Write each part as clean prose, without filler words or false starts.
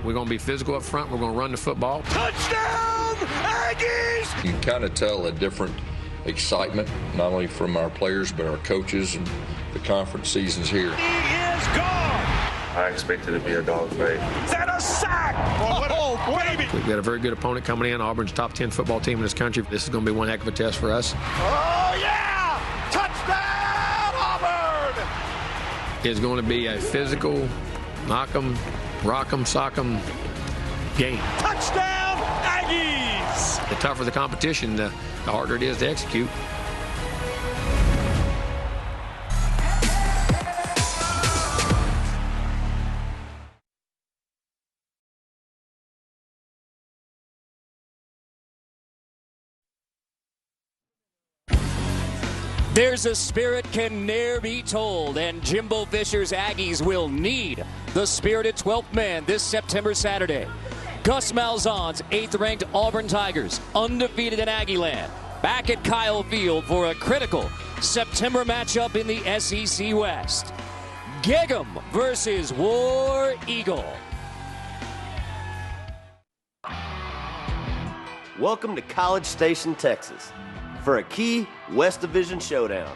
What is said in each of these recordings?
We're going to be physical up front. We're going to run the football. Touchdown, Aggies! You can kind of tell a different excitement, not only from our players, but our coaches and the conference seasons here. He is gone! I expected it to be a dogfight. Is that a sack? Oh, baby! We've got a very good opponent coming in. Auburn's top 10 football team in this country. This is going to be one heck of a test for us. Oh, yeah! Touchdown, Auburn! It's going to be a physical, knock 'em, rock 'em, sock 'em game. Touchdown, Aggies! The tougher the competition, the harder it is to execute. There's a spirit can ne'er be told, and Jimbo Fisher's Aggies will need the spirited 12th man this September Saturday. Gus Malzahn's 8th-ranked Auburn Tigers, undefeated in Aggieland, back at Kyle Field for a critical September matchup in the SEC West. Gig'em versus War Eagle. Welcome to College Station, Texas, for a key West Division showdown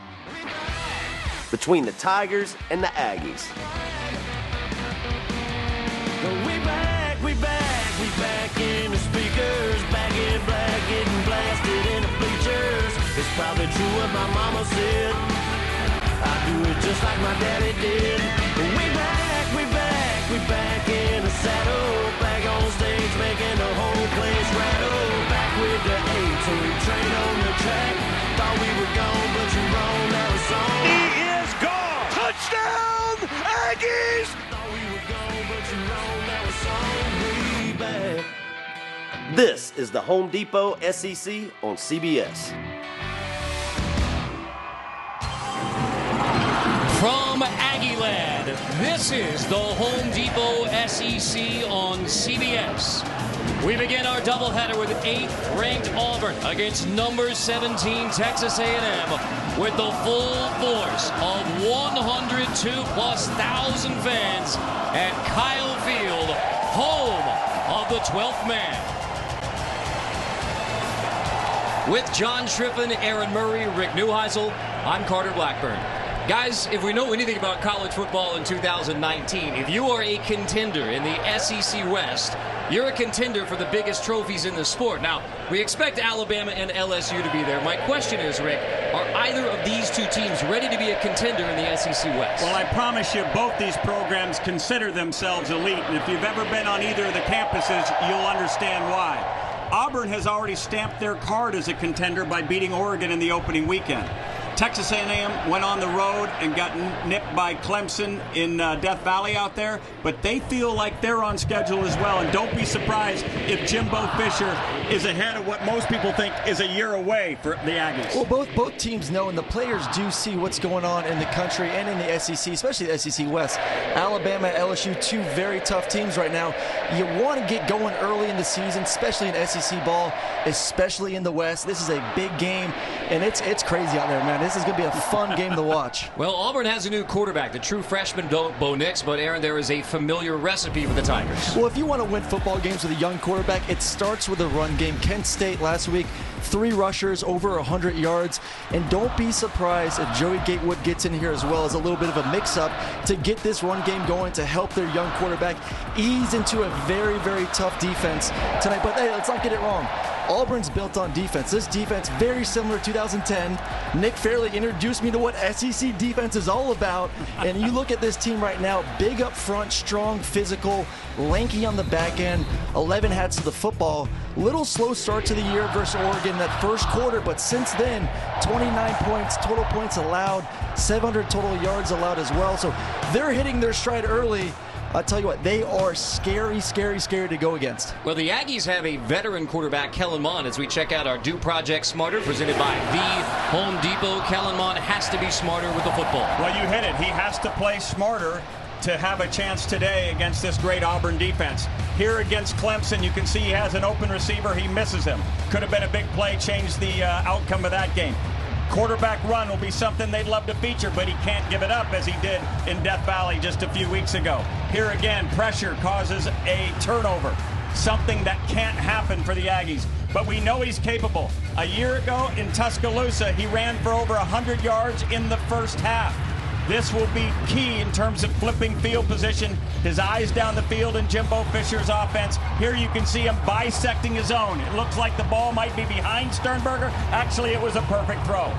between the Tigers and the Aggies. We back in the speakers, back in black, getting blasted in the bleachers. It's probably true what my mama said. I do it just like my daddy did. We back in the saddle, back on stage, making the whole place rattle. Back with the A-team, train on the track. Thought we were gone, but you're wrong, now it's on. He is gone! Touchdown, Aggies! Thought we were gone, but you're wrong, now it's on. We back. This is the Home Depot SEC on CBS. From Aggieland, this is the Home Depot SEC on CBS. We begin our doubleheader with 8th-ranked Auburn against number 17 Texas A&M with the full force of 102,000+ fans at Kyle Field, home of the 12th man. With John Trippin, Aaron Murray, Rick Neuheisel, I'm Carter Blackburn. Guys, if we know anything about college football in 2019, if you are a contender in the SEC West, you're a contender for the biggest trophies in the sport. Now, we expect Alabama and LSU to be there. My question is, Rick, are either of these two teams ready to be a contender in the SEC West? Well, I promise you, both these programs consider themselves elite, and if you've ever been on either of the campuses, you'll understand why. Auburn has already stamped their card as a contender by beating Oregon in the opening weekend. Texas A&M went on the road and got nipped by Clemson in Death Valley out there, but they feel like they're on schedule as well. And don't be surprised if Jimbo Fisher is ahead of what most people think is a year away for the Aggies. Well, both teams know, and the players do see what's going on in the country and in the SEC, especially the SEC West. Alabama, LSU, two very tough teams right now. You want to get going early in the season, especially in SEC ball, especially in the West. This is a big game, and it's crazy out there, man. This is going to be a fun game to watch. Well, Auburn has a new quarterback, the true freshman Bo Nix, but Aaron, there is a familiar recipe for the Tigers. Well, if you want to win football games with a young quarterback, it starts with a run game. Kent State last week, 3 rushers, over 100 yards, and don't be surprised if Joey Gatewood gets in here as well as a little bit of a mix-up to get this run game going to help their young quarterback ease into a very, very tough defense tonight. But hey, let's not get it wrong. Auburn's built on defense. This defense, very similar to 2010. Nick Fairley introduced me to what SEC defense is all about. And you look at this team right now, big up front, strong, physical, lanky on the back end, 11 hats to the football. Little slow start to the year versus Oregon that first quarter, but since then, 29 points, total points allowed, 700 total yards allowed as well. So they're hitting their stride early. I'll tell you what, they are scary, scary, scary to go against. Well, the Aggies have a veteran quarterback, Kellen Mond, as we check out our Do Project Smarter, presented by the Home Depot. Kellen Mond has to be smarter with the football. Well, you hit it. He has to play smarter to have a chance today against this great Auburn defense. Here against Clemson, you can see he has an open receiver. He misses him. Could have been a big play, changed the outcome of that game. Quarterback run will be something they'd love to feature, but he can't give it up as he did in Death Valley just a few weeks ago. Here again, pressure causes a turnover, something that can't happen for the Aggies. But we know he's capable. A year ago in Tuscaloosa, he ran for over 100 yards in the first half. This will be key in terms of flipping field position. His eyes down the field in Jimbo Fisher's offense. Here you can see him bisecting his own. It looks like the ball might be behind Sternberger. Actually, it was a perfect throw.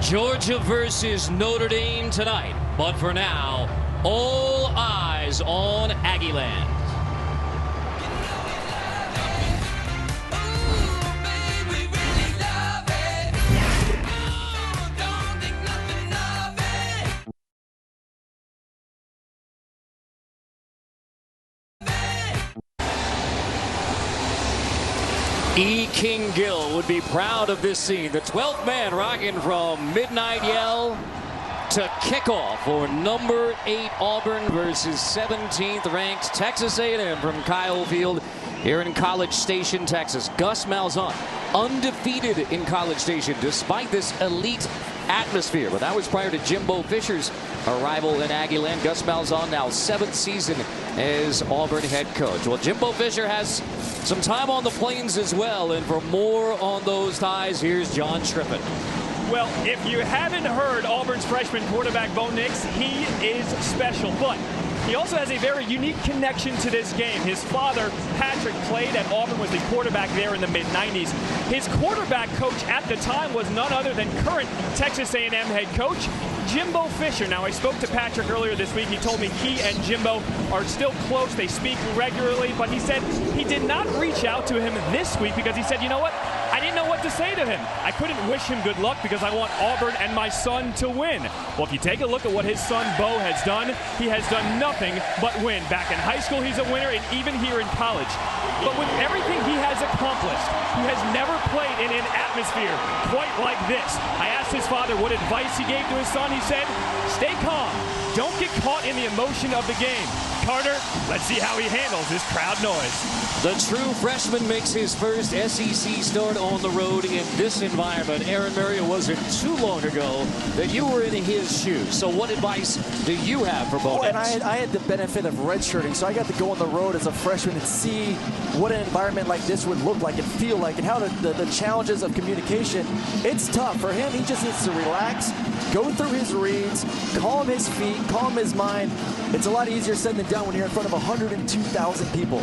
Georgia versus Notre Dame tonight. But for now, all eyes on Aggieland. E. King Gill would be proud of this scene. The 12th man rocking from Midnight Yell to kickoff for number 8 Auburn versus 17th ranked Texas A&M from Kyle Field here in College Station, Texas. Gus Malzahn undefeated in College Station despite this elite atmosphere. But that was prior to Jimbo Fisher's arrival in Aggieland. Gus Malzahn now 7th season as Auburn head coach. Well, Jimbo Fisher has some time on the plains as well, and for more on those ties, here's John Trippett. Well, if you haven't heard Auburn's freshman quarterback Bo Nix, he is special, but he also has a very unique connection to this game. His father, Patrick, played at Auburn, was the quarterback there in the mid-90s. His quarterback coach at the time was none other than current Texas A&M head coach Jimbo Fisher. Now, I spoke to Patrick earlier this week. He told me he and Jimbo are still close. They speak regularly, but he said he did not reach out to him this week because he said, you know what? I didn't know what to say to him. I couldn't wish him good luck because I want Auburn and my son to win. Well, if you take a look at what his son Bo has done, he has done nothing but win. Back in high school, he's a winner, and even here in college. But with everything he has accomplished, he has never played in an atmosphere quite like this. I asked his father what advice he gave to his son. He said, stay calm. Don't get caught in the emotion of the game. Carter, let's see how he handles this crowd noise. The true freshman makes his first SEC start on the road in this environment. Aaron Murray, it wasn't too long ago that you were in his shoes. So what advice do you have for Bo Nix? And I had the benefit of redshirting, so I got to go on the road as a freshman and see what an environment like this would look like and feel like, and how the challenges of communication. It's tough. For him, he just needs to relax, go through his reads, calm his feet, calm his mind. It's a lot easier said than done when you're in front of 102,000 people.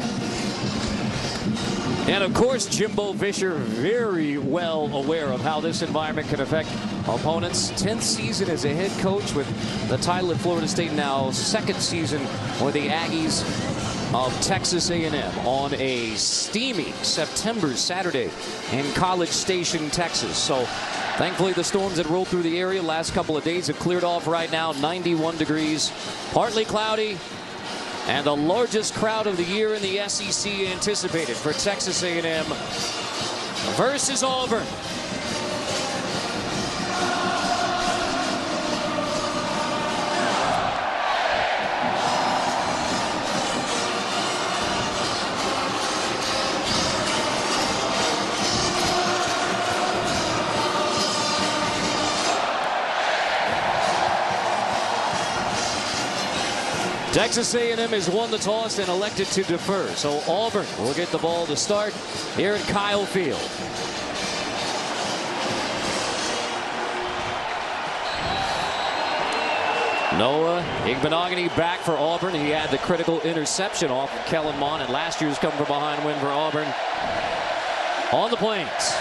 And of course, Jimbo Fisher very well aware of how this environment can affect opponents. 10th season as a head coach with the title at Florida State, now 2nd season with the Aggies of Texas A&M on a steamy September Saturday in College Station, Texas. So thankfully the storms that rolled through the area last couple of days have cleared off right now. 91 degrees, partly cloudy, and the largest crowd of the year in the SEC anticipated for Texas A&M versus Auburn. Texas A&M has won the toss and elected to defer. So Auburn will get the ball to start here at Kyle Field. Noah Igbenogany back for Auburn. He had the critical interception off of Kellen Mond in last year's come from behind win for Auburn on the Plains.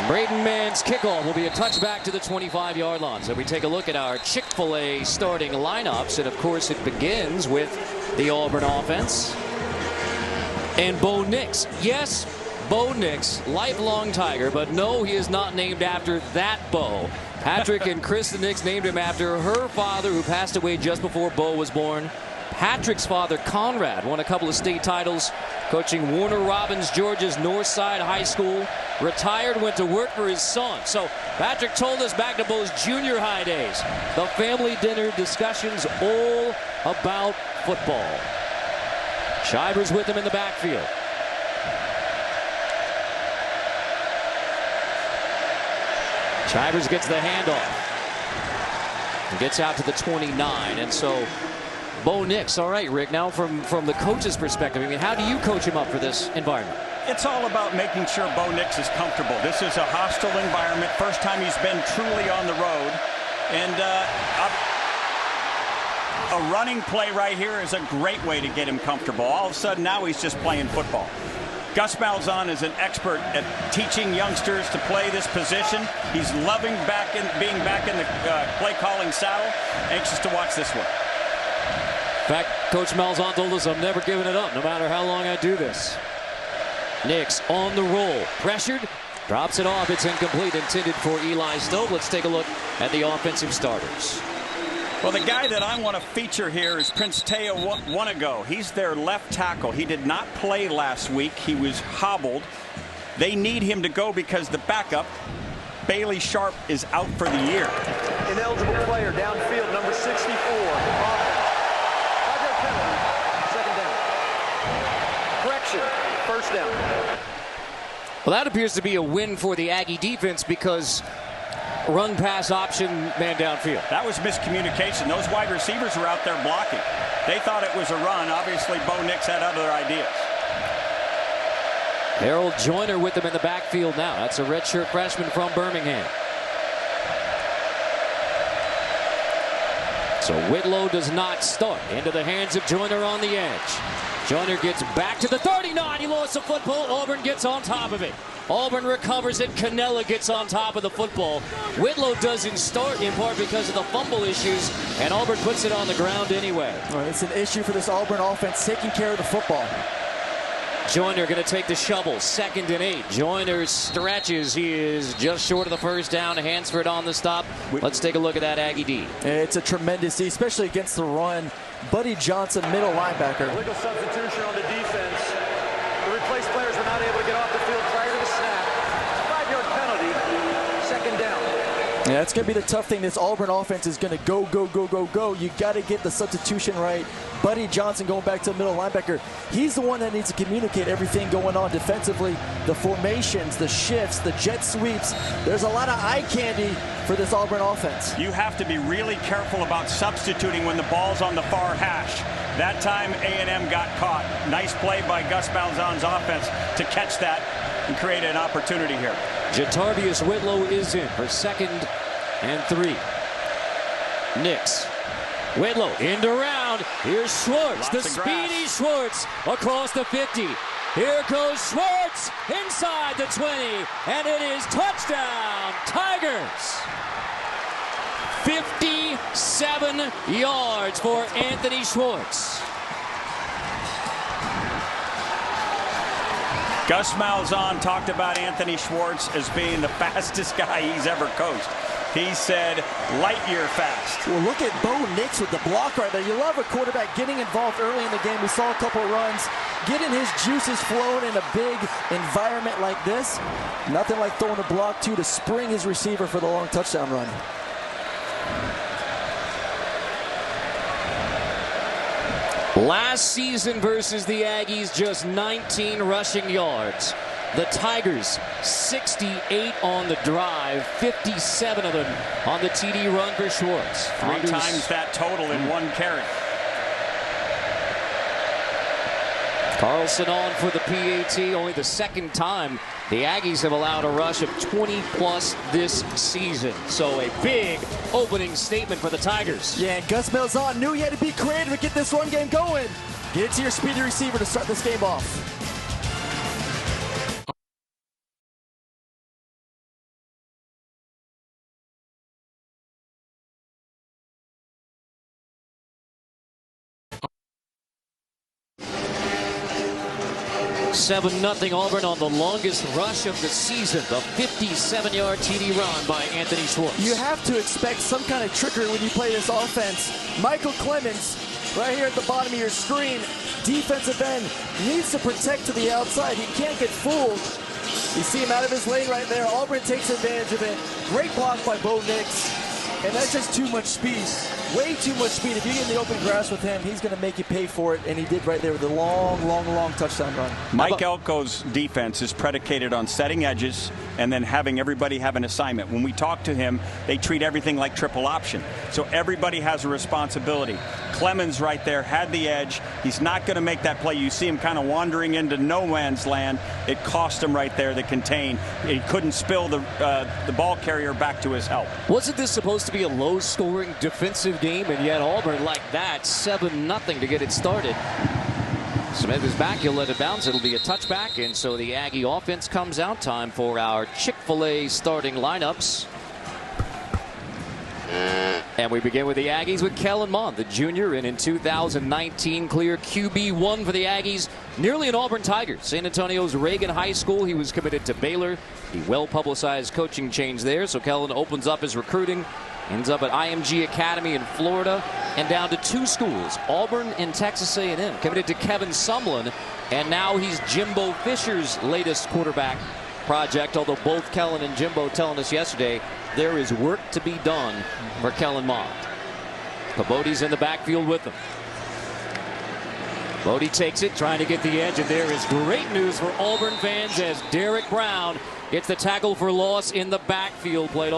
Braden Mann's kickoff will be a touchback to the 25-yard line. So we take a look at our Chick-fil-A starting lineups, and of course it begins with the Auburn offense and Bo Nix. Yes, Bo Nix, lifelong Tiger, but no, he is not named after that Bo. Patrick and Kristen Nix named him after her father, who passed away just before Bo was born. Patrick's father, Conrad, won a couple of state titles coaching Warner Robins, Georgia's Northside High School. Retired, went to work for his son. So Patrick told us back to Bo's junior high days, the family dinner discussions all about football. Shivers with him in the backfield. Shivers gets the handoff. And gets out to the 29. And so Bo Nix, all right, Rick, now from the coach's perspective, I mean, how do you coach him up for this environment? It's all about making sure Bo Nix is comfortable. This is a hostile environment. First time he's been truly on the road. And a running play right here is a great way to get him comfortable. All of a sudden, now he's just playing football. Gus Malzahn is an expert at teaching youngsters to play this position. He's loving being back in the play-calling saddle. Anxious to watch this one. In fact, Coach Malzahn told us, I'm never giving it up, no matter how long I do this. Nix on the roll. Pressured. Drops it off. It's incomplete. Intended for Eli Stove. Let's take a look at the offensive starters. Well, the guy that I want to feature here is Prince Teo Wanago. He's their left tackle. He did not play last week. He was hobbled. They need him to go because the backup, Bailey Sharp, is out for the year. Ineligible player downfield, number 64. Second down. Correction. First down. Well, that appears to be a win for the Aggie defense because run pass option man downfield. That was miscommunication. Those wide receivers were out there blocking. They thought it was a run. Obviously, Bo Nix had other ideas. Harold Joyner with them in the backfield now. That's a redshirt freshman from Birmingham. So Whitlow does not start. Into the hands of Joyner on the edge. Joyner gets back to the 39. He lost the football. Auburn gets on top of it. Auburn recovers it. Cannella gets on top of the football. Whitlow doesn't start in part because of the fumble issues, and Auburn puts it on the ground anyway. Well, it's an issue for this Auburn offense taking care of the football. Joyner going to take the shovel. 2nd and 8. Joyner stretches. He is just short of the first down. Hansford on the stop. Let's take a look at that Aggie D. It's a tremendous D, especially against the run. Buddy Johnson, middle linebacker. Legal substitution on the defense. The replaced players were not able to get off the field prior to the snap. 5-yard penalty. 2nd down. Yeah, that's going to be the tough thing. This Auburn offense is going to go, go, go, go, go. You got to get the substitution right. Buddy Johnson going back to the middle linebacker. He's the one that needs to communicate everything going on defensively. The formations, the shifts, the jet sweeps. There's a lot of eye candy for this Auburn offense. You have to be really careful about substituting when the ball's on the far hash. That time A&M got caught. Nice play by Gus Malzahn's offense to catch that and create an opportunity here. Jatarvius Whitlow is in for 2nd and 3. Nix. Whitlow into round. Here's Schwartz, the speedy Schwartz across the 50. Here goes Schwartz inside the 20, and it is touchdown, Tigers. 57 yards for Anthony Schwartz. Gus Malzahn talked about Anthony Schwartz as being the fastest guy he's ever coached. He said light year fast. Well, look at Bo Nix with the block right there. You love a quarterback getting involved early in the game. We saw a couple runs, getting his juices flowing in a big environment like this. Nothing like throwing a block, too, to spring his receiver for the long touchdown run. Last season versus the Aggies, just 19 rushing yards. The Tigers, 68 on the drive, 57 of them on the TD run for Schwartz. 3 times that total in 1 carry. Carlson on for the PAT, only the 2nd time the Aggies have allowed a rush of 20-plus this season. So a big opening statement for the Tigers. Yeah, and Gus Malzahn knew he had to be creative to get this run game going. Get it to your speedy receiver to start this game off. Seven 0 Auburn on the longest rush of the season. The 57-yard TD run by Anthony Schwartz. You have to expect some kind of trickery when you play this offense. Michael Clemens, right here at the bottom of your screen, defensive end, needs to protect to the outside. He can't get fooled. You see him out of his lane right there. Auburn takes advantage of it. Great block by Bo Nix. And that's just too much speed. Way too much speed. If you get in the open grass with him, he's going to make you pay for it, and he did right there with a long touchdown run. Mike Elko's defense is predicated on setting edges and then having everybody have an assignment. When we talk to him, they treat everything like triple option. So everybody has a responsibility. Clemens right there had the edge. He's not going to make that play. You see him kind of wandering into no man's land. It cost him right there to contain. He couldn't spill the ball carrier back to his help. Wasn't this supposed to be a low-scoring defensive game, and yet Auburn like that, 7-0 to get it started. Smith is back. He'll let it bounce. It'll be a touchback, and so the Aggie offense comes out. Time for our Chick-fil-A starting lineups. And we begin with the Aggies with Kellen Mond, the junior, and in 2019 clear QB1 for the Aggies, nearly an Auburn Tiger. San Antonio's Reagan High School. He was committed to Baylor. The well-publicized coaching change there, so Kellen opens up his recruiting. Ends up at IMG Academy in Florida, and down to 2 schools, Auburn and Texas A&M. Committed to Kevin Sumlin, and now he's Jimbo Fisher's latest quarterback project, although both Kellen and Jimbo telling us yesterday there is work to be done for Kellen Mond. Cabote's in the backfield with him. Cabote takes it, trying to get the edge, and there is great news for Auburn fans as Derek Brown gets the tackle for loss in the backfield. Played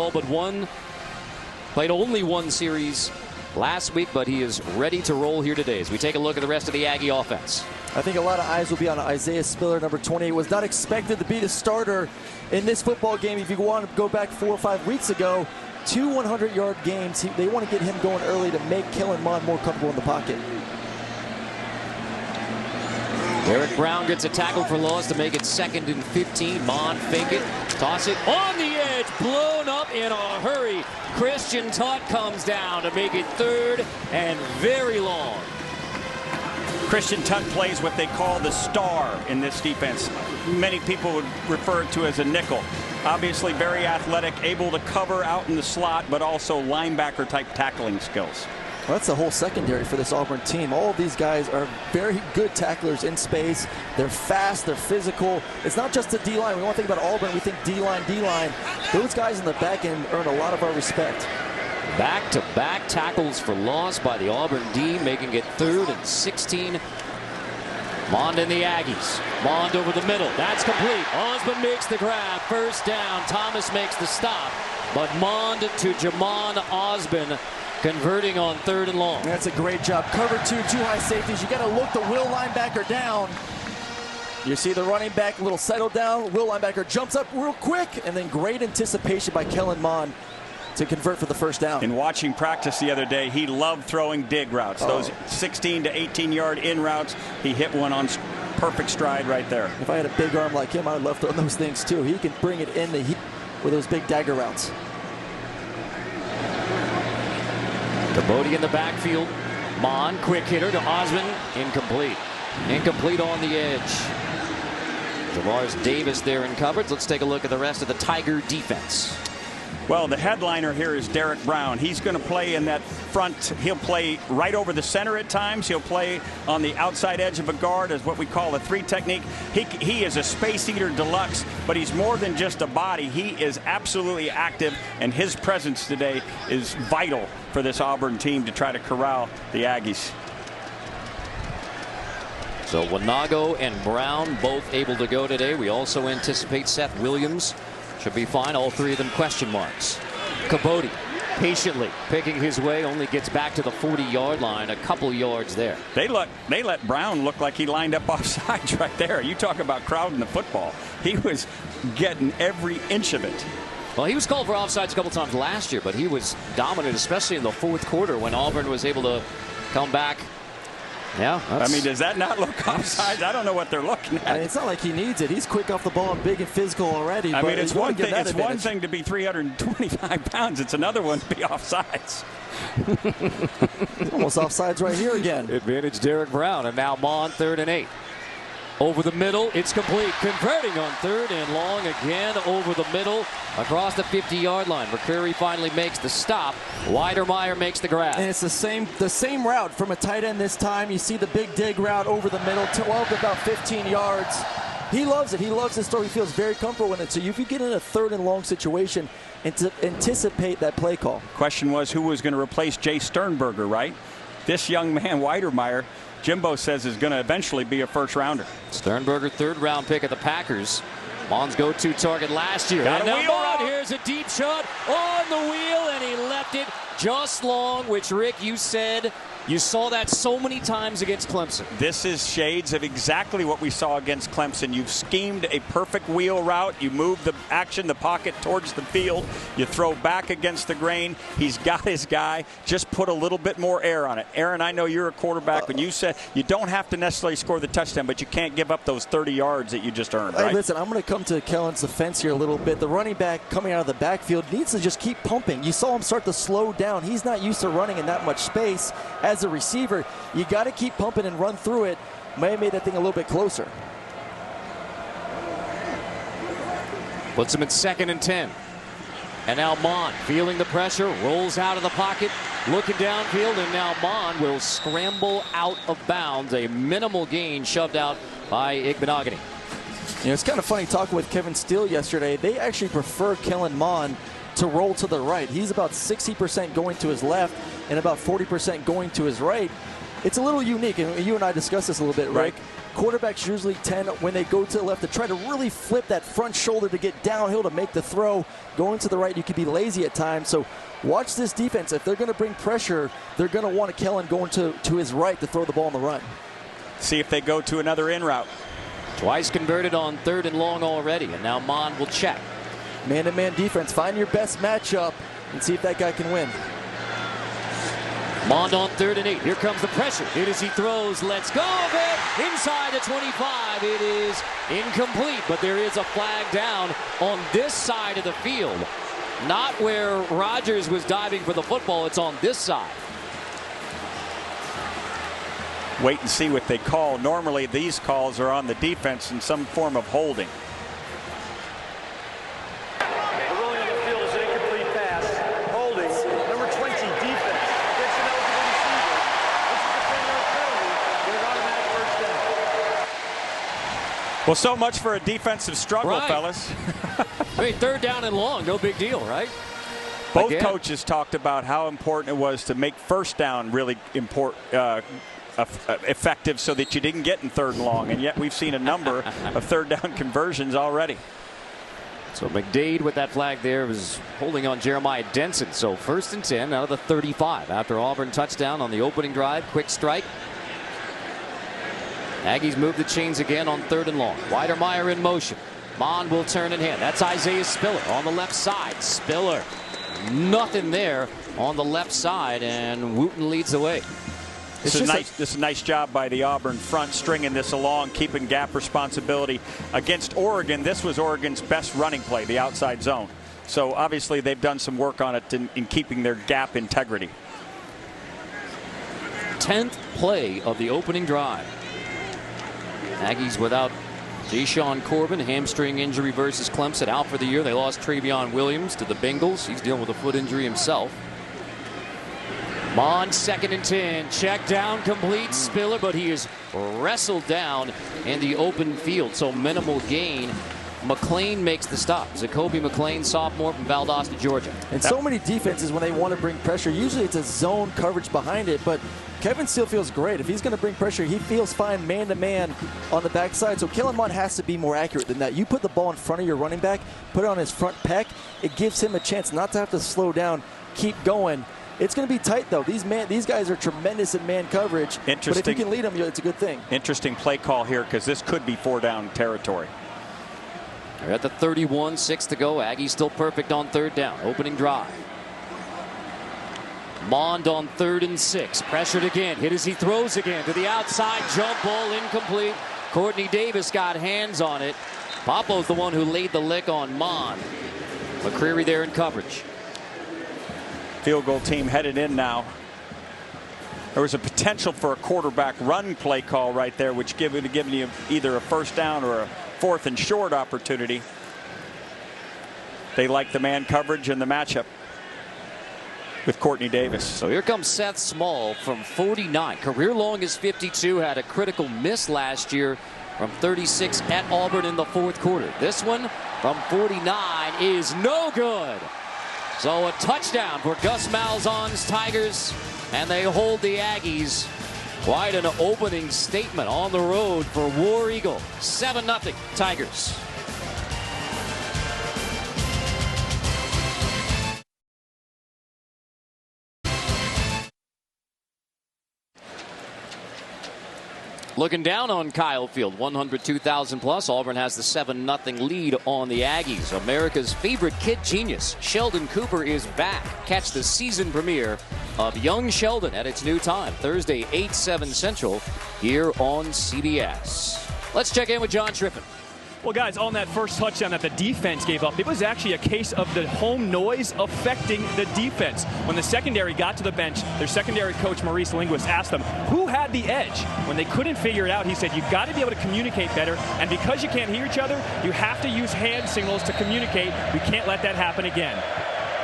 only one series last week, but he is ready to roll here today as we take a look at the rest of the Aggie offense. I think a lot of eyes will be on Isaiah Spiller, number 28. Was not expected to be the starter in this football game. If you want to go back 4 or 5 weeks ago, 2 100-yard games. They want to get him going early to make Kellen Mond more comfortable in the pocket. Derek Brown gets a tackle for loss to make it 2nd and 15. Mond fake it, toss it on the edge, blown up in a hurry. Christian Tutt comes down to make it 3rd and very long. Christian Tutt plays what they call the star in this defense. Many people would refer to as a nickel. Obviously very athletic, able to cover out in the slot, but also linebacker-type tackling skills. Well, that's the whole secondary for this Auburn team. All of these guys are very good tacklers in space. They're fast, they're physical. It's not just the D-line. We don't think about Auburn, we think D-line, D-line. Those guys in the back end earn a lot of our respect. Back-to-back tackles for loss by the Auburn D, making it 3rd and 16. Mond and the Aggies. Mond over the middle. That's complete. Osmond makes the grab. 1st down. Thomas makes the stop. But Mond to Jamon Osmond, converting on 3rd and long. That's a great job. Cover 2 high safeties. You got to look the Will linebacker down. You see the running back a little settled down. Will linebacker jumps up real quick, and then great anticipation by Kellen Mond to convert for the 1st down. In watching practice the other day, he loved throwing dig routes. Those 16 to 18-yard in routes. He hit one on perfect stride right there. If I had a big arm like him, I would love throwing those things too. He can bring it in the heat with those big dagger routes. Cabote in the backfield. Mond, quick hitter to Osmond. Incomplete. Incomplete on the edge. Javars Davis there in coverage. Let's take a look at the rest of the Tiger defense. Well, the headliner here is Derek Brown. He's going to play in that front. He'll play right over the center at times. He'll play on the outside edge of a guard as what we call a 3 technique. He is a space eater deluxe, but he's more than just a body. He is absolutely active, and his presence today is vital for this Auburn team to try to corral the Aggies. So Wanago and Brown both able to go today. We also anticipate Seth Williams should be fine. All 3 of them question marks. Cabote patiently picking his way, only gets back to the 40-yard line, a couple yards there. They let Brown look like he lined up offsides right there. You talk about crowding the football. He was getting every inch of it. Well, he was called for offsides a couple times last year, but he was dominant, especially in the 4th quarter when Auburn was able to come back. Yeah, I mean, does that not look offsides? I don't know what they're looking at. I mean, it's not like he needs it. He's quick off the ball and big and physical already. I mean, it's one thing. It's one thing to be 325 pounds. It's another one to be offsides. Almost offsides right here again. Advantage Derek Brown, and now Mond 3rd and 8. Over the middle, it's complete. Converting on 3rd and long again over the middle across the 50-yard line. McCreary finally makes the stop. Weidermeyer makes the grab. And it's the same route from a tight end this time. You see the big dig route over the middle, 12 to about 15 yards. He loves it. He loves this throw. He feels very comfortable with it. So if you get in a 3rd and long situation, and to anticipate that play call. Question was who was going to replace Jay Sternberger, right? This young man, Weidermeyer, Jimbo says is going to eventually be a first-rounder. Sternberger, 3rd-round pick of the Packers. Mond's go-to target last year. Got and a now wheel Mond, route. here's a deep shot on the wheel, and he left it just long, which, Rick, you said you saw that so many times against Clemson. This is shades of exactly what we saw against Clemson. You've schemed a perfect wheel route. You move the action, the pocket towards the field. You throw back against the grain. He's got his guy. Just put a little bit more air on it. Aaron, I know you're a quarterback. When you said you don't have to necessarily score the touchdown, but you can't give up those 30 yards that you just earned, right? Hey, listen, I'm going to come to Kellen's defense here a little bit. The running back coming out of the backfield needs to just keep pumping. You saw him start to slow down. He's not used to running in that much space as a receiver. You got to keep pumping and run through it. May have made that thing a little bit closer. Puts him at 2nd and 10. And now Mond, feeling the pressure, rolls out of the pocket, looking downfield, and now Mond will scramble out of bounds. A minimal gain shoved out by Igbenogany. You know, it's kind of funny talking with Kevin Steele yesterday. They actually prefer Kellen Mond to roll to the right. He's about 60% going to his left and about 40% going to his right. It's a little unique, and you and I discussed this a little bit, Rick. Right. Quarterbacks usually tend, when they go to the left, to try to really flip that front shoulder to get downhill to make the throw. Going to the right, you can be lazy at times. So watch this defense. If they're going to bring pressure, they're going to want Kellen going to his right to throw the ball on the run. See if they go to another in route. Twice converted on 3rd and long already, and now Mond will check. Man-to-man defense. Find your best matchup and see if that guy can win. Mond on 3rd and 8. Here comes the pressure. It is he throws. Let's go of it. Inside the 25. It is incomplete, but there is a flag down on this side of the field. Not where Rodgers was diving for the football. It's on this side. Wait and see what they call. Normally these calls are on the defense in some form of holding. The ruling on the field is an incomplete pass. Holding. Number 20, defense. Gets an eligible receiver. This is a 10-yard penalty with an automatic first down. Well, so much for a defensive struggle, right, fellas. I mean, 3rd down and long, no big deal, right? Both coaches talked about how important it was to make first down really effective so that you didn't get in 3rd and long, and yet we've seen a number of 3rd down conversions already. So McDade with that flag there was holding on Jeremiah Denson. So 1st and 10 out of the 35 after Auburn touchdown on the opening drive. Quick strike. Aggies move the chains again on 3rd and long. Weidermeyer in motion. Mond will turn and hand. That's Isaiah Spiller on the left side. Spiller, nothing there on the left side, and Wooten leads the way. This is a nice job by the Auburn front, stringing this along, keeping gap responsibility. Against Oregon, this was Oregon's best running play, the outside zone. So obviously they've done some work on it in keeping their gap integrity. 10th play of the opening drive. Aggies without Deshaun Corbin, hamstring injury versus Clemson, out for the year. They lost Travion Williams to the Bengals. He's dealing with a foot injury himself. Mond 2nd and 10. Check down, complete. Spiller, but he is wrestled down in the open field, so minimal gain. McLean makes the stop. Zacoby McLean, sophomore from Valdosta, Georgia. And so many defenses, when they want to bring pressure, usually it's a zone coverage behind it, but Kevin Steele feels great. If he's going to bring pressure, he feels fine man-to-man on the backside. So Kellen Mond has to be more accurate than that. You put the ball in front of your running back, put it on his front pec, it gives him a chance not to have to slow down, keep going. It's going to be tight, though. These guys are tremendous in man coverage. But if you can lead them, it's a good thing. Interesting play call here, because this could be 4-down territory. They're at the 31, 6 to go. Aggies still perfect on 3rd down. Opening drive. Mond on 3rd and 6. Pressured again. Hit as he throws again to the outside. Jump ball incomplete. Courtney Davis got hands on it. Popo's the one who laid the lick on Mond. McCreary there in coverage. Field goal team headed in now. There was a potential for a quarterback run play call right there, which would have given you either a 1st down or a 4th and short opportunity. They like the man coverage and the matchup with Courtney Davis. So here comes Seth Small from 49. Career long is 52. Had a critical miss last year from 36 at Auburn in the fourth quarter. This one from 49 is no good. So a touchdown for Gus Malzahn's Tigers, and they hold the Aggies. Quite an opening statement on the road for War Eagle. 7-0 Tigers. Looking down on Kyle Field, 102,000 plus. Auburn has the 7-0 lead on the Aggies. America's favorite kid genius, Sheldon Cooper, is back. Catch the season premiere of Young Sheldon at its new time, Thursday, 8/7 Central, here on CBS. Let's check in with John Trippin. Well, guys, on that first touchdown that the defense gave up, it was actually a case of the home noise affecting the defense. When the secondary got to the bench, their secondary coach, Maurice Linguist, asked them who had the edge. When they couldn't figure it out, he said, you've got to be able to communicate better, and because you can't hear each other, you have to use hand signals to communicate. We can't let that happen again.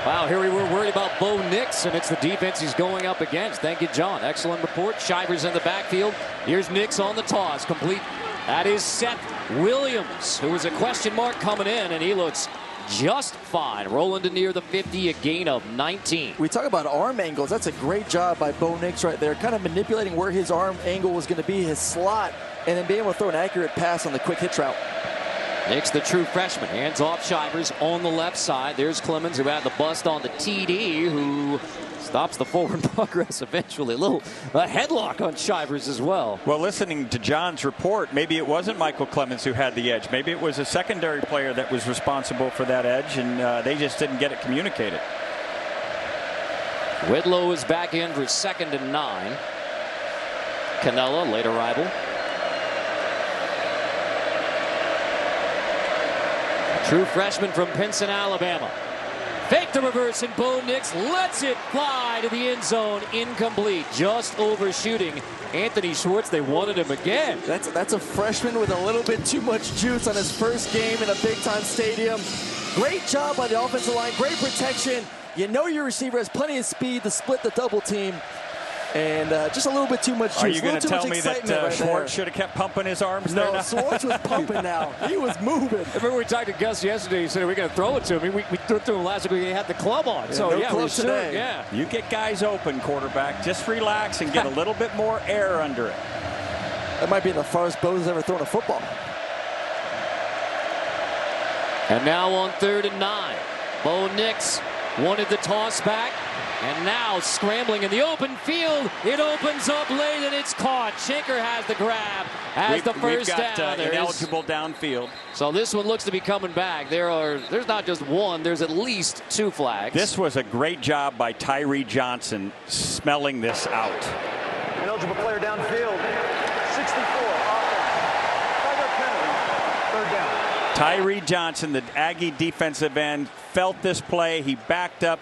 Wow, here we were worried about Bo Nix, and it's the defense he's going up against. Thank you, John. Excellent report. Shivers in the backfield. Here's Nix on the toss, complete. That is Seth Williams, who was a question mark coming in, and he looks just fine. Rolling to near the 50, a gain of 19. We talk about arm angles. That's a great job by Bo Nix right there, kind of manipulating where his arm angle was going to be, his slot, and then being able to throw an accurate pass on the quick hitch route. Nix, the true freshman, hands off Shivers on the left side. There's Clemens, who had the bust on the TD, who stops the forward progress eventually. A headlock on Shivers as well. Well, listening to John's report, maybe it wasn't Michael Clemens who had the edge. Maybe it was a secondary player that was responsible for that edge, and they just didn't get it communicated. Whitlow is back in for 2nd and 9. Canella, late arrival. True freshman from Pinson, Alabama. Fake the reverse, and Bo Nix lets it fly to the end zone. Incomplete, just overshooting Anthony Schwartz. They wanted him again. That's a freshman with a little bit too much juice on his first game in a big-time stadium. Great job by the offensive line, great protection. You know your receiver has plenty of speed to split the double team. And just a little bit too much juice. Are you going to tell me that right Schwartz should have kept pumping his arms there? No, Schwartz was pumping now. He was moving. I remember we talked to Gus yesterday. He said, are we going to throw it to him? We threw it to him last week. He had the club on. Yeah, so, no yeah, club we should. today. Yeah. You get guys open, quarterback. Just relax and get a little bit more air under it. That might be the farthest Bo's ever thrown a football. And now on 3rd and 9. Bo Nix wanted the toss back. And now scrambling in the open field. It opens up late and it's caught. Shaker has the grab. The first we've got, down. ineligible downfield. So this one looks to be coming back. There's not just one. There's at least 2 flags. This was a great job by Tyree Johnson smelling this out. Ineligible player downfield. 64. Tiger penalty. 3rd down. Tyree Johnson, the Aggie defensive end, felt this play. He backed up.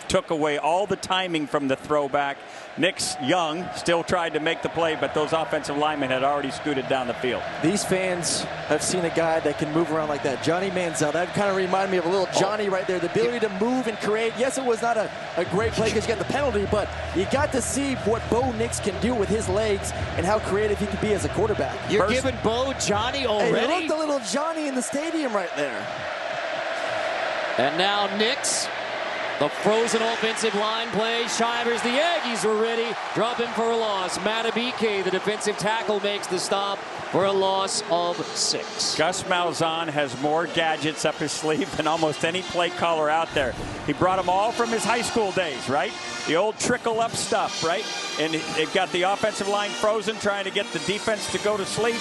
Took away all the timing from the throwback. Nix Young still tried to make the play, but those offensive linemen had already scooted down the field. These fans have seen a guy that can move around like that. Johnny Manziel, that kind of reminded me of a little Johnny right there. The ability to move and create. Yes, it was not a great play because you got the penalty, but you got to see what Bo Nix can do with his legs and how creative he can be as a quarterback. You're giving Bo Johnny already? Hey, look, the little Johnny in the stadium right there. And now Nix. The frozen offensive line play. Shivers, the Aggies were ready. Drop him for a loss. Matabike, the defensive tackle, makes the stop for a loss of 6. Gus Malzahn has more gadgets up his sleeve than almost any play caller out there. He brought them all from his high school days, right? The old trickle-up stuff, right? And they've got the offensive line frozen, trying to get the defense to go to sleep.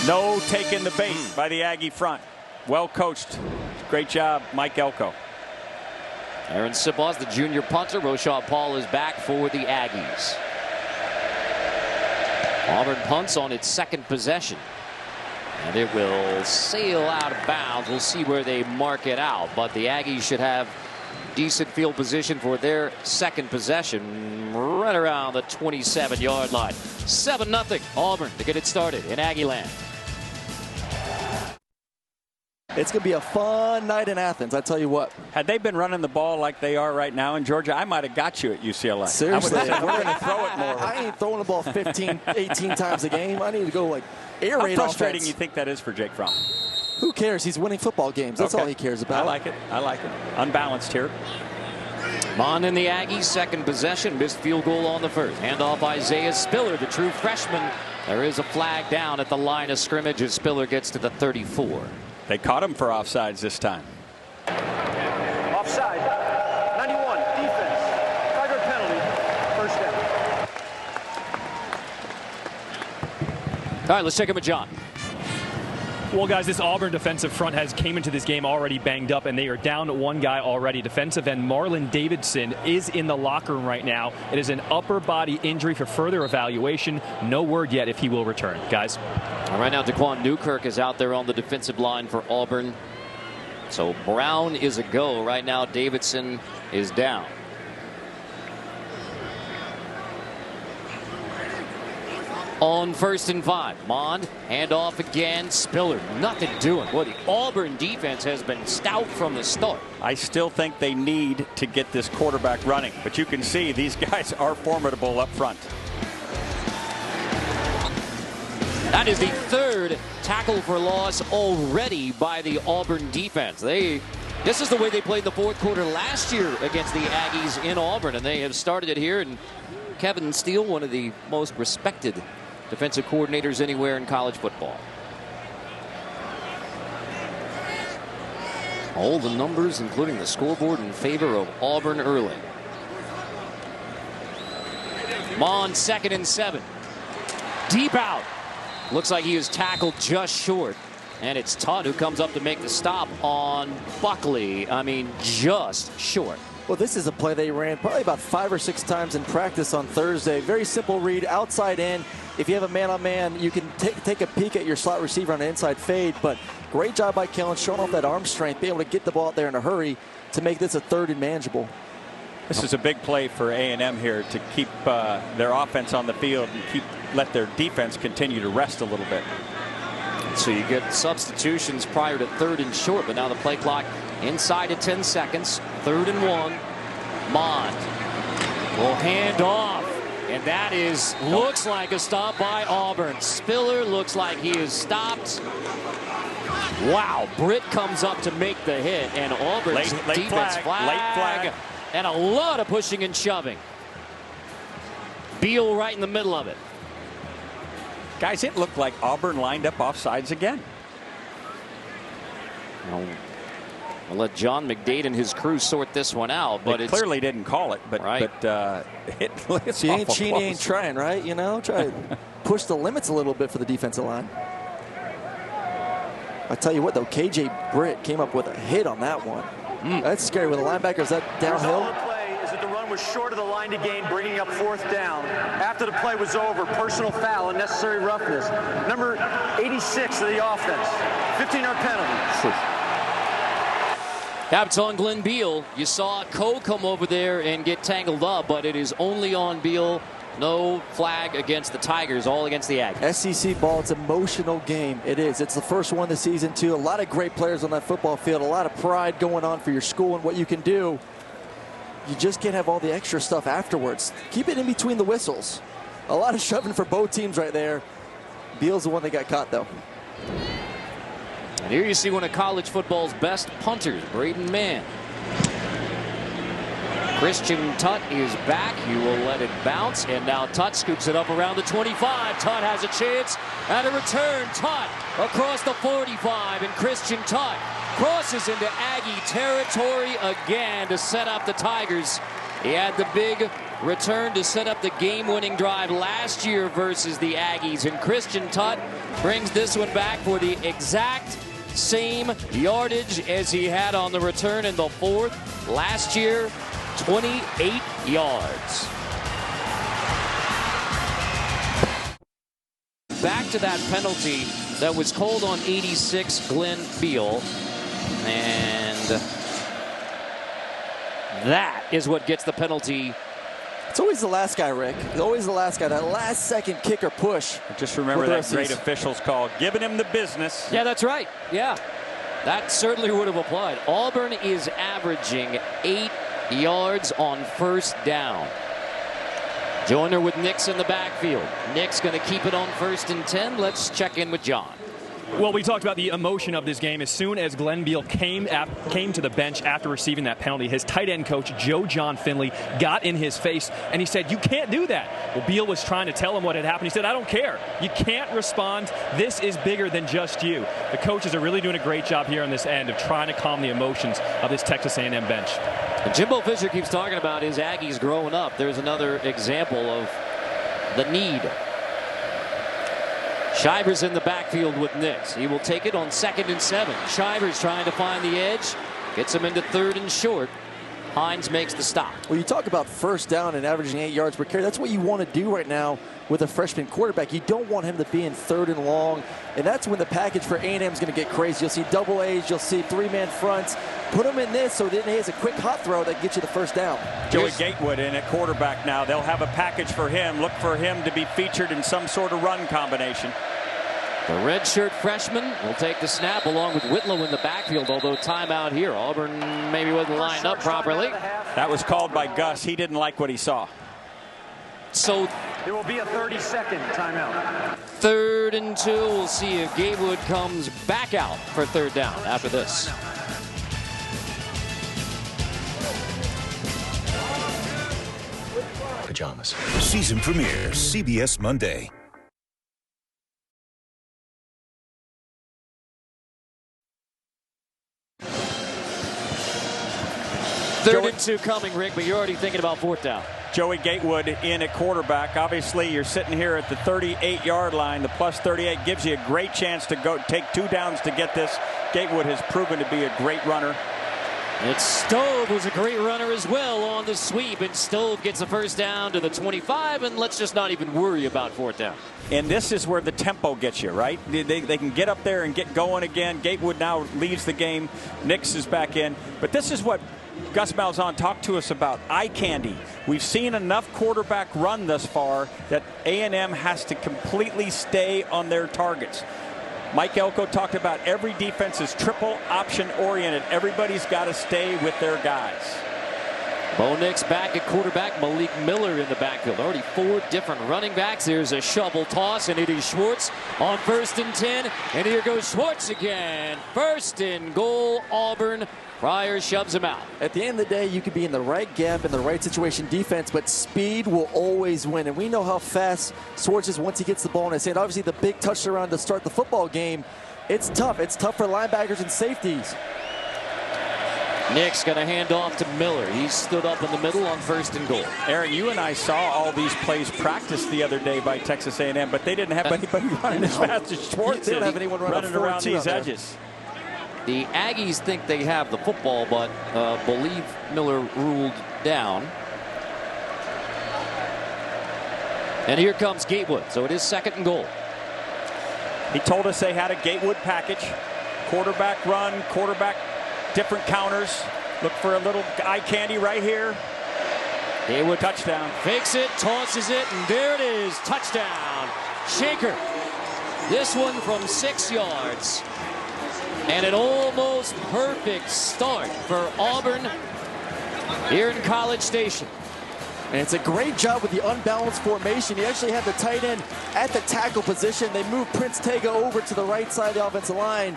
No taking the bait by the Aggie front. Well coached. Great job, Mike Elko. Aaron Sibos, the junior punter. Roshaw Paul is back for the Aggies. Auburn punts on its 2nd possession. And it will sail out of bounds. We'll see where they mark it out. But the Aggies should have decent field position for their 2nd possession right around the 27-yard line. 7-0 Auburn to get it started in Aggie land. It's going to be a fun night in Athens, I tell you what. Had they been running the ball like they are right now in Georgia, I might have got you at UCLA. Seriously. We're going to throw it more. I ain't throwing the ball 15, 18 times a game. I need to go, like, air raid How frustrating offense. you think that is for Jake Fromm? Who cares? He's winning football games. That's all he cares about. I like it. I like it. Unbalanced here. Mond and the Aggies, second possession. Missed field goal on the first. Handoff Isaiah Spiller, the true freshman. There is a flag down at the line of scrimmage as Spiller gets to the 34. They caught him for offsides this time. Offside. 91. Defense. Tiger penalty. First down. All right, let's check in with John. Well, guys, this Auburn defensive front came into this game already banged up, and they are down one guy already. Defensive end Marlon Davidson is in the locker room right now. It is an upper body injury for further evaluation. No word yet if he will return, guys. Right now, Daquan Newkirk is out there on the defensive line for Auburn. So Brown is a go. Right now, Davidson is down. On 1st and 5, Mond, handoff again, Spiller, nothing doing. Well, the Auburn defense has been stout from the start. I still think they need to get this quarterback running, but you can see these guys are formidable up front. That is the third tackle for loss already by the Auburn defense. This is the way they played the fourth quarter last year against the Aggies in Auburn, and they have started it here. And Kevin Steele, one of the most respected defensive coordinators anywhere in college football. All the numbers, including the scoreboard, in favor of Auburn early. Mond, 2nd and 7. Deep out. Looks like he was tackled just short. And it's Tutt who comes up to make the stop on Buckley. I mean, just short. Well, this is a play they ran probably about 5 or 6 times in practice on Thursday. Very simple read, outside in. If you have a man-on-man, you can take a peek at your slot receiver on an inside fade. But great job by Kellen showing off that arm strength, being able to get the ball out there in a hurry to make this a 3rd and manageable. This is a big play for A&M here to keep their offense on the field and let their defense continue to rest a little bit. So you get substitutions prior to 3rd and short, but now the play clock inside of 10 seconds. 3rd and 1. Mond will hand off, and that looks like a stop by Auburn. Spiller looks like he is stopped. Wow, Britt comes up to make the hit, and Auburn's defense flag, and a lot of pushing and shoving. Beal right in the middle of it. Guys, it looked like Auburn lined up offsides again. I'll let John McDade and his crew sort this one out, but it clearly didn't call it. But right. It's he ain't cheating, he ain't trying, right? You know, try to push the limits a little bit for the defensive line. I tell you what, though, KJ Britt came up with a hit on that one. That's scary with the linebackers. That downhill. The play is that the run was short of the line to gain, bringing up 4th down. After the play was over, personal foul, unnecessary roughness. Number 86 of the offense, 15-yard penalty. That's on Glenn Beal. You saw Coe come over there and get tangled up, but it is only on Beal. No flag against the Tigers, all against the Aggies. SEC ball, it's an emotional game. It is. It's the first one this season, too. A lot of great players on that football field. A lot of pride going on for your school and what you can do. You just can't have all the extra stuff afterwards. Keep it in between the whistles. A lot of shoving for both teams right there. Beal's the one that got caught, though. And here you see one of college football's best punters, Braden Mann. Christian Tutt is back. He will let it bounce, and now Tutt scoops it up around the 25. Tutt has a chance and a return. Tutt across the 45, and Christian Tutt crosses into Aggie territory again to set up the Tigers. He had the big return to set up the game-winning drive last year versus the Aggies, and Christian Tutt brings this one back for the exact same yardage as he had on the return in the 4th last year. 28 yards. Back to that penalty that was called on 86 Glenn Beal. And that is what gets the penalty. It's always the last guy, Rick. It's always the last guy. That last second kick or push. Just remember that great officials call, giving him the business. Yeah, that's right. Yeah. That certainly would have applied. Auburn is averaging 8 yards on first down. Joyner with Nix in the backfield. Nix going to keep it on 1st and 10. Let's check in with John. Well, we talked about the emotion of this game. As soon as Glenn Beal came to the bench after receiving that penalty, his tight end coach, Joe John Finley, got in his face, and he said, "You can't do that." Well, Beal was trying to tell him what had happened. He said, "I don't care. You can't respond. This is bigger than just you." The coaches are really doing a great job here on this end of trying to calm the emotions of this Texas A&M bench. And Jimbo Fisher keeps talking about his Aggies growing up. There's another example of the need. Shivers in the backfield with Nix. He will take it on 2nd and 7. Shivers trying to find the edge. Gets him into 3rd and short. Hines makes the stop. Well, you talk about first down and averaging 8 yards per carry. That's what you want to do right now with a freshman quarterback. You don't want him to be in 3rd and long. And that's when the package for A&M is going to get crazy. You'll see double A's. You'll see 3-man fronts. Put him in this so then he has a quick hot throw that gets you the first down. Joey Gatewood in at quarterback now. They'll have a package for him. Look for him to be featured in some sort of run combination. The redshirt freshman will take the snap along with Whitlow in the backfield, although timeout here. Auburn maybe wasn't lined up properly. That was called by Gus. He didn't like what he saw. So there will be a 30-second timeout. 3rd and 2. We'll see if Gatewood comes back out for 3rd down after this. Pajamas. Season premiere, CBS Monday. Third and 2 coming, Rick, but you're already thinking about 4th down. Joey Gatewood in at quarterback. Obviously, you're sitting here at the 38-yard line. The plus 38 gives you a great chance to go take 2 downs to get this. Gatewood has proven to be a great runner. It's Stove was a great runner as well on the sweep, and Stove gets a first down to the 25, and let's just not even worry about 4th down. And this is where the tempo gets you, right? They can get up there and get going again. Gatewood now leads the game. Nix is back in. But this is what Gus Malzahn talked to us about, eye candy. We've seen enough quarterback run thus far that A&M has to completely stay on their targets. Mike Elko talked about every defense is triple option oriented. Everybody's got to stay with their guys. Bo Nix back at quarterback. Malik Miller in the backfield. Already 4 different running backs. There's a shovel toss, and it is Schwartz on 1st and 10. And here goes Schwartz again. 1st and goal, Auburn. Pryor shoves him out. At the end of the day, you could be in the right gap, in the right situation defense, but speed will always win. And we know how fast Schwartz is once he gets the ball in his hand. Obviously, the big touchdown to start the football game, it's tough. It's tough for linebackers and safeties. Nick's going to hand off to Miller. He stood up in the middle on 1st and goal. Aaron, you and I saw all these plays practiced the other day by Texas A&M, but they didn't have anybody running as fast as Schwartz. They don't have anyone running around these edges. The Aggies think they have the football, but believe Miller ruled down. And here comes Gatewood, so it is 2nd and goal. He told us they had a Gatewood package. Quarterback run, quarterback different counters. Look for a little eye candy right here. Gatewood touchdown. Fakes it, tosses it, and there it is. Touchdown. Shaker. This one from 6 yards. And an almost perfect start for Auburn here in College Station. And it's a great job with the unbalanced formation. He actually had the tight end at the tackle position. They moved Prince Tega over to the right side of the offensive line.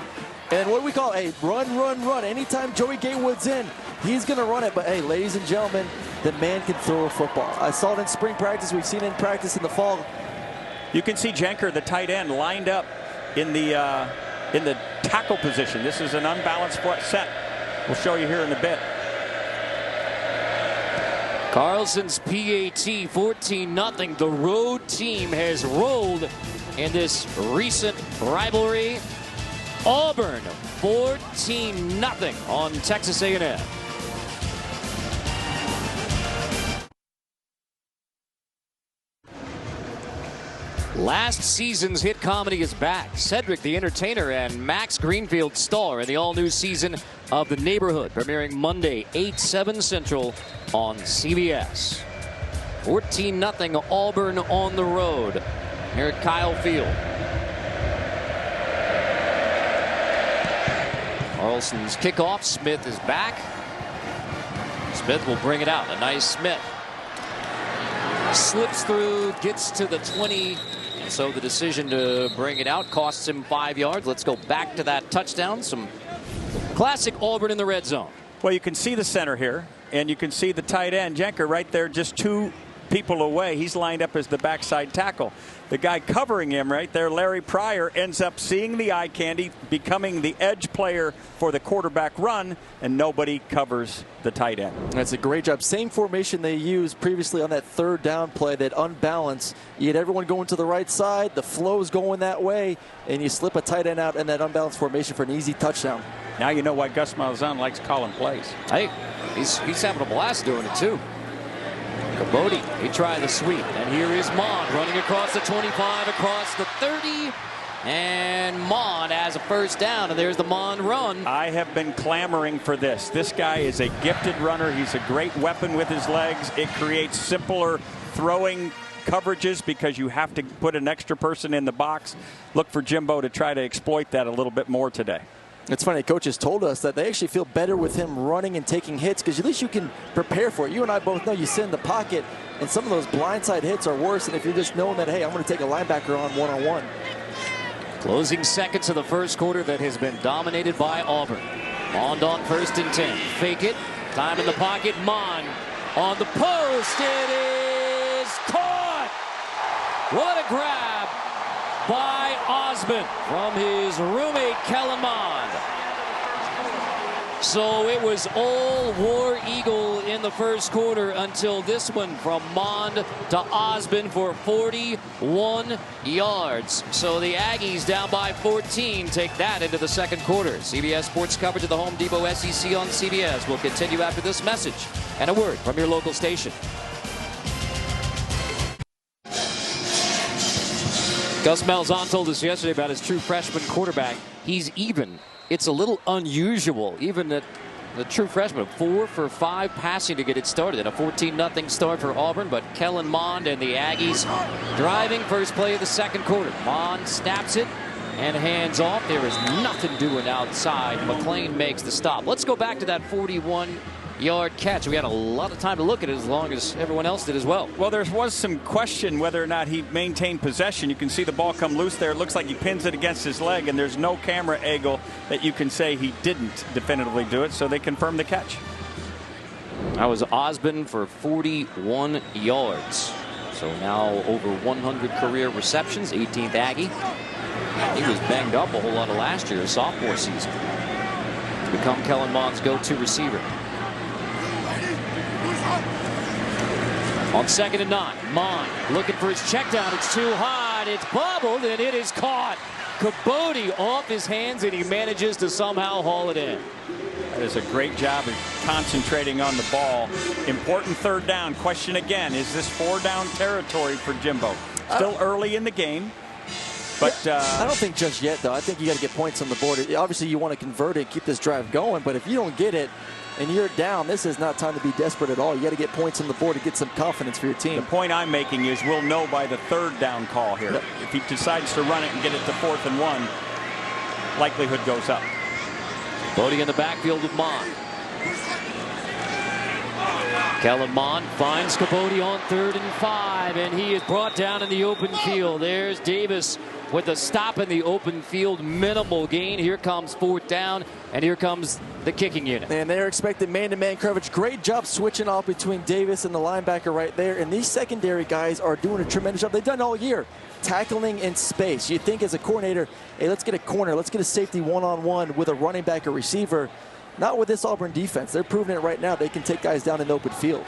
And what do we call a run, run, run? Anytime Joey Gatewood's in, he's going to run it. But, hey, ladies and gentlemen, the man can throw a football. I saw it in spring practice. We've seen it in practice in the fall. You can see Jenker, the tight end, lined up in the tackle position. This is an unbalanced set. We'll show you here in a bit. Carlson's PAT 14-0. The road team has rolled in this recent rivalry. Auburn 14-0 on Texas A&M. Last season's hit comedy is back. Cedric the Entertainer and Max Greenfield star in the all-new season of The Neighborhood, premiering Monday, 8/7 Central on CBS. 14-0 Auburn on the road here at Kyle Field. Carlson's kickoff. Smith is back. Smith will bring it out. A nice Smith. Slips through, gets to the 20. And so the decision to bring it out costs him 5 yards. Let's go back to that touchdown. Some classic Auburn in the red zone. Well, you can see the center here, and you can see the tight end, Jenker, right there, just 2 people away. He's lined up as the backside tackle. The guy covering him right there, Larry Pryor, ends up seeing the eye candy, becoming the edge player for the quarterback run, and nobody covers the tight end. That's a great job. Same formation they used previously on that 3rd down play, that unbalance. You had everyone going to the right side, the flow's going that way, and you slip a tight end out in that unbalanced formation for an easy touchdown. Now you know why Gus Malzahn likes calling plays. Hey, he's having a blast doing it too. Cabody, he tried the sweep, and here is Mond running across the 25, across the 30, and Mond has a first down, and there's the Mond run. I have been clamoring for this. This guy is a gifted runner. He's a great weapon with his legs. It creates simpler throwing coverages because you have to put an extra person in the box. Look for Jimbo to try to exploit that a little bit more today. It's funny, coaches told us that they actually feel better with him running and taking hits because at least you can prepare for it. You and I both know you sit in the pocket, and some of those blindside hits are worse than if you're just knowing that, hey, I'm going to take a linebacker on one-on-one. Closing seconds of the first quarter that has been dominated by Auburn. Mond on 1st and 10. Fake it. Time in the pocket. Mond on the post. It is caught. What a grab by Osmond from his roommate Kellen Mond. So it was all War Eagle in the first quarter until this one from Mond to Osmond for 41 yards. So the Aggies down by 14 take that into the second quarter. CBS Sports coverage of the Home Depot SEC on CBS will continue after this message and a word from your local station. Gus Malzahn told us yesterday about his true freshman quarterback. He's even. It's a little unusual, even at the true freshman, 4 for 5 passing to get it started. And a 14-0 start for Auburn, but Kellen Mond and the Aggies driving first play of the second quarter. Mond snaps it and hands off. There is nothing doing outside. McClain makes the stop. Let's go back to that 41-yard catch. We had a lot of time to look at it as long as everyone else did as well. Well, there was some question whether or not he maintained possession. You can see the ball come loose there. It looks like he pins it against his leg, and there's no camera angle that you can say he didn't definitively do it, so they confirm the catch. That was Osmond for 41 yards. So now over 100 career receptions, 18th Aggie. He was banged up a whole lot of last year, sophomore season, to become Kellen Mond's go-to receiver. On 2nd and 9, Mond looking for his check down. It's too high. It's bobbled, and it is caught. Cabody off his hands, and he manages to somehow haul it in. That is a great job of concentrating on the ball. Important 3rd down. Question again, is this 4-down territory for Jimbo? Still early in the game. But I don't think just yet, though. I think you got to get points on the board. Obviously, you want to convert it, keep this drive going. But if you don't get it and you're down, this is not time to be desperate at all. You got to get points on the board to get some confidence for your team. The point I'm making is we'll know by the 3rd down call here. Yep. If he decides to run it and get it to 4th and 1, likelihood goes up. Bodie in the backfield with Mond. Kellen Mond finds Cabody on 3rd and 5, and he is brought down in the open field. There's Davis with a stop in the open field, minimal gain. Here comes 4th down, and here comes the kicking unit. And they're expecting man-to-man coverage. Great job switching off between Davis and the linebacker right there. And these secondary guys are doing a tremendous job. They've done all year, tackling in space. You think as a coordinator, hey, let's get a corner, let's get a safety one-on-one with a running back or receiver. Not with this Auburn defense. They're proving it right now. They can take guys down in the open field.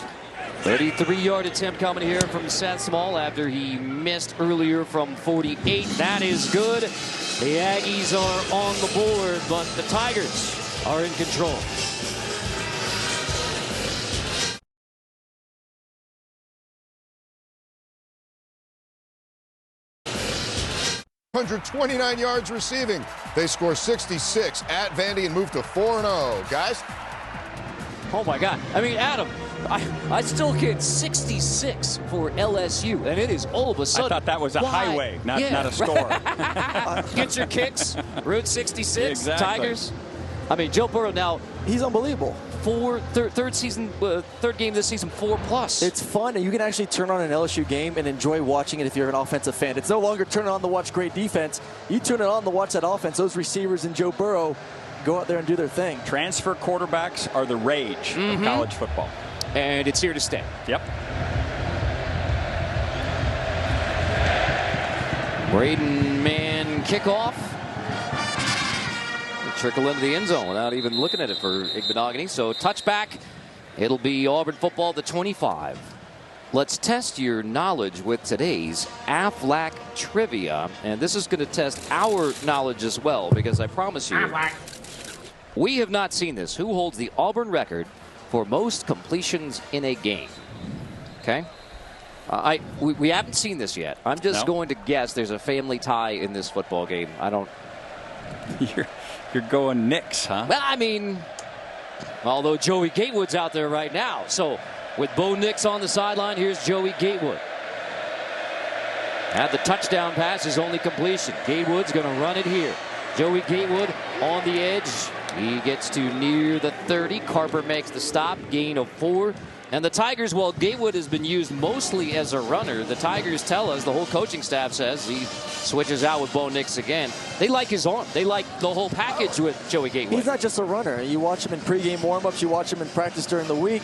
33-yard attempt coming here from Seth Small after he missed earlier from 48. That is good. The Aggies are on the board, but the Tigers are in control. $129 yards receiving. They score 66 at Vandy and move to 4-0. Guys? Oh, my God. I mean, Adam, I still get 66 for LSU, and it is all of a sudden. I thought that was a highway, not a score. Get your kicks. Route 66, exactly. Tigers. I mean, Joe Burrow now, he's unbelievable. Third game this season, 4+. It's fun, and you can actually turn on an LSU game and enjoy watching it if you're an offensive fan. It's no longer turning on to watch great defense. You turn it on to watch that offense. Those receivers and Joe Burrow go out there and do their thing. Transfer quarterbacks are the rage of college football. And it's here to stay. Yep. Braden Mann kickoff. Trickle into the end zone without even looking at it for Igbenogany. So touchback. It'll be Auburn football the 25. Let's test your knowledge with today's Aflac trivia. And this is going to test our knowledge as well, because I promise you, we have not seen this. Who holds the Auburn record for most completions in a game? Okay. We haven't seen this yet. I'm just going to guess there's a family tie in this football game. I don't. You're going Knicks, huh? Well, I mean, although Joey Gatewood's out there right now. So with Bo Nix on the sideline, here's Joey Gatewood. At the touchdown pass, his only completion. Gatewood's going to run it here. Joey Gatewood on the edge. He gets to near the 30. Carper makes the stop. Gain of 4. And the Tigers, while Gatewood has been used mostly as a runner, the Tigers tell us, the whole coaching staff says, he switches out with Bo Nix again. They like his arm. They like the whole package with Joey Gatewood. He's not just a runner. You watch him in pregame warm-ups. You watch him in practice during the week.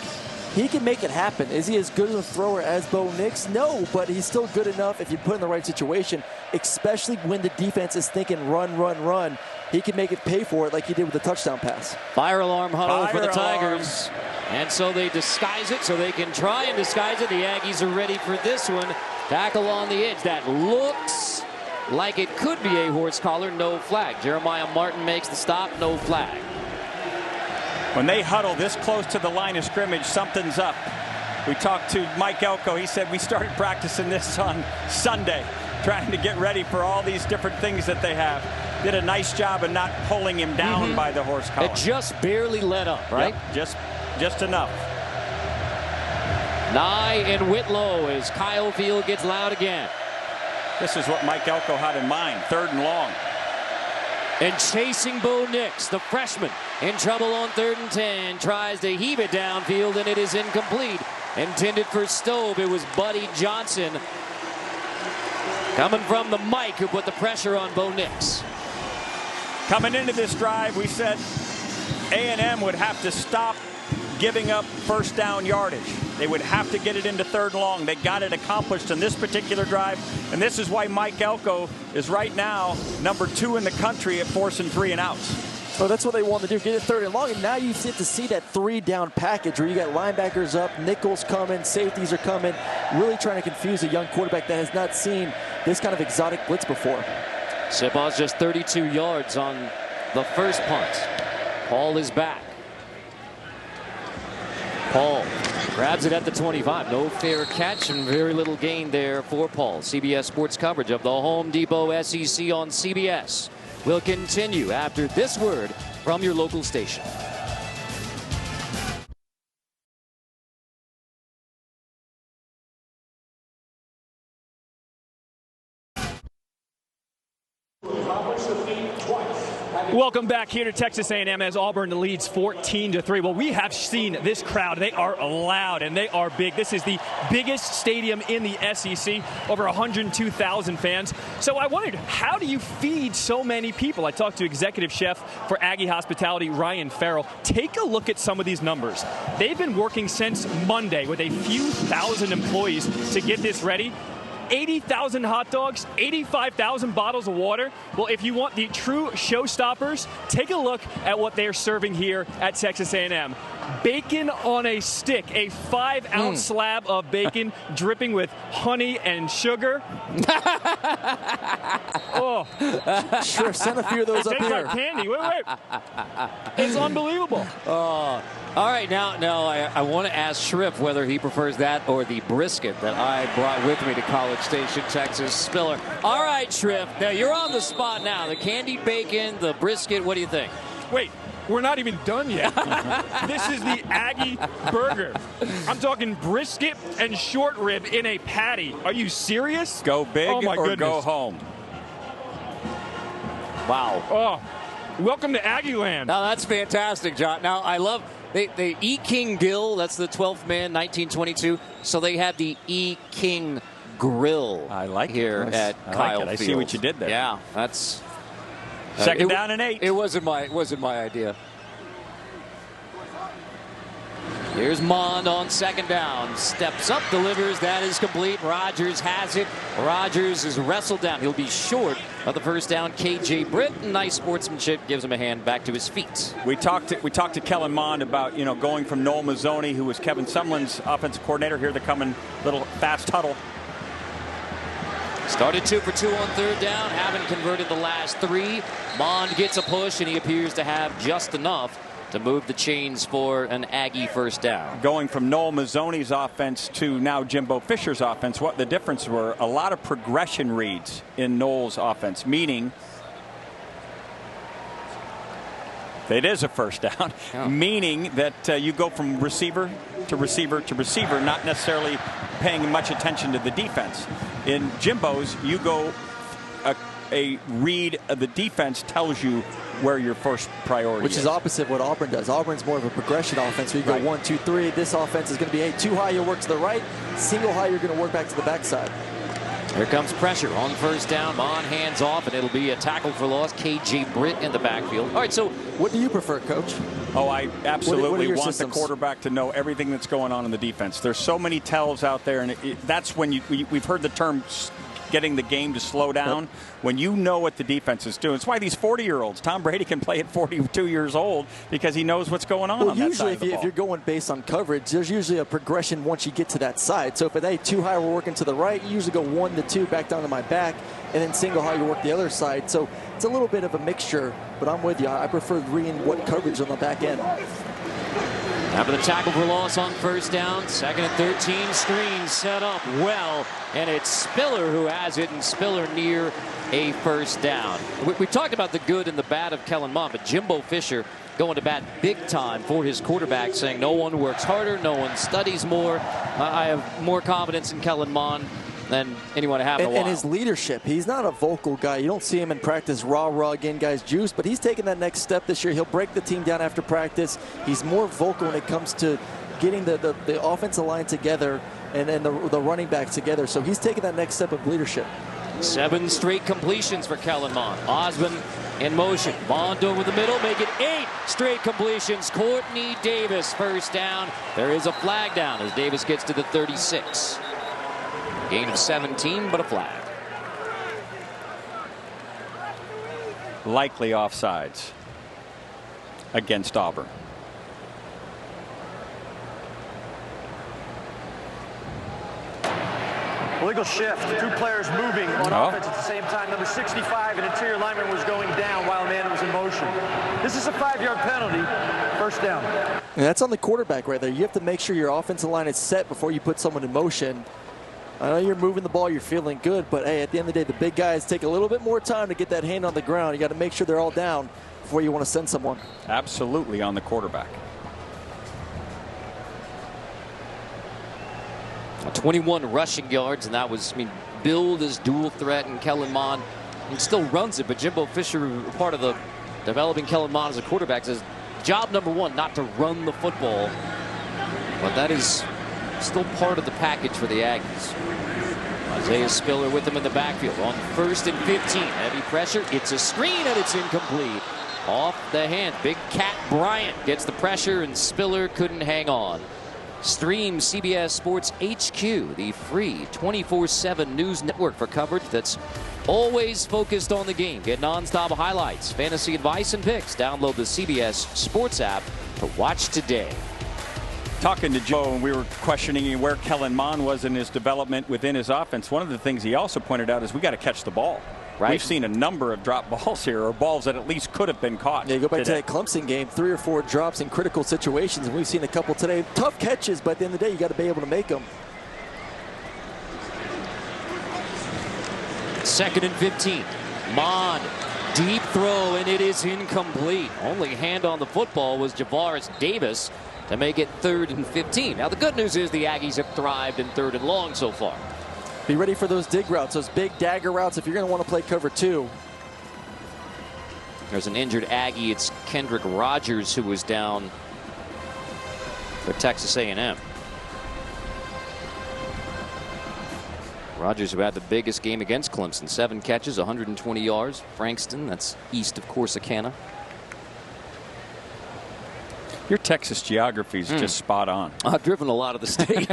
He can make it happen. Is he as good of a thrower as Bo Nix? No, but he's still good enough if you put in the right situation, especially when the defense is thinking run, run, run. He can make it pay for it like he did with the touchdown pass. Fire alarm huddle for the Tigers. And so they disguise it so they can try and disguise it. The Aggies are ready for this one. Tackle on the edge. That looks like it could be a horse collar. No flag. Jeremiah Martin makes the stop. No flag. When they huddle this close to the line of scrimmage, something's up. We talked to Mike Elko. He said we started practicing this on Sunday, trying to get ready for all these different things that they have. Did a nice job of not pulling him down by the horse collar. It just barely let up, right? Yep, just enough. Nye and Whitlow as Kyle Field gets loud again. This is what Mike Elko had in mind. 3rd and long. And chasing Bo Nix, the freshman, in trouble on 3rd and 10. Tries to heave it downfield, and it is incomplete. Intended for Stobe. It was Buddy Johnson coming from the mic who put the pressure on Bo Nix. Coming into this drive, we said A&M would have to stop giving up first down yardage. They would have to get it into 3rd and long. They got it accomplished in this particular drive, and this is why Mike Elko is right now number 2 in the country at forcing 3 and outs. So that's what they want to do, get it 3rd and long, and now you get to see that 3-down package where you got linebackers up, nickels coming, safeties are coming, really trying to confuse a young quarterback that has not seen this kind of exotic blitz before. Sipaw's just 32 yards on the first punt. Paul is back. Paul grabs it at the 25. No fair catch and very little gain there for Paul. CBS Sports coverage of the Home Depot SEC on CBS will continue after this word from your local station. Welcome back here to Texas A&M as Auburn leads 14-3. Well, we have seen this crowd. They are loud and they are big. This is the biggest stadium in the SEC, over 102,000 fans. So I wondered, how do you feed so many people? I talked to executive chef for Aggie Hospitality, Ryan Farrell. Take a look at some of these numbers. They've been working since Monday with a few thousand employees to get this ready. 80,000 hot dogs, 85,000 bottles of water. Well, if you want the true showstoppers, take a look at what they're serving here at Texas A&M. Bacon on a stick, a 5-ounce slab of bacon dripping with honey and sugar. Oh, sure, send a few of those up here. Like candy. Wait. It's unbelievable. All right, now I want to ask Schriff whether he prefers that or the brisket that I brought with me to College Station, Texas. Spiller. All right, Schriff. Now you're on the spot now. The candied bacon, the brisket. What do you think? Wait. We're not even done yet. This is the Aggie burger. I'm talking brisket and short rib in a patty. Are you serious? Go big or goodness. Go home. Wow. Oh, Welcome to Aggie Land. Now that's fantastic, John. Now I love they E. King Gill. That's the 12th man, 1922. So they have the E. King Grill. I like here it. at I Kyle like it. I see Field. what you did there. Yeah, that's second down and 8. It wasn't my idea. Here's Mond on second down. Steps up, delivers. That is complete. Rogers has it. Rogers is wrestled down. He'll be short of the first down. K.J. Britt, nice sportsmanship, gives him a hand back to his feet. We talked to Kellen Mond about going from Noel Mazzoni, who was Kevin Sumlin's offensive coordinator. Here they're coming, little fast huddle. Started 2 for 2 on third down. Haven't converted the last 3. Mond gets a push, and he appears to have just enough to move the chains for an Aggie first down. Going from Noel Mazzoni's offense to now Jimbo Fisher's offense, what the difference were, a lot of progression reads in Noel's offense, meaning it is a first down, meaning that you go from receiver to receiver to receiver, not necessarily paying much attention to the defense. In Jimbo's, you go a read of the defense tells you where your first priority Which is opposite of what Auburn does. Auburn's more of a progression offense where you go 1, 2, 3. This offense is going to be too high, you'll work to the right. Single high, you're going to work back to the backside. Here comes pressure on first down. Mond hands off, and it'll be a tackle for loss. K.J. Britt in the backfield. All right, so what do you prefer, Coach? Oh, I absolutely want systems? the quarterback to know everything that's going on in the defense. There's so many tells out there, and that's when we've heard the term getting the game to slow down. When you know what the defense is doing. It's why these 40-year-olds, Tom Brady can play at 42 years old because he knows what's going on that usually side of the ball. if you're going based on coverage, there's usually a progression once you get to that side. So if it's too high, we're working to the right. You usually go 1 to 2 back down to my back, and then single high, you work the other side. So it's a little bit of a mixture, but I'm with you. I prefer reading what coverage on the back end. After the tackle for loss on first down, second and 13, screen set up well, and it's Spiller who has it, and Spiller near a first down. We talked about the good and the bad of Kellen Mond, but Jimbo Fisher going to bat big time for his quarterback, saying no one works harder, no one studies more. I have more confidence in Kellen Mond than anyone I have in a while. And his leadership. He's not a vocal guy. You don't see him in practice rah-rah getting guys juice, but he's taking that next step this year. He'll break the team down after practice. He's more vocal when it comes to getting the offensive line together and the running backs together. So he's taking that next step of leadership. 7 straight completions for Kellen Mond. Osmond in motion. Mond over the middle, make it 8 straight completions. Courtney Davis first down. There is a flag down as Davis gets to the 36. Gain of 17, but a flag. Likely offsides against Auburn. Illegal shift. 2 players moving on offense at the same time. Number 65, an interior lineman, was going down while a man was in motion. This is a 5-yard penalty. First down. And that's on the quarterback right there. You have to make sure your offensive line is set before you put someone in motion. I know you're moving the ball, you're feeling good, but hey, at the end of the day, the big guys take a little bit more time to get that hand on the ground. You got to make sure they're all down before you want to send someone. Absolutely on the quarterback. 21 rushing yards, and that was, billed as dual threat, and Kellen Mond still runs it, but Jimbo Fisher, part of the developing Kellen Mond as a quarterback, says job number 1, not to run the football, but that is still part of the package for the Aggies. Isaiah Spiller with them in the backfield on 1st and 15. Heavy pressure. It's a screen, and it's incomplete. Off the hand. Big Cat Bryant gets the pressure, and Spiller couldn't hang on. Stream CBS Sports HQ, the free 24/7 news network for coverage that's always focused on the game. Get nonstop highlights, fantasy advice, and picks. Download the CBS Sports app to watch today. Talking to Joe, and we were questioning where Kellen Mond was in his development within his offense. One of the things he also pointed out is we got to catch the ball. Right. We've seen a number of drop balls here, or balls that at least could have been caught. Yeah, go back today. to that Clemson game, 3 or 4 drops in critical situations, and we've seen a couple today. Tough catches, but at the end of the day, you got to be able to make them. 2nd and 15. Mond, deep throw, and it is incomplete. Only hand on the football was Javaris Davis to make it 3rd and 15. Now, the good news is the Aggies have thrived in 3rd and long so far. Be ready for those dig routes, those big dagger routes if you're going to want to play cover 2. There's an injured Aggie. It's Kendrick Rogers who was down for Texas A&M. Rogers, who had the biggest game against Clemson, 7 catches, 120 yards. Frankston, that's east of Corsicana. Your Texas geography is just spot on. I've driven a lot of the state.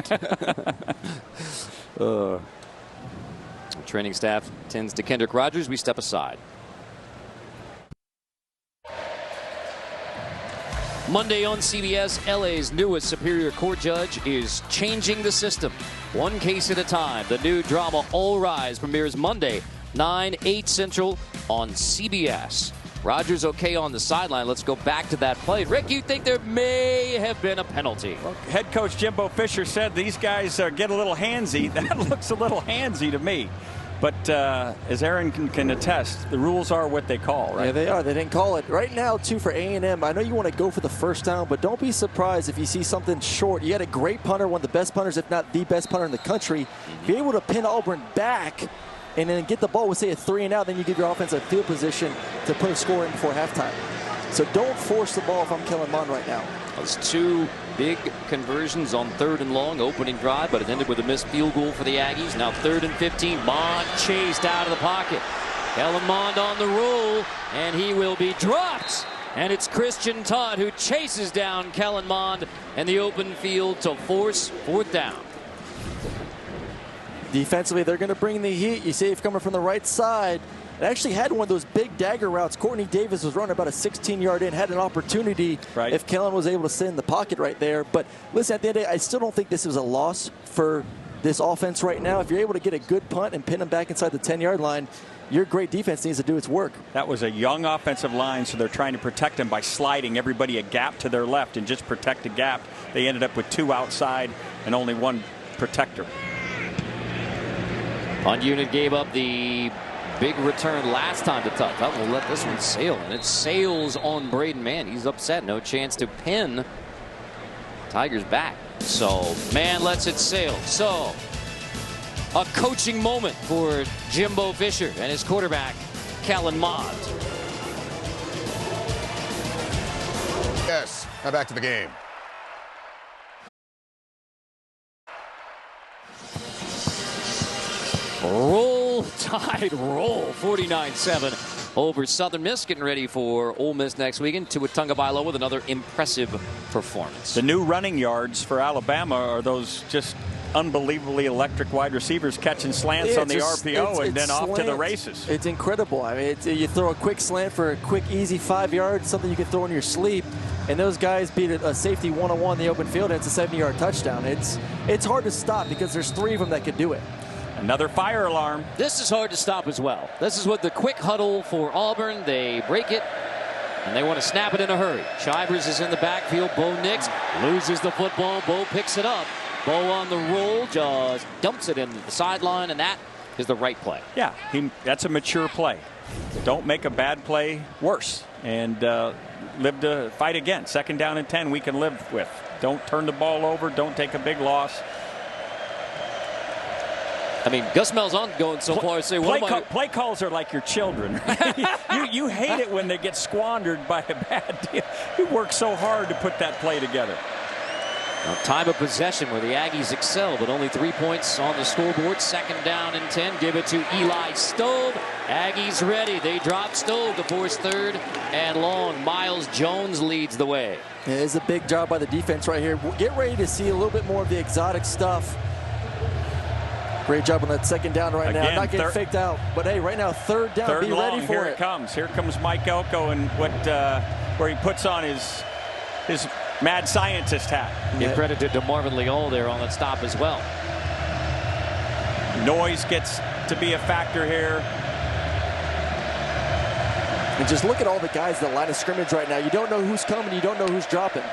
Training staff tends to Kendrick Rogers. We step aside. Monday on CBS, LA's newest Superior Court judge is changing the system. One case at a time. The new drama All Rise premieres Monday, 9/8 Central on CBS. Rogers okay on the sideline. Let's go back to that play. Rick, you think there may have been a penalty? Well, head coach Jimbo Fisher said these guys get a little handsy. That looks a little handsy to me. But as Aaron can attest, the rules are what they call, right? Yeah, they are. They didn't call it. Right now, too, for A&M, I know you want to go for the first down, but don't be surprised if you see something short. You had a great punter, one of the best punters, if not the best punter in the country. If you're able to pin Auburn back and then get the ball with, say, a 3-and-out, then you give your offense a field position to put a score in before halftime. So don't force the ball if I'm Kellen Mond right now. Those 2 big conversions on 3rd and long, opening drive, but it ended with a missed field goal for the Aggies. Now 3rd and 15. Mond chased out of the pocket. Kellen Mond on the roll, and he will be dropped. And it's Christian Todd who chases down Kellen Mond in the open field to force 4th down. Defensively, they're going to bring the heat. You see it coming from the right side. It actually had one of those big dagger routes. Courtney Davis was running about a 16-yard in, had an opportunity if Kellen was able to sit in the pocket right there. But listen, at the end of the day, I still don't think this is a loss for this offense right now. If you're able to get a good punt and pin them back inside the 10-yard line, your great defense needs to do its work. That was a young offensive line, so they're trying to protect them by sliding everybody a gap to their left and just protect a gap. They ended up with 2 outside and only 1 protector. Punt unit gave up the big return last time to Tutt. Tutt will let this one sail, and it sails on Braden Mann. He's upset. No chance to pin Tigers back. So Mann lets it sail. So a coaching moment for Jimbo Fisher and his quarterback, Kellen Mond. Yes, now back to the game. Roll Tide roll 49-7 over Southern Miss, getting ready for Ole Miss next weekend. Tua Tagovailoa with another impressive performance. The new running yards for Alabama are those just unbelievably electric wide receivers catching slants on the RPO and then off to the races. It's incredible. I mean, you throw a quick slant for a quick, easy 5 yards, something you can throw in your sleep, and those guys beat a safety one-on-one in the open field, and it's a 70-yard touchdown. It's hard to stop because there's 3 of them that could do it. Another fire alarm. This is hard to stop as well. This is what the quick huddle for Auburn. They break it, and they want to snap it in a hurry. Shivers is in the backfield. Bo Nix loses the football. Bo picks it up. Bo on the roll, just dumps it into the sideline, and that is the right play. Yeah, that's a mature play. Don't make a bad play worse, and live to fight again. 2nd down and 10 we can live with. Don't turn the ball over. Don't take a big loss. I mean, Gus Malzahn going so far as say, play calls are like your children. Right? you hate it when they get squandered by a bad deal. You work so hard to put that play together. Now, time of possession where the Aggies excel, but only 3 points on the scoreboard. 2nd down and 10. Give it to Eli Stove. Aggies ready. They drop Stove to force 3rd and long. Miles Jones leads the way. Yeah, it's a big job by the defense right here. Get ready to see a little bit more of the exotic stuff. Great job on that 2nd down right now. Not getting faked out. But, hey, right now, 3rd down. Be ready for Here it. it comes. Here comes Mike Elko and where he puts on his mad scientist hat. Give credit to DeMarvin Leal there on that stop as well. Noise gets to be a factor here. And just look at all the guys at the line of scrimmage right now. You don't know who's coming. You don't know who's dropping.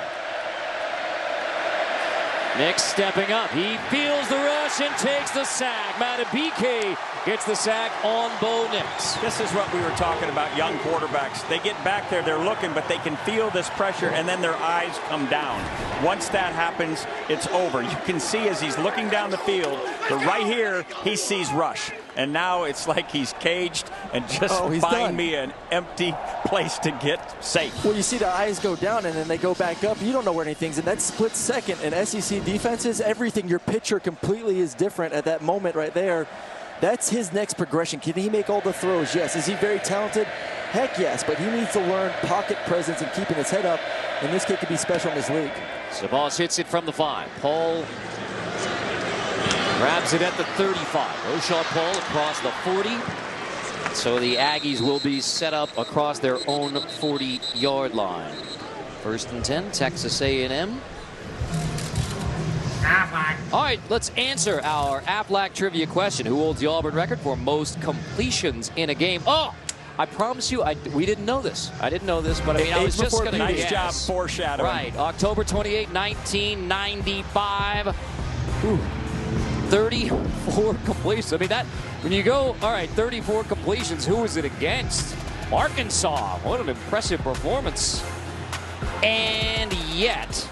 Nix stepping up. He feels the rush. rush and takes the sack. Matabike gets the sack on Bo Nix. This is what we were talking about, young quarterbacks. They get back there, they're looking, but they can feel this pressure, and then their eyes come down. Once that happens, it's over. You can see as he's looking down the field, but right here, he sees rush. And now it's like he's caged and just find me an empty place to get safe. Well, you see the eyes go down and then they go back up. You don't know where anything's in that split second. In SEC defenses, everything, your picture completely is different at that moment right there. That's his next progression. Can he make all the throws? Yes. Is he very talented? Heck yes, but he needs to learn pocket presence and keeping his head up. And this kid could be special in this league. Sabas hits it from the 5. Paul grabs it at the 35. Roshaw Paul across the 40. So the Aggies will be set up across their own 40-yard line. 1st and 10, Texas A&M. All right, let's answer our Aflac trivia question. Who holds the Auburn record for most completions in a game? Oh, I promise you, we didn't know this. I didn't know this, but I mean, I was just going to guess. Nice job foreshadowing. Right, October 28, 1995. Ooh. 34 completions. I mean, that, when you go, all right, 34 completions, who was it against? Arkansas. What an impressive performance. And yet,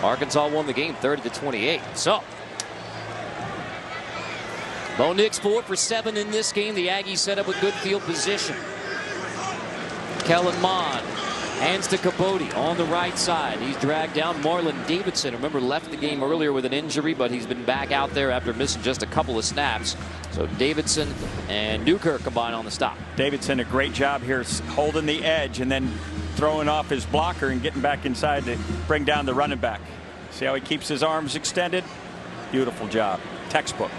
Arkansas won the game 30-28. So, Bo Nix 4 for 7 in this game. The Aggies set up a good field position. Kellen Mond hands to Capote on the right side. He's dragged down. Marlon Davidson, remember, left the game earlier with an injury, but he's been back out there after missing just a couple of snaps. So Davidson and Newkirk combine on the stop. Davidson, a great job here holding the edge and then throwing off his blocker and getting back inside to bring down the running back. See how he keeps his arms extended? Beautiful job. Textbook.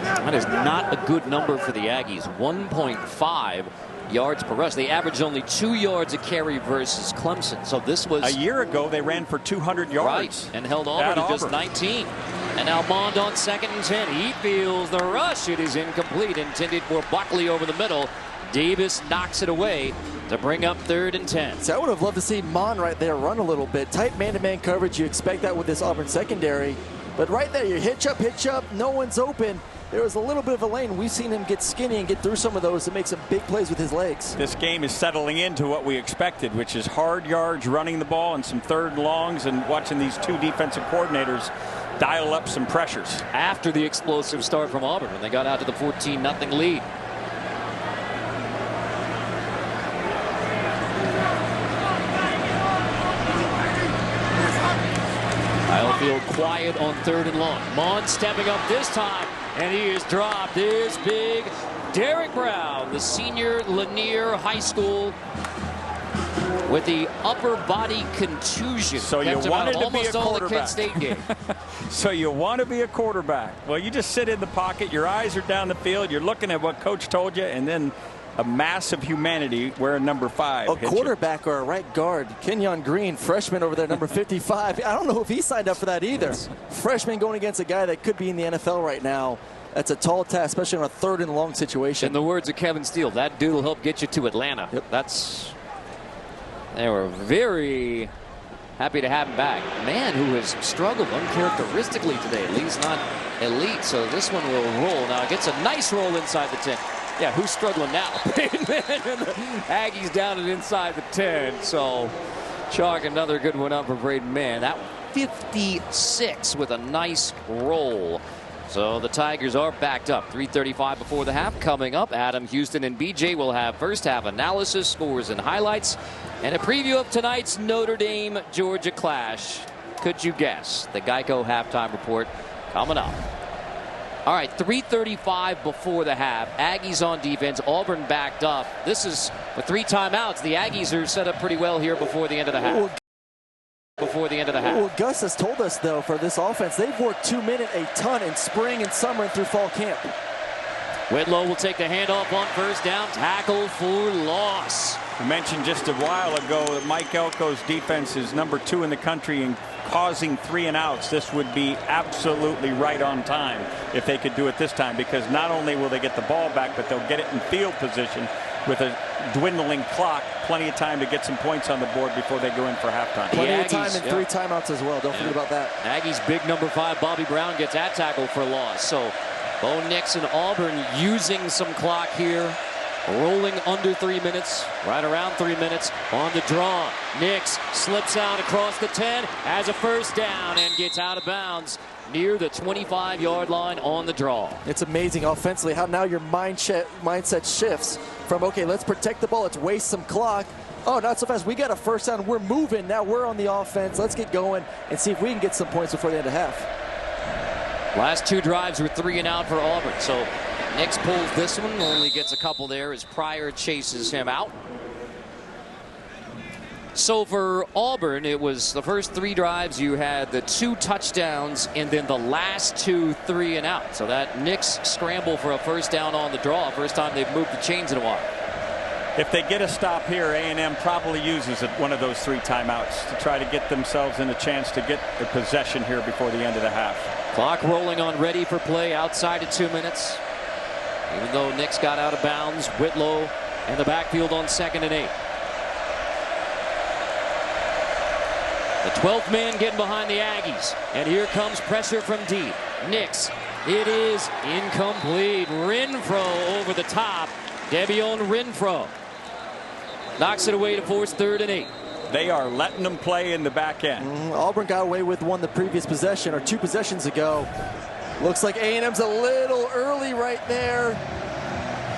That is not a good number for the Aggies. 1.5 yards per rush. They averaged only 2 yards a carry versus Clemson. So this was... A year ago, they ran for 200 yards. Right, and held Auburn to just 19. And now Mond on 2nd and 10. He feels the rush. It is incomplete. Intended for Buckley over the middle. Davis knocks it away to bring up 3rd and 10. So I would have loved to see Mond right there run a little bit. Tight man-to-man coverage. You expect that with this Auburn secondary. But right there, you hitch up. No one's open. There was a little bit of a lane. We've seen him get skinny and get through some of those to make some big plays with his legs. This game is settling into what we expected, which is hard yards running the ball and some 3rd and longs, and watching these two defensive coordinators dial up some pressures. After the explosive start from Auburn when they got out to the 14-0 lead. Field quiet on 3rd and long. Mond stepping up this time, and he is dropped. This big Derek Brown, the senior, Lanier High School, with the upper body contusion. So you wanted to be a quarterback. State game. So you want to be a quarterback. Well, you just sit in the pocket. Your eyes are down the field. You're looking at what coach told you, and then a mass of humanity wearing number 5. A quarterback or a right guard. Kenyon Green, freshman over there, number 55. I don't know if he signed up for that either. Freshman going against a guy that could be in the NFL right now. That's a tall task, especially on a 3rd and long situation. In the words of Kevin Steele, that dude will help get you to Atlanta. Yep. They were very happy to have him back. Man who has struggled uncharacteristically today, at least not elite. So this one will roll. Now it gets a nice roll inside the 10. Yeah, who's struggling now? Aggies down and inside the 10. So chalk another good one up for Braden Mann. That 56 with a nice roll. So the Tigers are backed up. 3:35 before the half. Coming up, Adam, Houston, and BJ will have first half analysis, scores, and highlights, and a preview of tonight's Notre Dame-Georgia clash. Could you guess? The Geico halftime report coming up. All right, 3:35 before the half. Aggies on defense. Auburn backed up. This is with 3 timeouts. The Aggies are set up pretty well here before the end of the half. Well, Gus has told us, though, for this offense, they've worked 2-minute a ton in spring and summer and through fall camp. Whitlow will take the handoff on first down. Tackle for loss. I mentioned just a while ago that Mike Elko's defense is number 2 in the country in causing 3 and outs. This would be absolutely right on time if they could do it this time, because not only will they get the ball back, but they'll get it in field position with a dwindling clock, plenty of time to get some points on the board before they go in for halftime. Plenty of time and 3 timeouts as well. Don't forget about that. Aggies' big number 5, Bobby Brown, gets at tackle for a loss. So Bo Nix and Auburn using some clock here. Rolling under 3 minutes, right around 3 minutes on the draw. Nix slips out across the 10, has a first down, and gets out of bounds near the 25-yard line on the draw. It's amazing offensively how now your mindset shifts from, okay, let's protect the ball, let's waste some clock. Oh, not so fast. We got a first down. We're moving. Now we're on the offense. Let's get going and see if we can get some points before the end of half. Last 2 drives were 3 and out for Auburn. So Nix pulls this one, only gets a couple there as Pryor chases him out. So for Auburn, it was the first 3 drives. You had the 2 touchdowns and then the last 2 3 and out. So that Nix scramble for a first down on the draw. First time they've moved the chains in a while. If they get a stop here, A&M probably uses one of those 3 timeouts to try to get themselves in a chance to get a possession here before the end of the half. Clock rolling on ready for play outside of 2 minutes. Even though Nix got out of bounds, Whitlow in the backfield on 2nd and 8. The 12th man getting behind the Aggies. And here comes pressure from deep. Nix, it is incomplete. Renfro over the top. Devion Renfro knocks it away to force 3rd and 8. They are letting them play in the back end. Auburn got away with one the previous possession, or 2 possessions ago. Looks like A&M's a little early right there.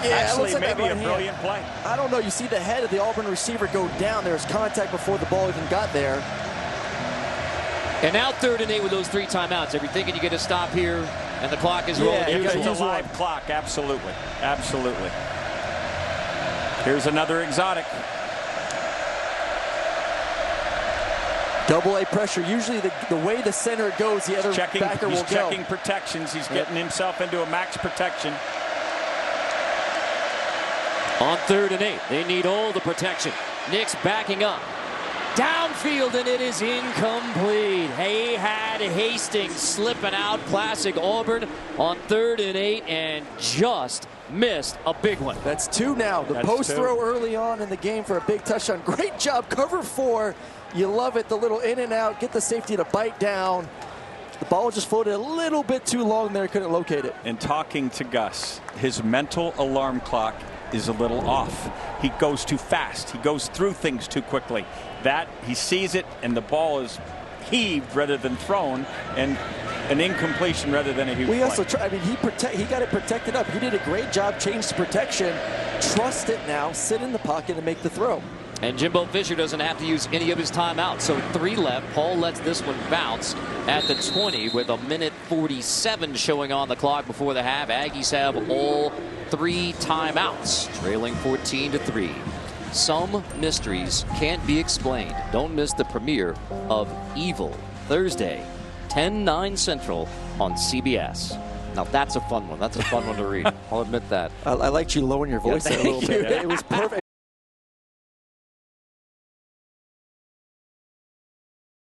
Yeah, actually, like maybe a brilliant play. I don't know. You see the head of the Auburn receiver go down. There's contact before the ball even got there. And now 3rd and 8 with those 3 timeouts. If you're thinking you get a stop here and the clock is rolling, it's a live clock. Absolutely. Absolutely. Here's another exotic. Double A pressure. Usually the way the center goes, the other backer will go. He's checking protections. He's getting himself into a max protection. On 3rd and 8, they need all the protection. Nix backing up. Downfield, and it is incomplete. He had Hastings slipping out. Classic Auburn on 3rd and 8, and just missed a big one. That's 2 now. The post throw early on in the game for a big touchdown. Great job. Cover 4. You love it. The little in and out. Get the safety to bite down. The ball just floated a little bit too long there. Couldn't locate it. And talking to Gus, his mental alarm clock is a little off. He goes too fast. He goes through things too quickly. That he sees it, and the ball is heaved rather than thrown, and an incompletion rather than a huge play. Also try. I mean, he got it protected up. He did a great job. Changed protection. Trust it now. Sit in the pocket and make the throw. And Jimbo Fisher doesn't have to use any of his timeouts. So 3 left. Paul lets this one bounce at the 20 with 1:47 showing on the clock before the half. Aggies have all 3 timeouts, trailing 14-3. Some mysteries can't be explained. Don't miss the premiere of Evil Thursday, 10/9 Central on CBS. Now that's a fun one. That's a fun one to read. I'll admit that. I liked you lowering your voice there a little bit. It was perfect.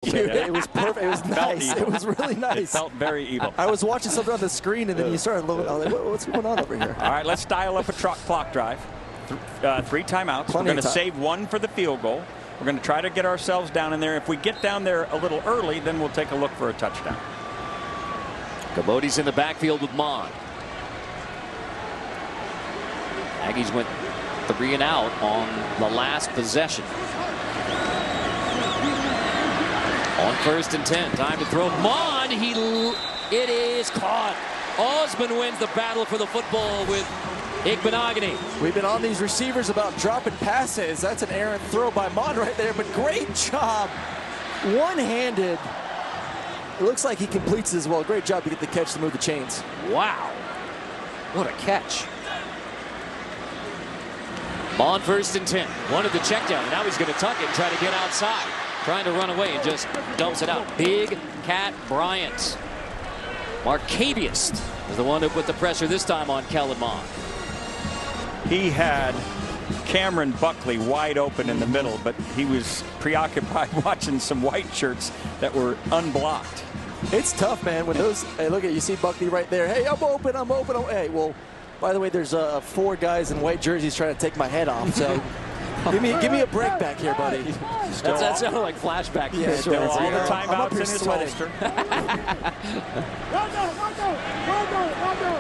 It was perfect. It was nice. It was really nice. It felt very evil. I was watching something on the screen, and then you started looking. I was like, what's going on over here? All right, let's dial up a clock drive. 3 timeouts. We're going to save 1 for the field goal. We're going to try to get ourselves down in there. If we get down there a little early, then we'll take a look for a touchdown. Cabote's in the backfield with Mon. Aggies went 3 and out on the last possession. On 1st and 10, time to throw. Mon, it is caught. Osmond wins the battle for the football with Igbenogany. We've been on these receivers about dropping passes. That's an errant throw by Mon right there, but great job. One-handed. It looks like he completes it as well. Great job to get the catch to move the chains. Wow. What a catch. On 1st and 10. Wanted the check down. Now he's going to tuck it and try to get outside. Trying to run away and just dumps it out. Big Cat Bryant. Marcavius is the one who put the pressure this time on Kellen Mond. He had Cameron Buckley wide open in the middle, but he was preoccupied watching some white shirts that were unblocked. It's tough, man. When those, hey, look at you see Buckley right there. Hey, I'm open. Hey, well, By the way, there's 4 guys in white jerseys trying to take my head off. So give me a break back here, buddy. That sounded like flashback. Yeah, still all the timeouts in his holster.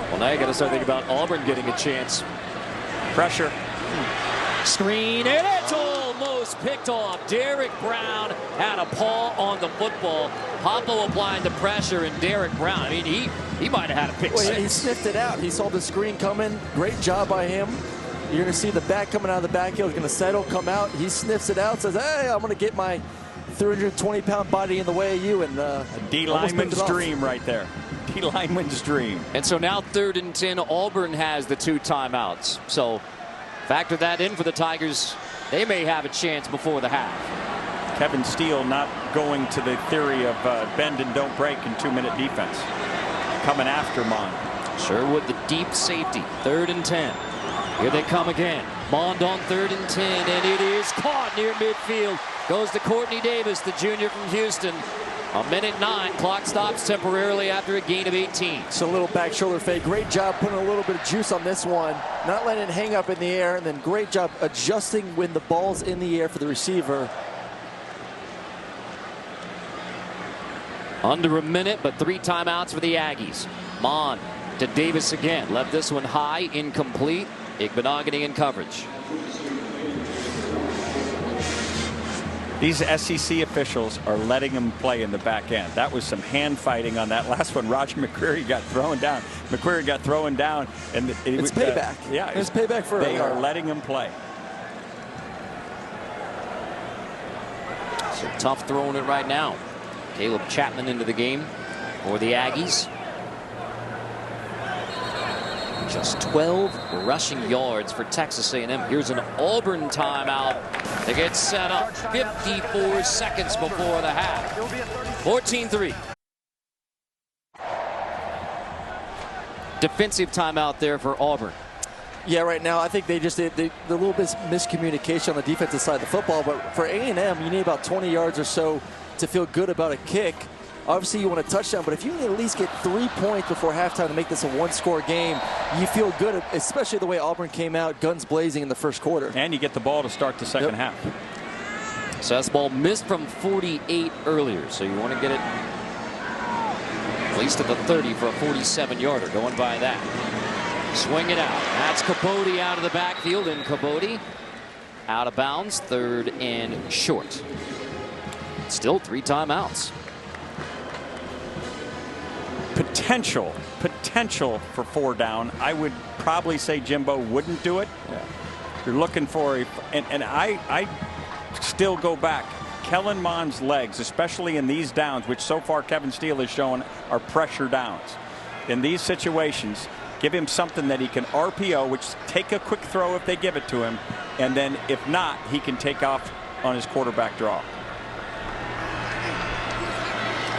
Well, now you got to start thinking about Auburn getting a chance. Pressure. Screen, and it's almost picked off. Derek Brown had a paw on the football. Popo applying the pressure, and Derek Brown, I mean, he might have had a pick six. He sniffed it out. He saw the screen coming. Great job by him. You're going to see the back coming out of the backfield. He's going to settle, come out. He sniffs it out, says, hey, I'm going to get my 320-pound body in the way of you. And a D lineman's dream right there. D lineman's dream. And so now 3rd and 10, Auburn has the 2 timeouts. So factor that in for the Tigers. They may have a chance before the half. Kevin Steele not going to the theory of bend and don't break in 2-minute defense. Coming after Mond. Sherwood, the deep safety, 3rd and 10. Here they come again. Mond on 3rd and 10, and it is caught near midfield. Goes to Courtney Davis, the junior from Houston. 1:09. Clock stops temporarily after a gain of 18. So a little back shoulder fake. Great job putting a little bit of juice on this one. Not letting it hang up in the air, and then great job adjusting when the ball's in the air for the receiver. Under a minute, but 3 timeouts for the Aggies. Mond to Davis again. Left this one high, incomplete. Igbenogany in coverage. These SEC officials are letting him play in the back end. That was some hand fighting on that last one. Roger McCreary got thrown down. And it's payback. Yeah, it's payback for They are letting him play. So tough throwing it right now. Caleb Chapman into the game for the Aggies. Just 12 rushing yards for Texas A&M. Here's an Auburn timeout to get set up. 54 seconds before the half. 14-3. Defensive timeout there for Auburn. Yeah, right now I think they the little bit miscommunication on the defensive side of the football. But for A&M, you need about 20 yards or so to feel good about a kick. Obviously, you want a touchdown, but if you can at least get 3 points before halftime to make this a 1-score game, you feel good, especially the way Auburn came out, guns blazing in the first quarter. And you get the ball to start the second half. So that's ball missed from 48 earlier, so you want to get it at least at the 30 for a 47-yarder. Going by that. Swing it out. That's Capote out of the backfield, and Capote out of bounds, 3rd and short. Still 3 timeouts. Potential for 4 down. I would probably say Jimbo wouldn't do it. Yeah. You're looking for and I still go back. Kellen Mond's legs, especially in these downs, which so far Kevin Steele has shown are pressure downs. In these situations, give him something that he can RPO, which take a quick throw if they give it to him, and then if not, he can take off on his quarterback draw.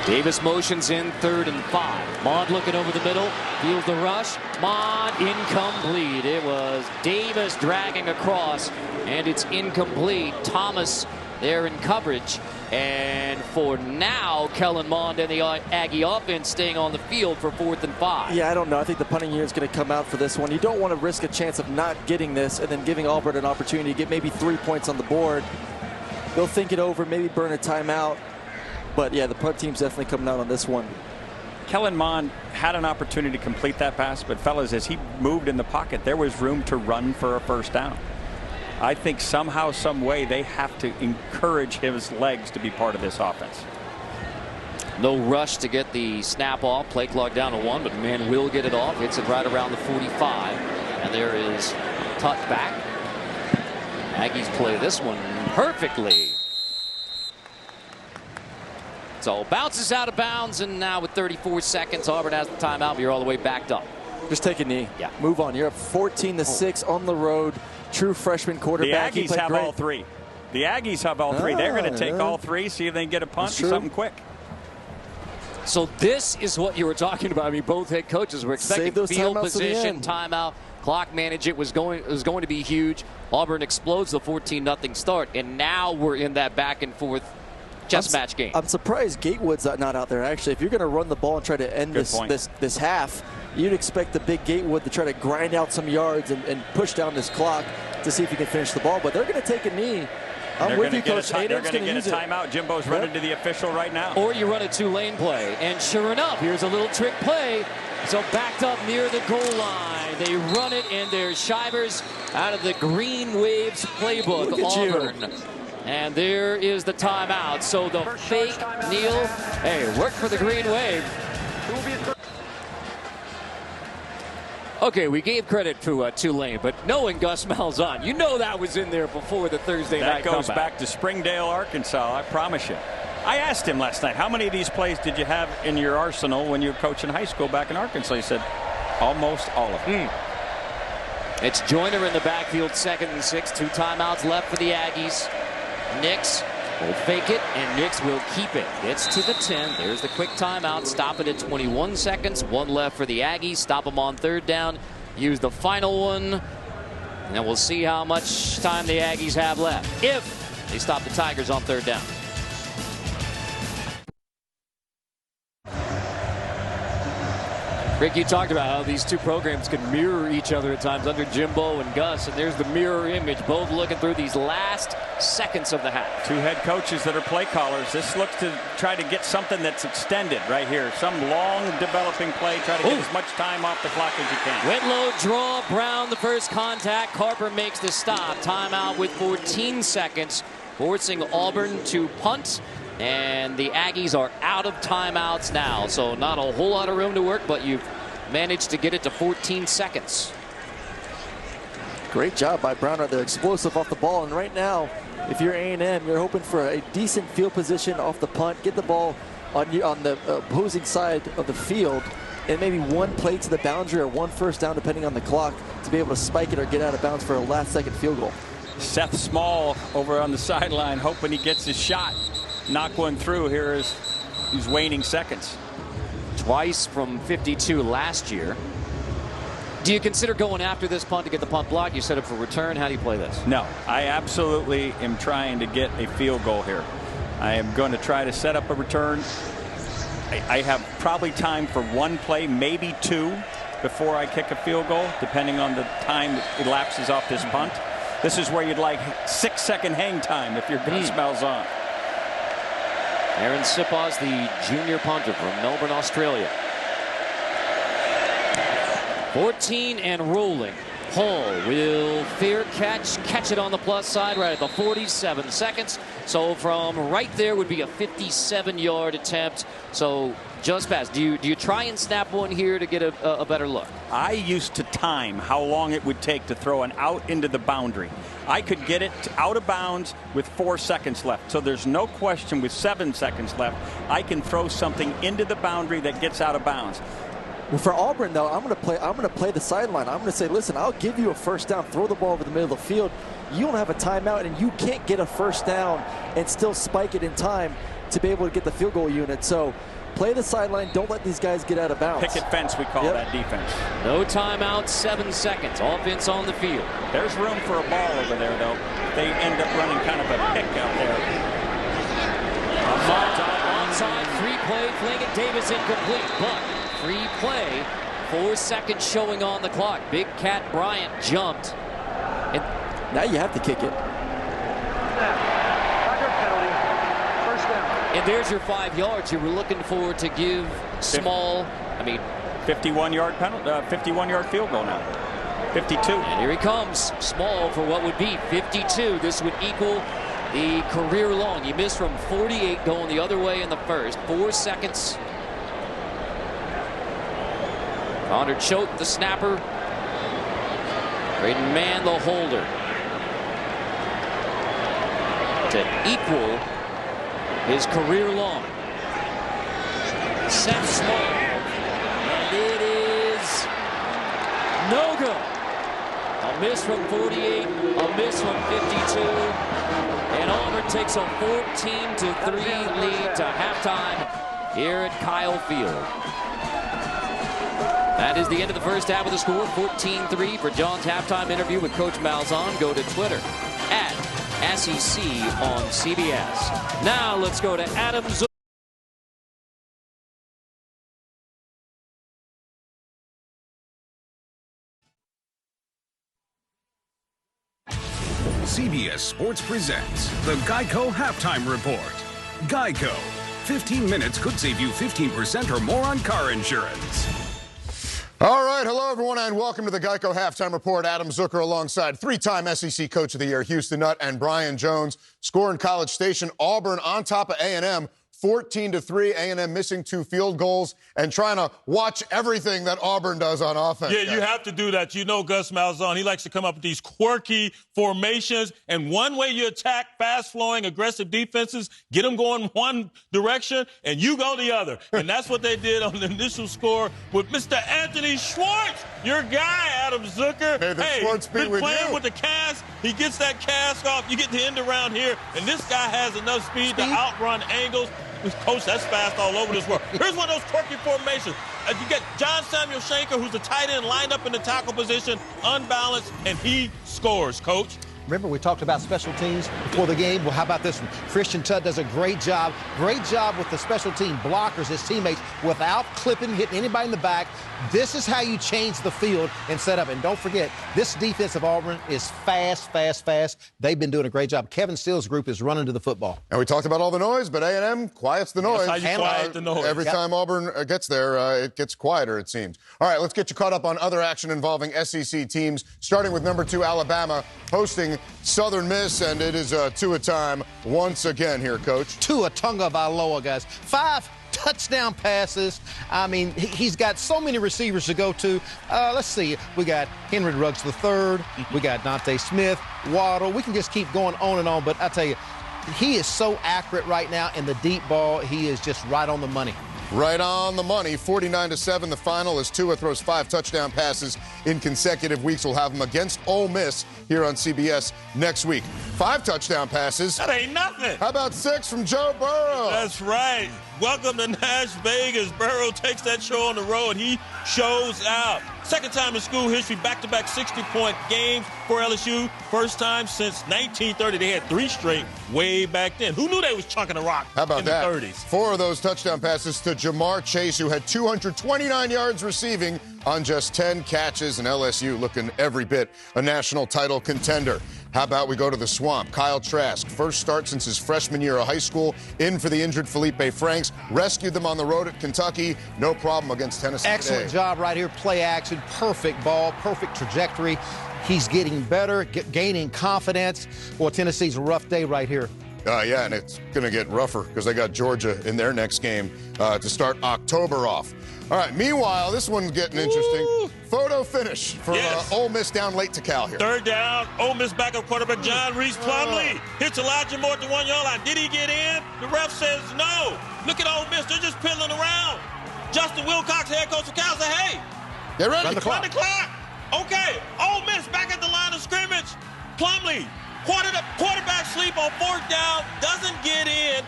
Davis motions in 3rd and 5. Mond looking over the middle. Feels the rush. Mond incomplete. It was Davis dragging across, and it's incomplete. Thomas there in coverage. And for now, Kellen Mond and the Aggie offense staying on the field for 4th and 5. Yeah, I don't know. I think the punting unit is going to come out for this one. You don't want to risk a chance of not getting this and then giving Auburn an opportunity to get maybe 3 points on the board. They'll think it over, maybe burn a timeout. But, yeah, the punt team's definitely coming out on this one. Kellen Mond had an opportunity to complete that pass, but, fellas, as he moved in the pocket, there was room to run for a 1st down. I think somehow, some way, they have to encourage his legs to be part of this offense. No rush to get the snap off. Play clock down to 1, but man will get it off. Hits it right around the 45. And there is touchback. Aggies play this one perfectly. So bounces out of bounds, and now with 34 seconds, Auburn has the timeout, but you're all the way backed up. Just take a knee. Yeah. Move on. You're up 14-6 on the road. True freshman quarterback. The Aggies have all 3. The Aggies have all 3. They're going to take all 3, see if they can get a punt, do something quick. So this is what you were talking about. I mean, both head coaches were expecting field position, timeout, clock manage. It was going to be huge. Auburn explodes the 14-0 start, and now we're in that back and forth chess match game. I'm surprised Gatewood's not out there. Actually, if you're going to run the ball and try to end this half, you'd expect the big Gatewood to try to grind out some yards and push down this clock to see if he can finish the ball. But they're going to take a knee. I'm with you, Coach. They're going to get a timeout. Jimbo's running to the official right now. Or you run a two-lane play. And sure enough, here's a little trick play. So backed up near the goal line. They run it, and there's Shivers out of the Green Waves playbook. Auburn. And there is the timeout. So the fake kneel. Hey, work for the Green Wave. Okay, we gave credit to Tulane, but knowing Gus Malzahn, you know that was in there before the Thursday night comeback. That goes comeback. back to Springdale, Arkansas, I promise you. I asked him last night, how many of these plays did you have in your arsenal when you were coaching high school back in Arkansas? He said, almost all of them. It's Joyner in the backfield, 2nd and 6. 2 timeouts left for the Aggies. Nix will fake it, and Nix will keep it. Gets to the 10. There's the quick timeout. Stop it at 21 seconds. 1 left for the Aggies. Stop them on 3rd down. Use the final one. And we'll see how much time the Aggies have left if they stop the Tigers on 3rd down. Rick, you talked about how these two programs can mirror each other at times under Jimbo and Gus, and there's the mirror image, both looking through these last seconds of the half. 2 head coaches that are play callers. This looks to try to get something that's extended right here. Some long developing play, try to get as much time off the clock as you can. Whitlow draw, Brown the first contact. Carper makes the stop. Timeout with 14 seconds, forcing Auburn to punt. And the Aggies are out of timeouts now, so not a whole lot of room to work, but you've managed to get it to 14 seconds. Great job by Brown. They're explosive off the ball, and right now, if you're A&M, you're hoping for a decent field position off the punt, get the ball on the opposing side of the field, and maybe 1 play to the boundary or 1 first down, depending on the clock, to be able to spike it or get out of bounds for a last-second field goal. Seth Small over on the sideline, hoping he gets his shot. Knock one through here as these waning seconds. Twice from 52 last year. Do you consider going after this punt to get the punt block? You set up for return. How do you play this? No, I absolutely am trying to get a field goal here. I am going to try to set up a return. I have probably time for 1 play, maybe 2, before I kick a field goal, depending on the time that elapses off this punt. This is where you'd like 6-second hang time if you're Gus Malzahn. Aaron Sipos, the junior punter from Melbourne, Australia. 14 and rolling. Hall will fair catch it on the plus side right at the 47 seconds. So from right there would be a 57-yard attempt. So just past. Do you try and snap one here to get a better look? I used to time how long it would take to throw an out into the boundary. I could get it out of bounds with 4 seconds left. So there's no question with 7 seconds left, I can throw something into the boundary that gets out of bounds. Well, for Auburn, though, I'm going to play the sideline. I'm going to say, listen, I'll give you a first down. Throw the ball over the middle of the field. You don't have a timeout, and you can't get a first down and still spike it in time to be able to get the field goal unit. So play the sideline. Don't let these guys get out of bounds. Picket fence, we call that defense. No timeout, 7 seconds. Offense on the field. There's room for a ball over there, though. They end up running kind of a pick out there. Onside, free play, fling it. Davis incomplete, but free play. 4 seconds showing on the clock. Big Cat Bryant jumped. And now you have to kick it. And there's your 5 yards. You were looking for to give Small, 51-yard penalty, 51-yard field goal now. 52. And here he comes. Small for what would be 52. This would equal the career long. He missed from 48 going the other way in the first. 4 seconds. Connor Choate, the snapper. Braden Mann, the holder. To equal his career long. Seth Small. And it is no good. A miss from 48, a miss from 52. And Auburn takes a 14-3 lead to halftime here at Kyle Field. That is the end of the first half of the score, 14-3. For John's halftime interview with Coach Malzahn, go to Twitter @SEC on CBS. Now let's go to Adam CBS Sports presents the Geico Halftime Report. Geico. 15 minutes could save you 15% or more on car insurance. All right, hello, everyone, and welcome to the Geico Halftime Report. Adam Zucker alongside three-time SEC Coach of the Year, Houston Nutt, and Brian Jones. Score in College Station, Auburn on top of A&M. 14-3, A&M missing 2 field goals and trying to watch everything that Auburn does on offense. Yeah, you have to do that. You know Gus Malzahn, he likes to come up with these quirky formations, and one way you attack fast-flowing, aggressive defenses, get them going one direction, and you go the other. And that's what they did on the initial score with Mr. Anthony Schwartz, your guy, Adam Zucker. Hey, Schwartz been playing with the cast. He gets that cast off. You get the end around here, and this guy has enough speed to outrun angles. Coach, that's fast all over this world. Here's one of those quirky formations. You get John Samuel Shanker, who's the tight end, lined up in the tackle position, unbalanced, and he scores, Coach. Remember, we talked about special teams before the game. Well, how about this one? Christian Tutt does a great job with the special team blockers, his teammates, without clipping, hitting anybody in the back. This is how you change the field and set up. And don't forget, this defense of Auburn is fast. They've been doing a great job. Kevin Steele's group is running to the football. And we talked about all the noise, but A&M quiets the noise. That's how you quiet the noise. Every time Auburn gets there, it gets quieter, it seems. All right, let's get you caught up on other action involving SEC teams, starting with number 2 Alabama hosting Southern Miss, and it is Tua time once again here, Coach. Tua Tagovailoa, guys. 5 touchdown passes. I mean, he's got so many receivers to go to. Let's see. We got Henry Ruggs III. We got Dante Smith, Waddle. We can just keep going on and on, but I tell you, he is so accurate right now in the deep ball. He is just right on the money. Right on the money. 49-7 the final as Tua throws 5 touchdown passes in consecutive weeks. We'll have him against Ole Miss here on CBS next week. 5 touchdown passes. That ain't nothing. How about 6 from Joe Burrow? That's right. Welcome to Nash Vegas. Burrow takes that show on the road. He shows out. Second time in school history, back-to-back 60-point games for LSU. First time since 1930. They had 3 straight way back then. Who knew they was chunking a rock How about in that? the 30s? 4 of those touchdown passes to Jamar Chase, who had 229 yards receiving on just 10 catches, and LSU looking every bit a national title contender. How about we go to the Swamp? Kyle Trask, first start since his freshman year of high school, in for the injured Felipe Franks, rescued them on the road at Kentucky, no problem against Tennessee Excellent today. job right here, play action, perfect ball, perfect trajectory. He's getting better, gaining confidence. Well, Tennessee's a rough day right here. Yeah, and it's going to get rougher because they got Georgia in their next game to start October off. All right, meanwhile, this one's getting interesting. Ooh. Photo finish for Ole Miss down late to Cal here. Third down, Ole Miss backup quarterback John Reese Plumlee hits Elijah Moore at the 1-yard line. Did he get in? The ref says no. Look at Ole Miss. They're just piddling around. Justin Wilcox, head coach of Cal, said, hey, get ready. Run the clock. Okay, Ole Miss back at the line of scrimmage. Plumlee, quarterback sleep on 4th down, doesn't get in.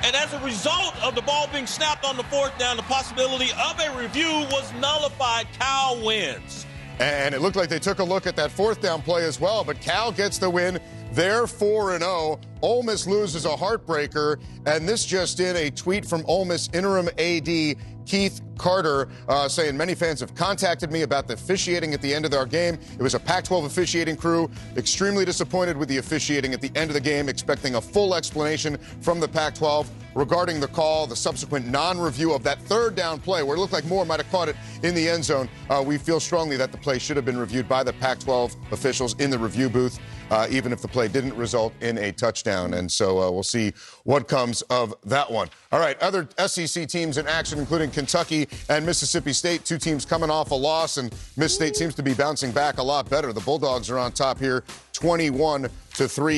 And as a result of the ball being snapped on the 4th down, the possibility of a review was nullified. Cal wins. And it looked like they took a look at that 4th down play as well, but Cal gets the win. They're 4-0. Ole Miss loses a heartbreaker, and this just in, a tweet from Ole Miss interim AD Keith Carter saying, many fans have contacted me about the officiating at the end of our game. It was a Pac-12 officiating crew. Extremely disappointed with the officiating at the end of the game, expecting a full explanation from the Pac-12 regarding the call, the subsequent non-review of that 3rd down play where it looked like Moore might have caught it in the end zone. We feel strongly that the play should have been reviewed by the Pac-12 officials in the review booth, even if the play didn't result in a touchdown. And so we'll see what comes of that one. All right, other SEC teams in action, including Kentucky and Mississippi State, 2 teams coming off a loss, and Miss State seems to be bouncing back a lot better. The Bulldogs are on top here, 21-3.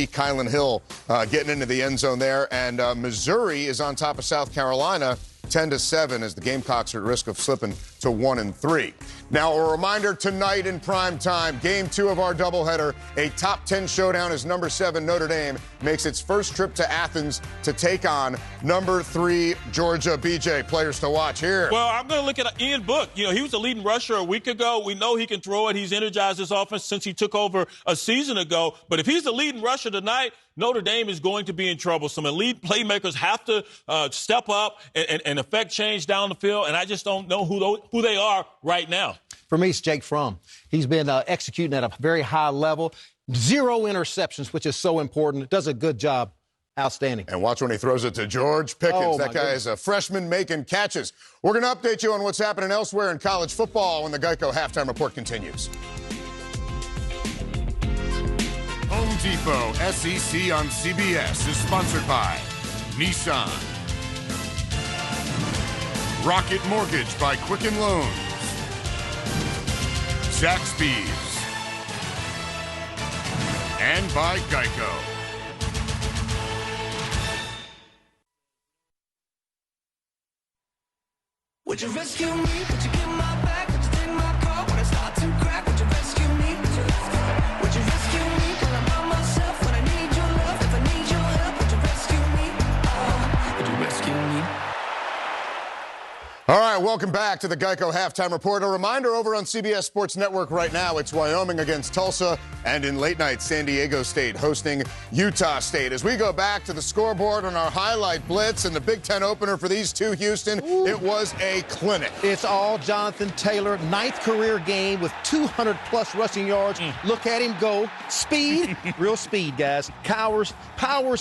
Kylan Hill getting into the end zone there, and Missouri is on top of South Carolina, 10-7, as the Gamecocks are at risk of slipping to 1-3. Now, a reminder tonight in prime time, Game 2 of our doubleheader, a top 10 showdown as number 7 Notre Dame makes its first trip to Athens to take on number 3 Georgia. BJ, players to watch here. Well, I'm going to look at Ian Book. You know, he was the leading rusher a week ago. We know he can throw it. He's energized his offense since he took over a season ago. But if he's the leading rusher tonight, Notre Dame is going to be in trouble. Some elite playmakers have to step up and affect change down the field, and I just don't know who they are right now. For me, it's Jake Fromm. He's been executing at a very high level. 0 interceptions, which is so important. Does a good job. Outstanding. And watch when he throws it to George Pickens. That guy is a freshman making catches. We're going to update you on what's happening elsewhere in college football when the Geico Halftime Report continues. Home Depot SEC on CBS is sponsored by Nissan. Rocket Mortgage by Quicken Loans. Zaxby's. And by Geico. Would you rescue me? Would you get my back? Would you take my car when I start to crack? Would you rescue me? Would you rescue me when I'm by myself? When I need your love, if I need your help, would you rescue me? Would you rescue me? All right, welcome back to the Geico Halftime Report. A reminder over on CBS Sports Network right now, it's Wyoming against Tulsa, and in late night, San Diego State hosting Utah State. As we go back to the scoreboard on our highlight blitz and the Big Ten opener for these two, Houston, it was a clinic. It's all Jonathan Taylor, 9th career game with 200-plus rushing yards. Look at him go. Speed, real speed, guys. Powers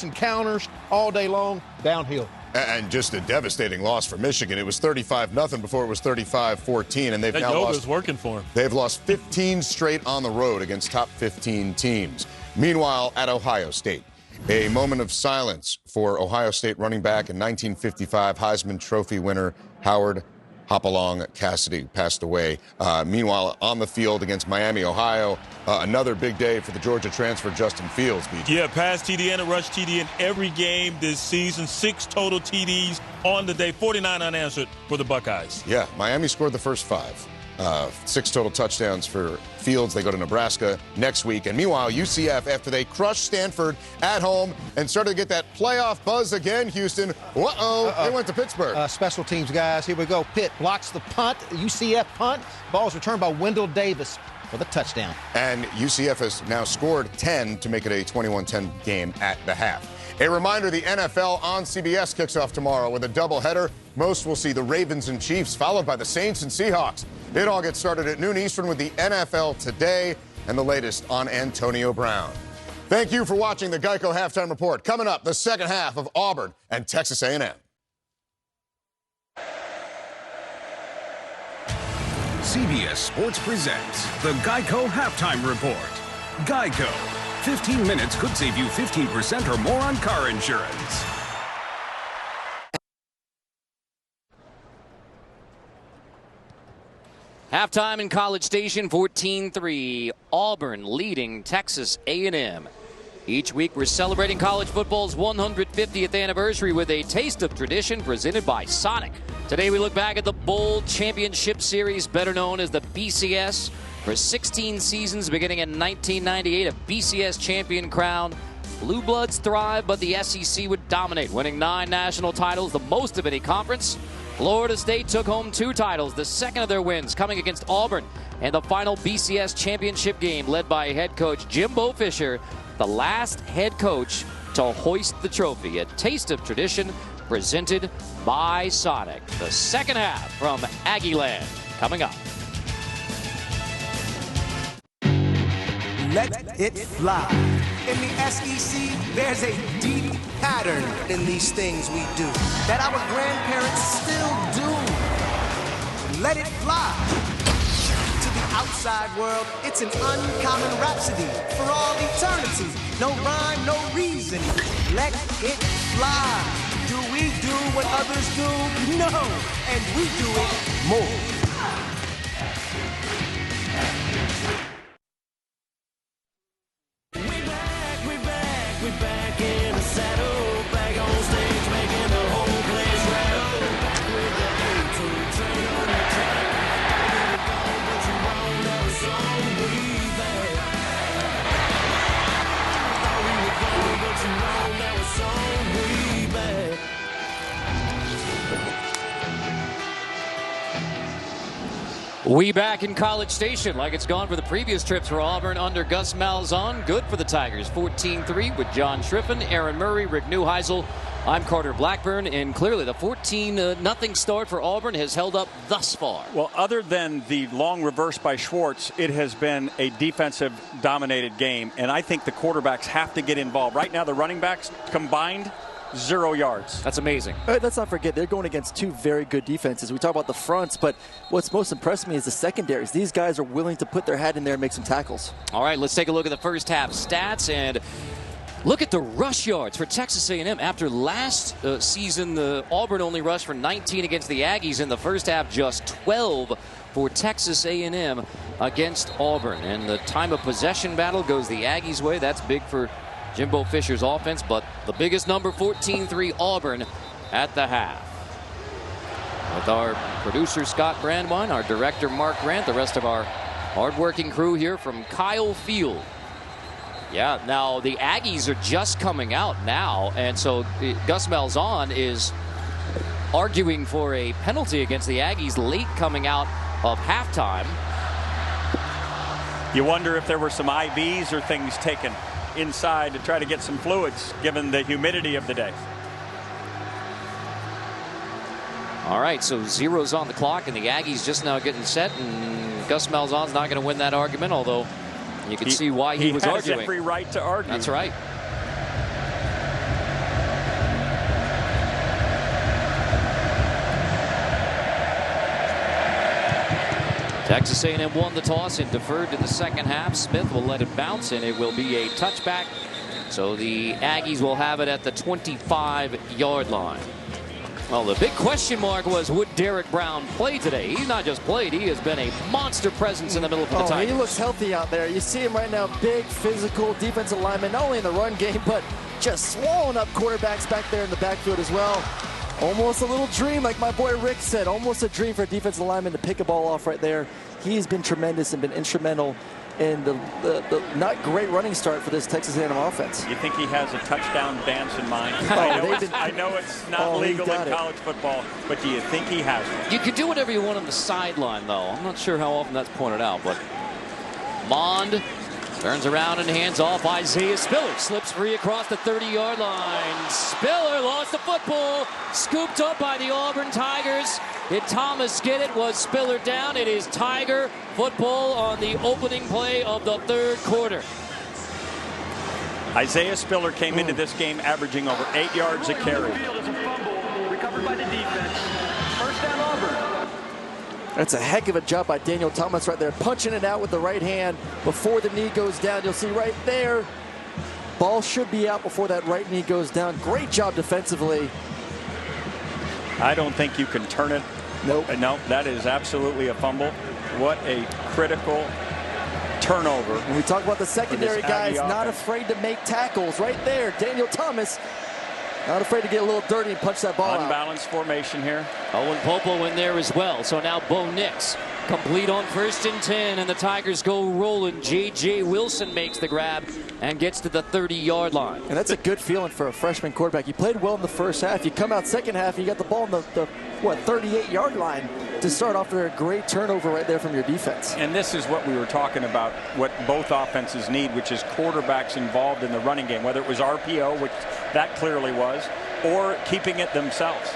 and counters all day long, downhill. And just a devastating loss for Michigan. It was 35-0 before it was 35-14, and they've now lost. Working for him. They've lost 15 straight on the road against top 15 teams. Meanwhile, at Ohio State, a moment of silence for Ohio State running back and 1955 Heisman Trophy winner Howard Hopalong Cassidy passed away. Meanwhile, on the field against Miami, Ohio, another big day for the Georgia transfer, Justin Fields. BJ. Yeah, pass TD and a rush TD in every game this season. 6 total TDs on the day, 49 unanswered for the Buckeyes. Yeah, Miami scored the first 5. 6 total touchdowns for Fields. They go to Nebraska next week. And meanwhile, UCF, after they crushed Stanford at home and started to get that playoff buzz again, Houston, they went to Pittsburgh. Special teams, guys. Here we go. Pitt blocks the punt. UCF punt. Ball's returned by Wendell Davis for the touchdown. And UCF has now scored 10 to make it a 21-10 game at the half. A reminder, the NFL on CBS kicks off tomorrow with a doubleheader. Most will see the Ravens and Chiefs, followed by the Saints and Seahawks. It all gets started at noon Eastern with the NFL Today and the latest on Antonio Brown. Thank you for watching the Geico Halftime Report. Coming up, the second half of Auburn and Texas A&M. CBS Sports presents the Geico Halftime Report. Geico. 15 minutes could save you 15% or more on car insurance. Halftime in College Station, 14-3. Auburn leading Texas A&M. Each week we're celebrating college football's 150th anniversary with a taste of tradition presented by Sonic. Today we look back at the Bowl Championship Series, better known as the BCS. For 16 seasons beginning in 1998, a BCS champion crown. Blue Bloods thrive, but the SEC would dominate, winning 9 national titles, the most of any conference. Florida State took home 2 titles, the second of their wins coming against Auburn, and the final BCS championship game led by head coach Jimbo Fisher, the last head coach to hoist the trophy. A taste of tradition presented by Sonic. The second half from Aggieland coming up. Let it fly. In the SEC, there's a deep pattern in these things we do that our grandparents still do. Let it fly. To the outside world, it's an uncommon rhapsody for all eternity. No rhyme, no reason. Let it fly. Do we do what others do? No. And we do it more. We back in the saddle, back on stage, making the whole place rattle. Back with the A-team, train on the track. But you won't never song we back. Thought we were gone, but you won't never song we back. We back in College Station like it's gone for the previous trips for Auburn under Gus Malzahn. Good for the Tigers, 14-3 with John Schriffen, Aaron Murray, Rick Neuheisel, I'm Carter Blackburn, and clearly the 14-0 start for Auburn has held up thus far. Well, other than the long reverse by Schwartz, it has been a defensive-dominated game, and I think the quarterbacks have to get involved. Right now, the running backs combined, 0 yards. That's amazing. Let's not forget, they're going against two very good defenses. We talk about the fronts, but what's most impressed me is the secondaries. These guys are willing to put their hat in there and make some tackles. All right, let's take a look at the first half stats and look at the rush yards for Texas A&M. After last season, the Auburn only rushed for 19 against the Aggies. In the first half, just 12 for Texas A&M against Auburn. And the time of possession battle goes the Aggies' way. That's big for Jimbo Fisher's offense, but the biggest number, 14-3 Auburn at the half. With our producer, Scott Brandwine, our director, Mark Grant, the rest of our hardworking crew here from Kyle Field. Yeah, now the Aggies are just coming out now, and so Gus Malzahn is arguing for a penalty against the Aggies late coming out of halftime. You wonder if there were some IVs or things taken inside to try to get some fluids, given the humidity of the day. All right, so 0's on the clock, and the Aggies just now getting set, and Gus Malzahn's not going to win that argument, although you can see why he was arguing. He has every right to argue. That's right. Texas A&M won the toss and deferred to the second half. Smith will let it bounce, and it will be a touchback. So the Aggies will have it at the 25-yard line. Well, the big question mark was, would Derek Brown play today? He's not just played, he has been a monster presence in the middle for the Tigers. He looks healthy out there. You see him right now, big, physical, defensive lineman, not only in the run game, but just swallowing up quarterbacks back there in the backfield as well. Almost a little dream, like my boy Rick said, almost a dream for a defensive lineman to pick a ball off right there. He's been tremendous and been instrumental in the not great running start for this Texas A&M offense. You think he has a touchdown dance in mind? I know it's not legal in college football, but do you think he has one? You could do whatever you want on the sideline, though. I'm not sure how often that's pointed out, but Mond turns around and hands off. Isaiah Spiller slips free across the 30-yard line. Spiller lost the football, scooped up by the Auburn Tigers. Did Thomas get it? Was Spiller down? It is Tiger football on the opening play of the third quarter. Isaiah Spiller came into this game averaging over 8 yards a carry. Recovered by the defense. First down, Auburn. That's a heck of a job by Daniel Thomas right there, punching it out with the right hand before the knee goes down. You'll see right there, ball should be out before that right knee goes down. Great job defensively. I don't think you can turn it. Nope. No, that is absolutely a fumble. What a critical turnover. When we talk about the secondary guys not afraid to make tackles right there. Daniel Thomas not afraid to get a little dirty and punch that ball out. Unbalanced formation here. Owen Popo in there as well. So now Bo Nix complete on 1st and 10, and the Tigers go rolling. J.J. Wilson makes the grab and gets to the 30-yard line. And that's a good feeling for a freshman quarterback. You played well in the first half. You come out second half, and you got the ball in the 38-yard line to start off with a great turnover right there from your defense. And this is what we were talking about, what both offenses need, which is quarterbacks involved in the running game, whether it was RPO, which that clearly was, or keeping it themselves.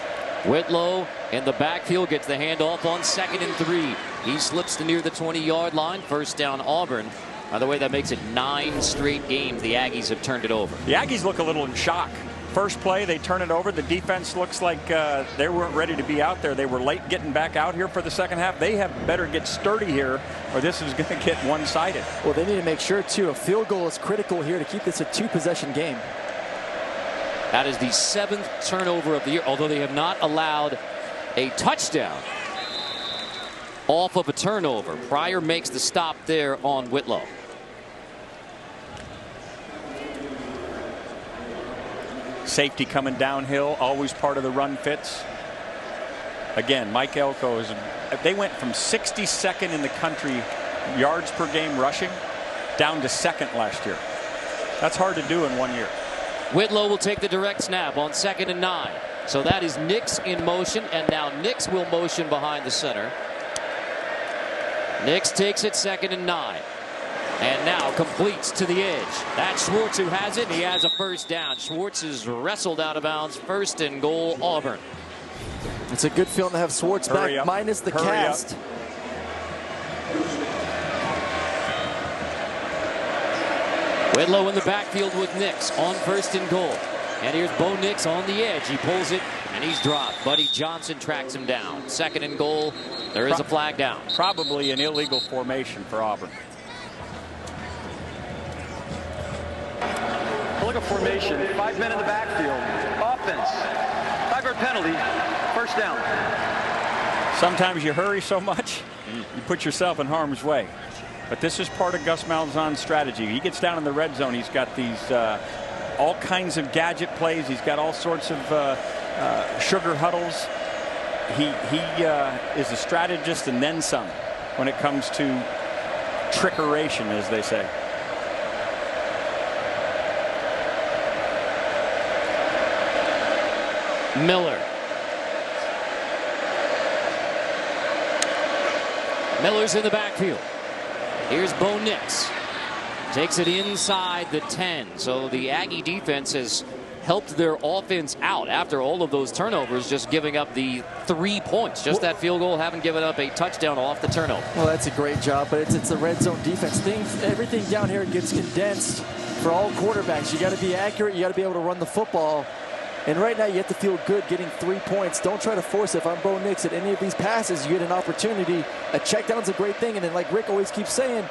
Whitlow in the backfield gets the handoff on 2nd and 3. He slips to near the 20-yard line. First down, Auburn. By the way, that makes it 9 straight games the Aggies have turned it over. The Aggies look a little in shock. First play, they turn it over. The defense looks like they weren't ready to be out there. They were late getting back out here for the second half. They have better get sturdy here, or this is going to get one-sided. Well, they need to make sure, too, a field goal is critical here to keep this a 2-possession game. That is the 7th turnover of the year, although they have not allowed a touchdown off of a turnover. Pryor makes the stop there on Whitlow. Safety coming downhill, always part of the run fits. Again, Mike Elko they went from 62nd in the country yards per game rushing down to 2nd last year. That's hard to do in 1 year. Whitlow will take the direct snap on 2nd and 9. So that is Nix in motion, and now Nix will motion behind the center. Nix takes it 2nd and 9. And now completes to the edge. That's Schwartz who has it. He has a first down. Schwartz is wrestled out of bounds. First and goal, Auburn. It's a good feeling to have Schwartz back, minus the cast. Whitlow in the backfield with Nix on first and goal. And here's Bo Nix on the edge. He pulls it, and he's dropped. Buddy Johnson tracks him down. Second and goal. There is a flag down. Probably an illegal formation for Auburn. Look at formation. 5 men in the backfield. Offense. 5-yard penalty. First down. Sometimes you hurry so much, you put yourself in harm's way. But this is part of Gus Malzahn's strategy. He gets down in the red zone. He's got these all kinds of gadget plays. He's got all sorts of sugar huddles. He is a strategist and then some when it comes to trickeration, as they say. Miller. Miller's in the backfield. Here's Bo Nix. Takes it inside the 10. So the Aggie defense has helped their offense out after all of those turnovers, just giving up the 3 points. Just that field goal, haven't given up a touchdown off the turnover. Well, that's a great job, but it's a red zone defense. Everything down here gets condensed for all quarterbacks. You got to be accurate. You got to be able to run the football. And right now, you have to feel good getting 3 points. Don't try to force it. If I'm Bo Nix at any of these passes, you get an opportunity. A check down's a great thing. And then, like Rick always keeps saying,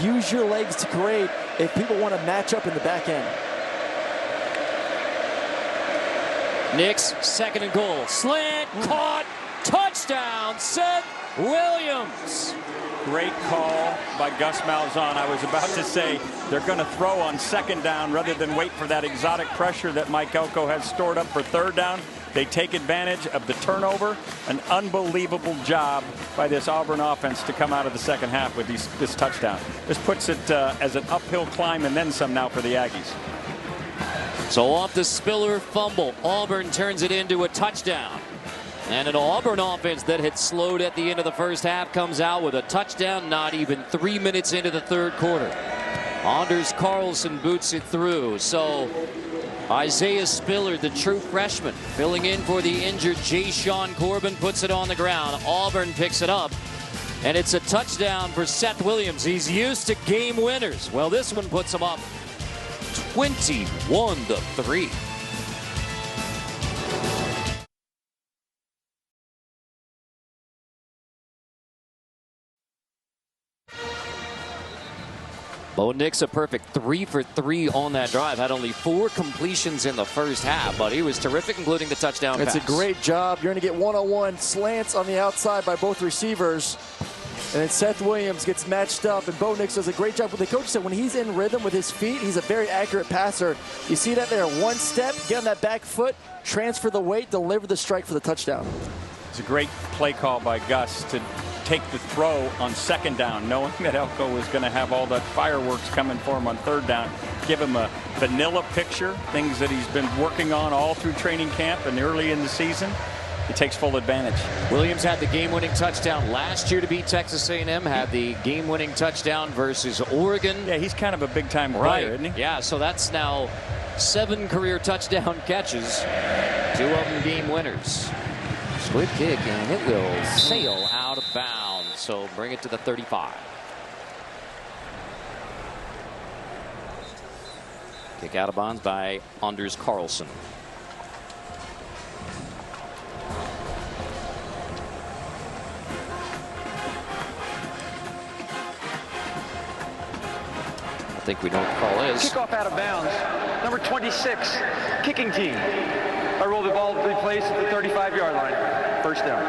use your legs to create if people want to match up in the back end. Nix, second and goal. Slant, caught, touchdown, Seth Williams. Great call by Gus Malzahn. I was about to say they're going to throw on second down rather than wait for that exotic pressure that Mike Elko has stored up for third down. They take advantage of the turnover. An unbelievable job by this Auburn offense to come out of the second half with this touchdown. This puts it as an uphill climb and then some now for the Aggies. So off the Spiller fumble, Auburn turns it into a touchdown. And an Auburn offense that had slowed at the end of the first half comes out with a touchdown not even 3 minutes into the third quarter. Anders Carlson boots it through. So Isaiah Spiller, the true freshman, filling in for the injured Jay-Sean Corbin, puts it on the ground. Auburn picks it up. And it's a touchdown for Seth Williams. He's used to game winners. Well, this one puts him up 21-3. Bo Nix a perfect 3 for 3 on that drive. Had only 4 completions in the first half, but he was terrific, including the touchdown pass. It's a great job. You're going to get one-on-one slants on the outside by both receivers. And then Seth Williams gets matched up, and Bo Nix does a great job. But the coach said when he's in rhythm with his feet, he's a very accurate passer. You see that there, one step, get on that back foot, transfer the weight, deliver the strike for the touchdown. It's a great play call by Gus to take the throw on second down, knowing that Elko was going to have all that fireworks coming for him on third down. Give him a vanilla picture, things that he's been working on all through training camp and early in the season. He takes full advantage. Williams had the game-winning touchdown last year to beat Texas A&M, had the game-winning touchdown versus Oregon. Yeah, he's kind of a big-time player, isn't he? Yeah, so that's now 7 career touchdown catches, 2 of them game winners. Squib kick, and it will sail out of bounds. So bring it to the 35. Kick out of bounds by Anders Carlson. I think we know what the call is. Kickoff out of bounds. Number 26, kicking team. I rolled the ball to be placed at the 35-yard line. First down.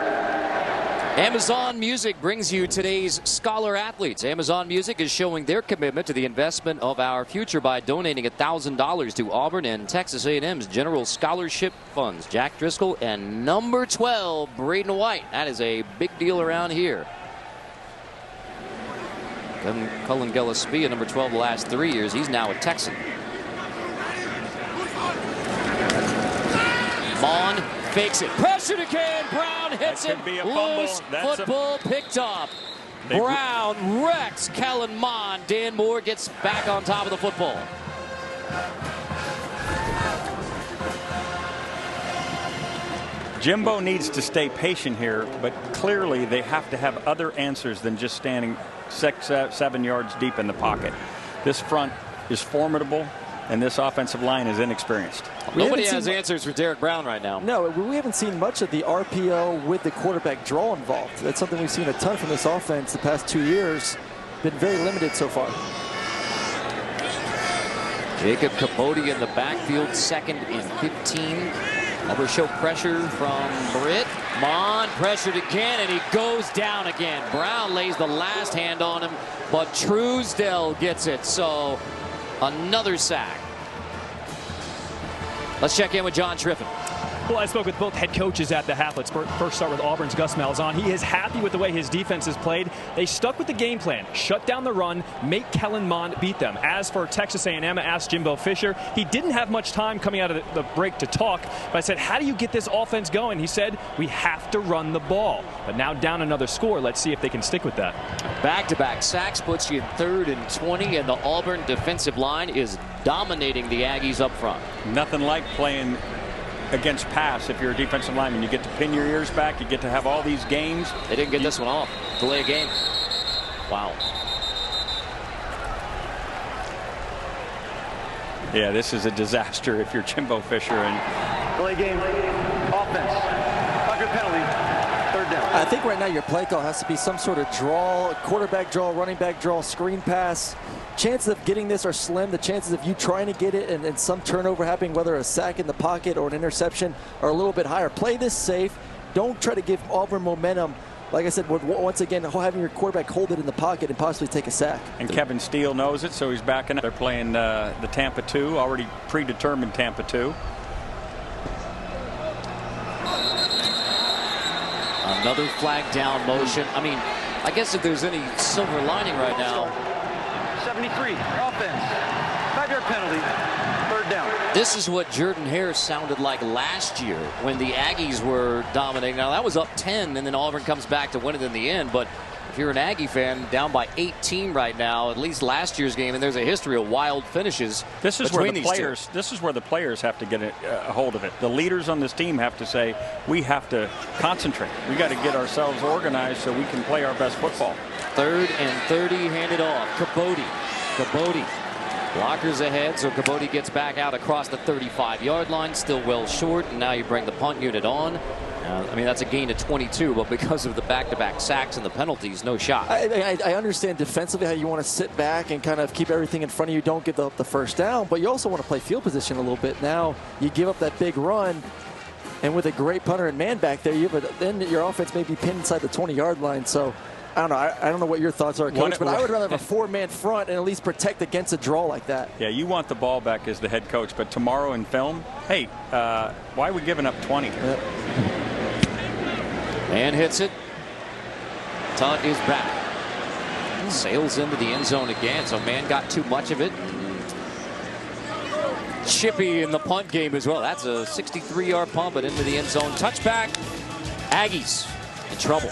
Amazon Music brings you today's Scholar Athletes. Amazon Music is showing their commitment to the investment of our future by donating $1,000 to Auburn and Texas A&M's General Scholarship Funds. Jack Driscoll and number 12, Braden White. That is a big deal around here. Cullen Gillespie, number 12 the last 3 years. He's now a Texan. Vaughn fakes it. Pressured again. Brown hits it. That could be a fumble. Loose football picked up. Brown wrecks Kellen Mond. Dan Moore gets back on top of the football. Jimbo needs to stay patient here, but clearly they have to have other answers than just standing 6-7 yards deep in the pocket. This front is formidable, and this offensive line is inexperienced. Nobody has answers for Derek Brown right now. No, we haven't seen much of the RPO with the quarterback draw involved. That's something we've seen a ton from this offense the past 2 years. Been very limited so far. Jacob Capote in the backfield, 2nd and 15. Auburn show pressure from Britt. Mond pressured again, and he goes down again. Brown lays the last hand on him, but Truesdell gets it. So another sack. Let's check in with John Triffin. Well, I spoke with both head coaches at the half. Let's first start with Auburn's Gus Malzahn. He is happy with the way his defense has played. They stuck with the game plan, shut down the run, make Kellen Mond beat them. As for Texas A&M, I asked Jimbo Fisher. He didn't have much time coming out of the break to talk, but I said, how do you get this offense going? He said, we have to run the ball. But now down another score. Let's see if they can stick with that. Back-to-back sacks puts you in 3rd and 20, and the Auburn defensive line is dominating the Aggies up front. Nothing like playing against pass. If you're a defensive lineman, you get to pin your ears back, you get to have all these games. They didn't get this one off. Delay a game. Wow. Yeah, this is a disaster if you're Jimbo Fisher. And delay game. Offense. 5-yard penalty. 3rd down. I think right now your play call has to be some sort of draw, quarterback draw, running back draw, screen pass. Chances of getting this are slim. The chances of you trying to get it and some turnover happening, whether a sack in the pocket or an interception, are a little bit higher. Play this safe. Don't try to give Auburn momentum. Like I said, once again, having your quarterback hold it in the pocket and possibly take a sack. And Kevin Steele knows it, so he's backing up. They're playing the Tampa 2, already predetermined Tampa 2. Another flag down motion. I mean, I guess if there's any silver lining right now. 73, offense, 5-yard penalty, 3rd down. This is what Jordan Harris sounded like last year when the Aggies were dominating. Now, that was up 10, and then Auburn comes back to win it in the end. But if you're an Aggie fan, down by 18 right now, at least last year's game, and there's a history of wild finishes. This is where the players. This is where the players have to get a hold of it. The leaders on this team have to say, we have to concentrate. We got to get ourselves organized so we can play our best football. 3rd and 30, handed off. Capote. Blockers ahead, so Capote gets back out across the 35-yard line, still well short, and now you bring the punt unit on. I mean, that's a gain of 22, but because of the back-to-back sacks and the penalties, no shot. I understand defensively how you want to sit back and kind of keep everything in front of you, don't give up the 1st down, but you also want to play field position a little bit. Now you give up that big run, and with a great punter and man back there, then your offense may be pinned inside the 20-yard line. So I don't know. I don't know what your thoughts are, Coach, but I would rather have a 4-man front and at least protect against a draw like that. Yeah, you want the ball back as the head coach, but tomorrow in film, hey, why are we giving up 20? Yep. Man hits it. Tutt is back. Sails into the end zone again, so Man got too much of it. Chippy in the punt game as well. That's a 63-yard punt, but into the end zone. Touchback. Aggies in trouble.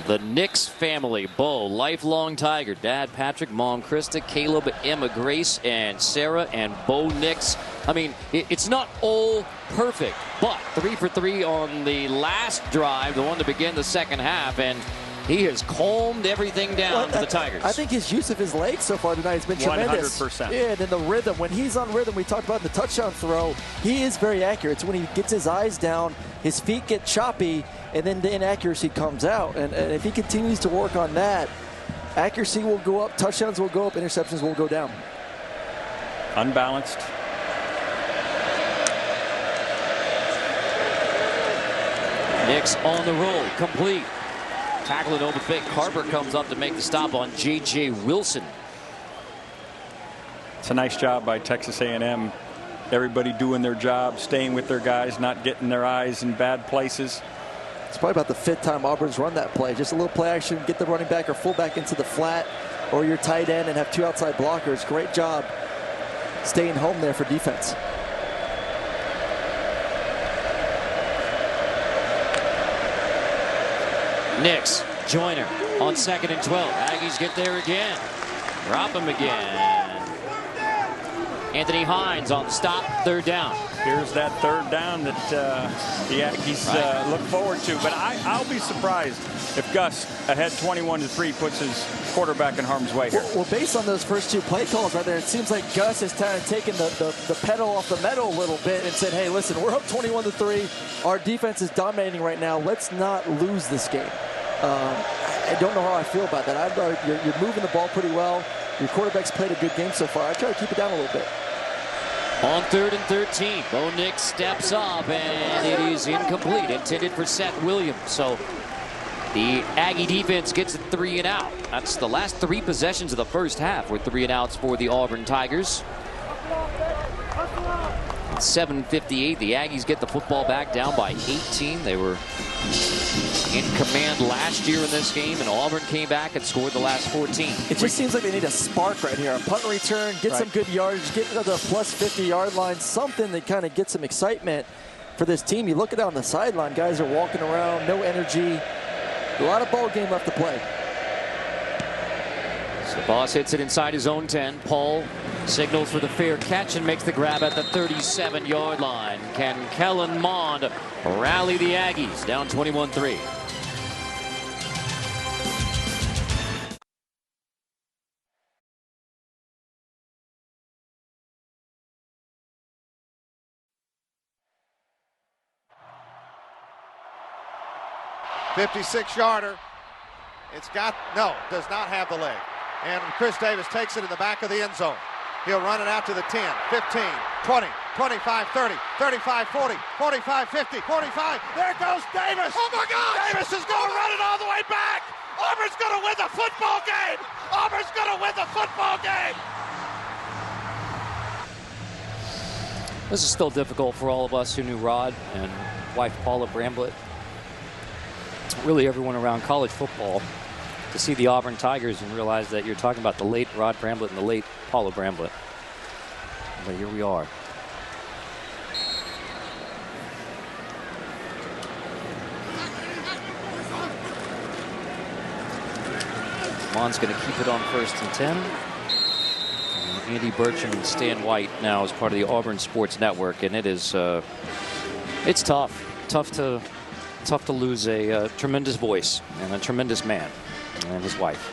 The Nix family, Bo, lifelong Tiger. Dad Patrick, Mom Krista, Caleb, Emma Grace, and Sarah, and Bo Nix. I mean, it's not all perfect, but 3 for 3 on the last drive, the one to begin the second half, and he has calmed everything down for the Tigers. I think his use of his legs so far tonight has been tremendous. 100%. Yeah, and then the rhythm. When he's on rhythm, we talked about the touchdown throw, he is very accurate. It's when he gets his eyes down, his feet get choppy, and then the inaccuracy comes out. And if he continues to work on that, accuracy will go up, touchdowns will go up, interceptions will go down. Unbalanced. Nix on the roll, complete. Tackling over fake. Carper comes up to make the stop on J.J. Wilson. It's a nice job by Texas A&M. Everybody doing their job, staying with their guys, not getting their eyes in bad places. It's probably about the 5th time Auburn's run that play. Just a little play action, get the running back or fullback into the flat, or your tight end and have 2 outside blockers. Great job staying home there for defense. Nix, Joyner on 2nd and 12. Aggies get there again. Drop him again. Anthony Hines on the stop, 3rd down. Here's that 3rd down that the Aggies look forward to. But I'll be surprised if Gus, ahead 21-3, puts his quarterback in harm's way here. Well, based on those first 2 play calls right there, it seems like Gus has kind of taken the pedal off the metal a little bit and said, hey, listen, we're up 21-3. Our defense is dominating right now. Let's not lose this game. I don't know how I feel about that. You're moving the ball pretty well. Your quarterback's played a good game so far. I try to keep it down a little bit. On 3rd and 13, Bo Nix steps up, and it is incomplete. Intended for Seth Williams. So the Aggie defense gets a 3 and out. That's the last 3 possessions of the first half were 3 and outs for the Auburn Tigers. 7:58, the Aggies get the football back, down by 18. They were in command last year in this game, and Auburn came back and scored the last 14. It just seems like they need a spark right here. A punt return, get some good yards, get to the plus 50-yard line, something that kind of gets some excitement for this team. You look at it on the sideline, guys are walking around, no energy. A lot of ball game left to play. So Boss hits it inside his own 10. Paul signals for the fair catch and makes the grab at the 37-yard line. Can Kellen Mond rally the Aggies down 21-3? $56-yarder. It's got, no, does not have the leg. And Chris Davis takes it in the back of the end zone. He'll run it out to the 10, 15, 20, 25, 30, 35, 40, 45, 50, 45. There goes Davis. Oh, my God. Davis is going to run it all the way back. Auburn's going to win the football game. Auburn's going to win the football game. This is still difficult for all of us who knew Rod and wife Paula Bramblett. Really everyone around college football to see the Auburn Tigers and realize that you're talking about the late Rod Bramblett and the late Paula Bramblett. But here we are. Mond's going to keep it on 1st and 10. And Andy Burcham and Stan White now is part of the Auburn Sports Network, and it is it's tough to lose a tremendous voice and a tremendous man and his wife.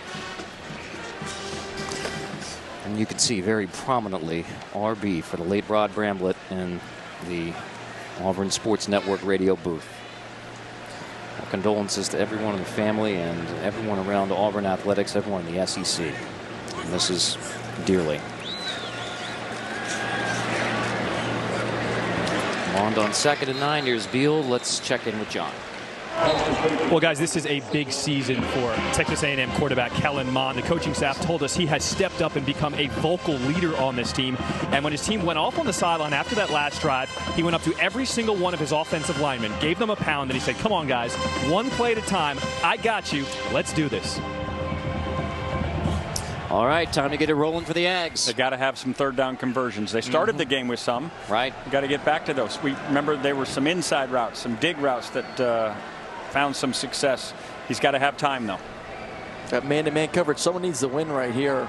And you can see very prominently RB for the late Rod Bramblett in the Auburn Sports Network radio booth. Our condolences to everyone in the family and everyone around Auburn athletics, everyone in the SEC. And this is dearly. Mond on 2nd and 9. Here's Beal. Let's check in with John. Well, guys, this is a big season for Texas A&M quarterback Kellen Mond. The coaching staff told us he has stepped up and become a vocal leader on this team. And when his team went off on the sideline after that last drive, he went up to every single one of his offensive linemen, gave them a pound, and he said, come on, guys, one play at a time. I got you. Let's do this. All right, time to get it rolling for the Ags. They got to have some 3rd down conversions. They started the game with some. Right. Got to get back to those. We remember there were some inside routes, some dig routes that found some success. He's got to have time, though. That man-to-man coverage, someone needs to win right here.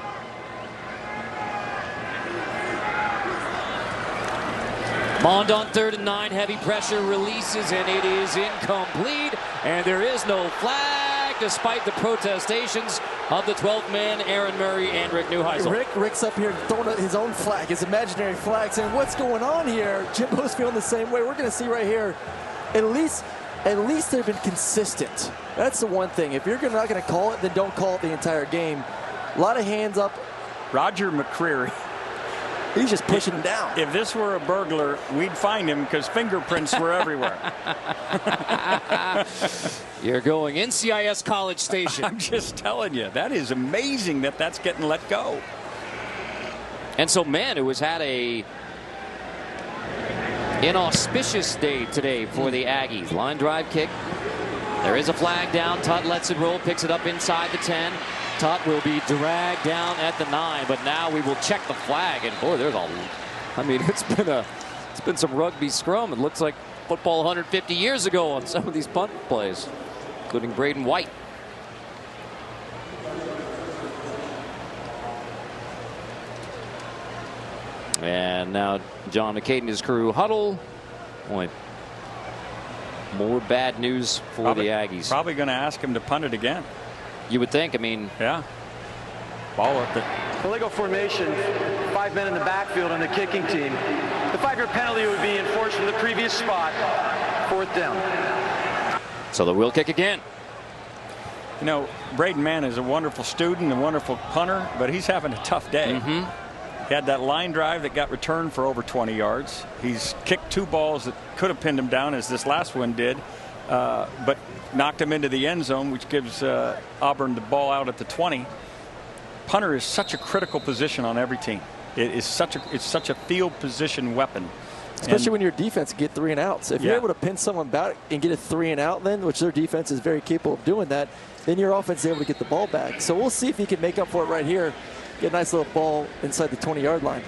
Mond on 3rd and 9, heavy pressure, releases, and it is incomplete. And there is no flag, despite the protestations of the 12th man, Aaron Murray and Rick Neuheisel. Rick's up here throwing his own flag, his imaginary flag, saying, what's going on here? Jimbo's feeling the same way. We're going to see right here, at least they've been consistent. That's the one thing. If you're not going to call it, then don't call it the entire game. A lot of hands up. Roger McCreary. He's just pushing him down. If this were a burglar, we'd find him because fingerprints were everywhere. You're going NCIS College Station. I'm just telling you, that is amazing that that's getting let go. And so, man, it was had a inauspicious day today for the Aggies. Line drive kick. There is a flag down. Tutt lets it roll, picks it up inside the 10. Tutt will be dragged down at the 9, but now we will check the flag. And boy, there's I mean, it's been some rugby scrum. It looks like football 150 years ago on some of these punt plays, including Braden White. And now John McCade and his crew huddle. Boy, more bad news for the Aggies. Probably going to ask him to punt it again. You would think. I mean, yeah. Ball at the. Well, they go formation, 5 men in the backfield on the kicking team. The 5-yard penalty would be enforced from the previous spot. 4th down. So they will kick again. You know, Braden Mann is a wonderful student, a wonderful punter, but he's having a tough day. He had that line drive that got returned for over 20 yards. He's kicked 2 balls that could have pinned him down, as this last one did, but knocked him into the end zone, which gives Auburn the ball out at the 20. Punter is such a critical position on every team. It's such a field position weapon. Especially when your defense get 3 and outs. If you're able to pin someone back and get a 3 and out, then, which their defense is very capable of doing that, then your offense is able to get the ball back. So we'll see if he can make up for it right here. Get a nice little ball inside the 20-yard line.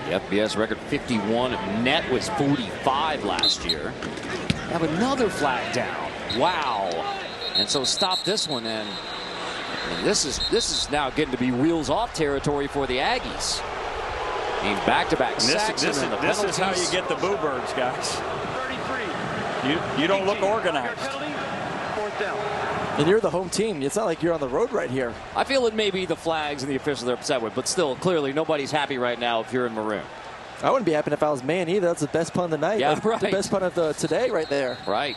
The FBS record 51. Net was 45 last year. Have another flag down. Wow. And so stop this one, and this is now getting to be wheels off territory for the Aggies. I mean, back-to-back sacks. This is how you get the boo birds, guys. You don't look organized. 4th down. And you're the home team. It's not like you're on the road right here. I feel it may be the flags and the officials they're upset with, but still, clearly, nobody's happy right now if you're in maroon. I wouldn't be happy if I was man either. That's the best punt of the night. Yeah, That's the best punt of today right there. Right.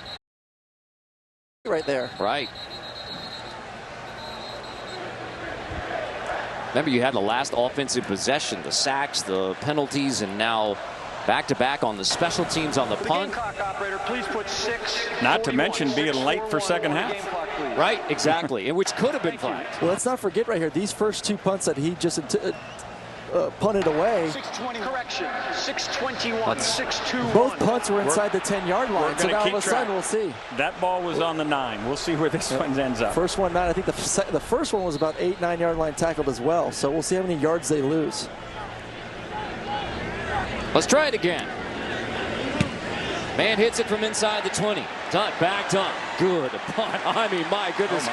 Right there. Right. Remember, you had the last offensive possession, the sacks, the penalties, and now back-to-back on the special teams on the punt. Clock operator, please put 6. Not to mention being late for second half. Right, exactly, and which could have been flagged. Well, let's not forget right here, these first 2 punts that he just punted away. 6:20 correction. 6:21. 6:21. Both punts were inside the 10-yard line. So now all of a sudden we'll see. That ball was on the 9. We'll see where this one ends up. First one 9. I think the first one was about 8, 9-yard line tackled as well. So we'll see how many yards they lose. Let's try it again. Man hits it from inside the 20. Tutt backed up. Good punt. I mean, my goodness.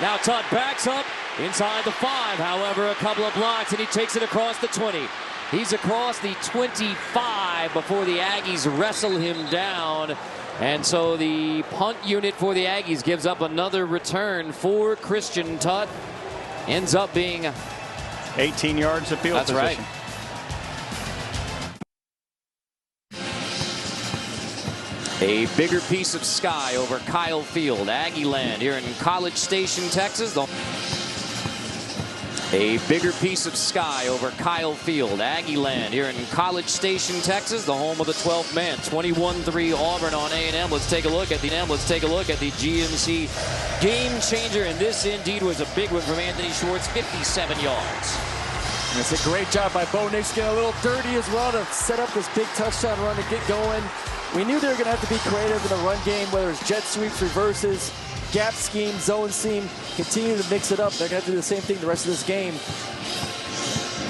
Now Tutt backs up inside the 5. However, a couple of blocks, and he takes it across the 20. He's across the 25 before the Aggies wrestle him down. And so the punt unit for the Aggies gives up another return for Christian Tutt. Ends up being 18 yards of field position. That's right. A bigger piece of sky over Kyle Field, Aggie land here in College Station, Texas. A bigger piece of sky over Kyle Field, Aggie land here in College Station, Texas, the home of the 12th man. 21-3 Auburn on A&M. Let's take a look at the GMC game changer, and this indeed was a big one from Anthony Schwartz, 57 yards. And it's a great job by Bo Nix, getting a little dirty as well to set up this big touchdown run to get going. We knew they were going to have to be creative in the run game, whether it's jet sweeps, reverses, gap scheme, zone scheme, continue to mix it up. They're going to have to do the same thing the rest of this game.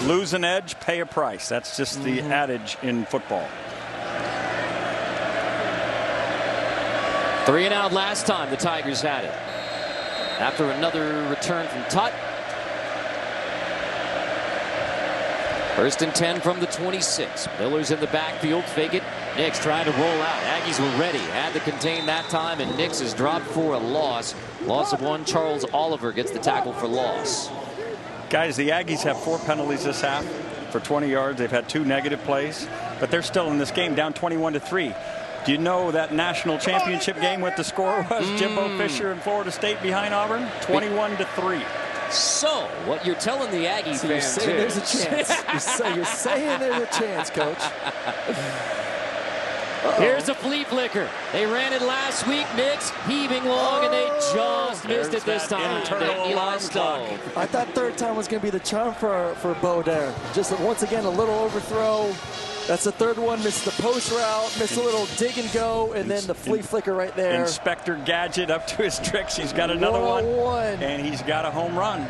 Lose an edge, pay a price. That's just the adage in football. 3 and out last time the Tigers had it. After another return from Tutt. 1st and 10 from the 26. Miller's in the backfield, fake it. Nix trying to roll out. Aggies were ready, had to contain that time, and Nix is dropped for a loss. Loss of 1. Charles Oliver gets the tackle for loss. Guys, the Aggies have 4 penalties this half for 20 yards. They've had 2 negative plays, but they're still in this game down 21-3. Do you know that national championship game what the score was? Jimbo Fisher and Florida State behind Auburn? 21-3. So, what you're telling the Aggie fans you're saying there's a chance. You're saying there's a chance, Coach. Here's a flea flicker. They ran it last week. Nix heaving long, and they just missed it this time. Eli Stowe. I thought third time was going to be the charm for Bo there. Just once again, a little overthrow. That's the third one. Missed the post route, missed a little dig and go, and then the flea flicker right there. Inspector Gadget up to his tricks. He's got another one. And he's got a home run.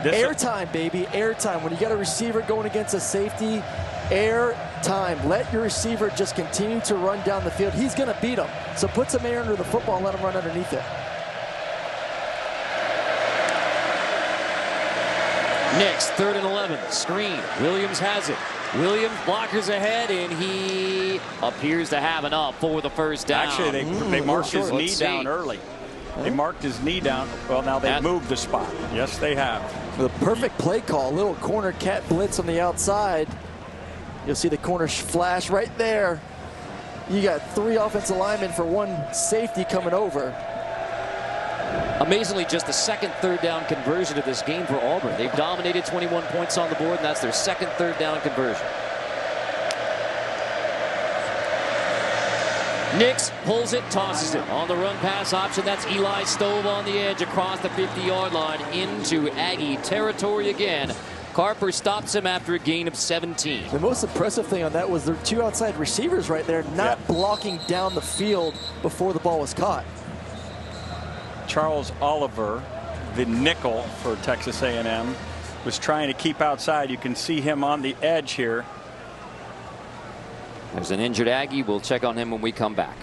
Airtime, baby, airtime. When you got a receiver going against a safety, air time. Let your receiver just continue to run down the field. He's going to beat him. So put some air under the football and let him run underneath it. Nix, 3rd and 11. Screen. Williams has it. Williams blockers ahead, and he appears to have enough for the first down. Actually, they marked his knee down early. They marked his knee down. Well, now they've moved the spot. Yes, they have. The perfect play call. Little corner cat blitz on the outside. You'll see the corner flash right there. You got 3 offensive linemen for 1 safety coming over. Amazingly, just the second 3rd down conversion of this game for Auburn. They've dominated 21 points on the board, and that's their second 3rd down conversion. Nix pulls it, tosses it. On the run pass option, that's Eli Stove on the edge across the 50-yard line into Aggie territory again. Carper stops him after a gain of 17. The most impressive thing on that was their 2 outside receivers right there not blocking down the field before the ball was caught. Charles Oliver, the nickel for Texas A&M, was trying to keep outside. You can see him on the edge here. There's an injured Aggie. We'll check on him when we come back.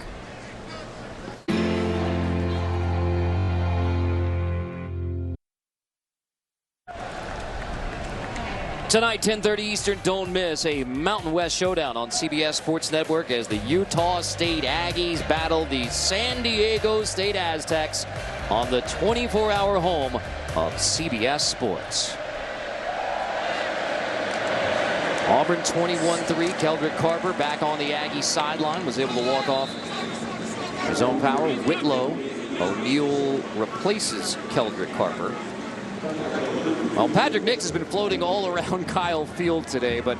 Tonight, 10:30 Eastern, don't miss a Mountain West showdown on CBS Sports Network as the Utah State Aggies battle the San Diego State Aztecs on the 24-hour home of CBS Sports. Auburn 21-3. Keldrick Carper back on the Aggie sideline, was able to walk off his own power. Whitlow O'Neal replaces Keldrick Carper. Well, Patrick Nix has been floating all around Kyle Field today, but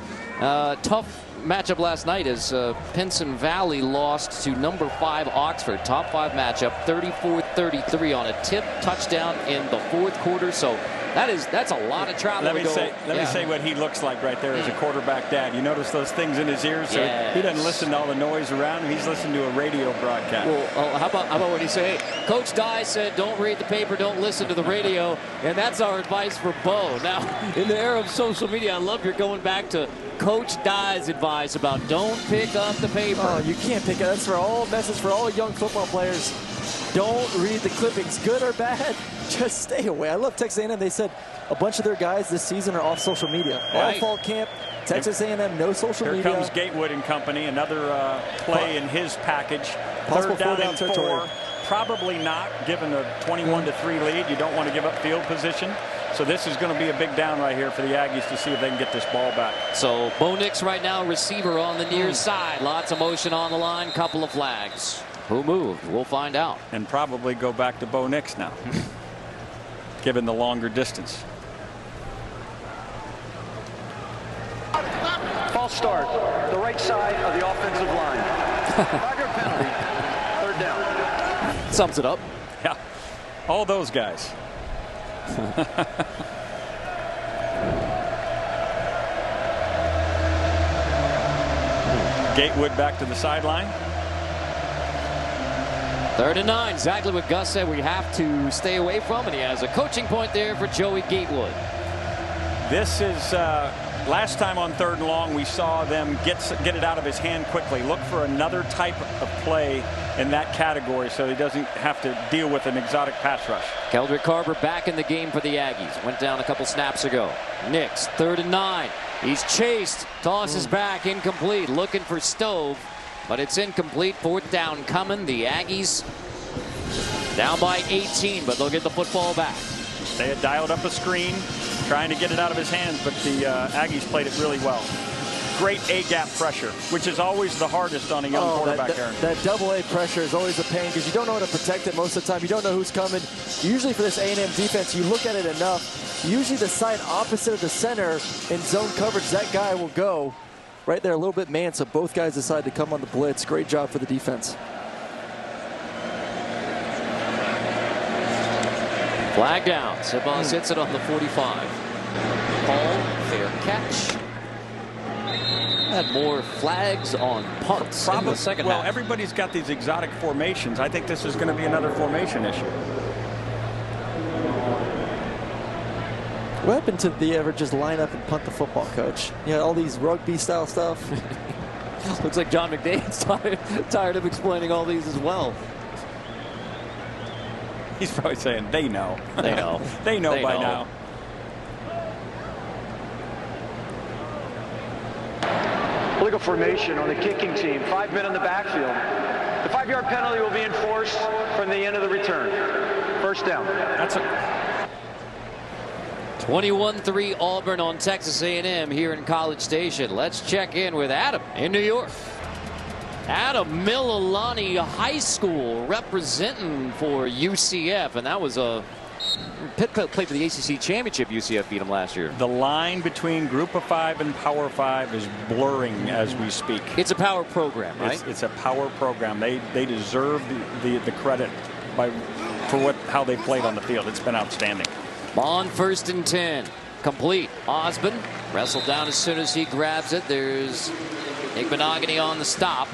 tough matchup last night as Pinson Valley lost to number 5 Oxford. Top 5 matchup, 34-33 on a tip touchdown in the 4th quarter. So that's a lot of travel. Let me say what he looks like right there as a quarterback dad. You notice those things in his ears? So he doesn't listen to all the noise around him. He's listening to a radio broadcast. Well, how about what he say? Hey, Coach Dye said, don't read the paper, don't listen to the radio. And that's our advice for Bo. Now, in the era of social media, I love you're going back to Coach Dye's advice about don't pick up the paper. Oh, you can't pick up. That's for all message for all young football players. Don't read the clippings, good or bad. Just stay away. I love Texas A&M. They said a bunch of their guys this season are off social media. All fall camp, Texas A&M, no social media. Here comes Gatewood and company. Another play in his package. Possible 3rd down and 4. territory. Probably not, given a 21-3 lead. You don't want to give up field position. So this is going to be a big down right here for the Aggies to see if they can get this ball back. So Bo Nix right now, receiver on the near side. Lots of motion on the line, couple of flags. Who moved? We'll find out. And probably go back to Bo Nix now, given the longer distance. False start, the right side of the offensive line. 5-yard penalty, 3rd down. Sums it up. Yeah, all those guys. Gatewood back to the sideline. 3rd and 9. Exactly what Gus said we have to stay away from, and he has a coaching point there for Joey Gatewood. This is last time on 3rd and long we saw them get it out of his hand quickly. Look for another type of play in that category so he doesn't have to deal with an exotic pass rush. Keldrick Carper back in the game for the Aggies. Went down a couple snaps ago. Nix, 3rd and 9. He's chased, tosses back, incomplete, looking for Stove. But it's incomplete. 4th down coming. The Aggies down by 18, but they'll get the football back. They had dialed up a screen, trying to get it out of his hands, but the Aggies played it really well. Great A-gap pressure, which is always the hardest on a young quarterback, Aaron. That double-A pressure is always a pain because you don't know how to protect it most of the time. You don't know who's coming. Usually for this A&M defense, you look at it enough. Usually the side opposite of the center in zone coverage, that guy will go. Right there, a little bit man, so both guys decide to come on the blitz. Great job for the defense. Flag down. Sebas hits it on the 45. Paul, fair catch. had more flags on punts in the second half. Well, everybody's got these exotic formations. I think this is going to be another formation issue. What happened to the ever just line up and punt the football, coach? You know, all these rugby-style stuff. Looks like John McDane's tired of explaining all these as well. He's probably saying they know. They know. They know by now. Legal formation on the kicking team. 5 men in the backfield. The 5-yard penalty will be enforced from the end of the return. First down. That's a 21-3 Auburn on Texas A&M here in College Station. Let's check in with Adam in New York. Adam, Mililani High School representing for UCF, and that was a Pitt played for the ACC Championship. UCF beat them last year. The line between Group of 5 and Power 5 is blurring as we speak. It's a power program, right? It's a power program. They deserve the credit for how they played on the field. It's been outstanding. On 1st and 10, complete. Osborne wrestled down as soon as he grabs it. There's Igbenogany on the stop.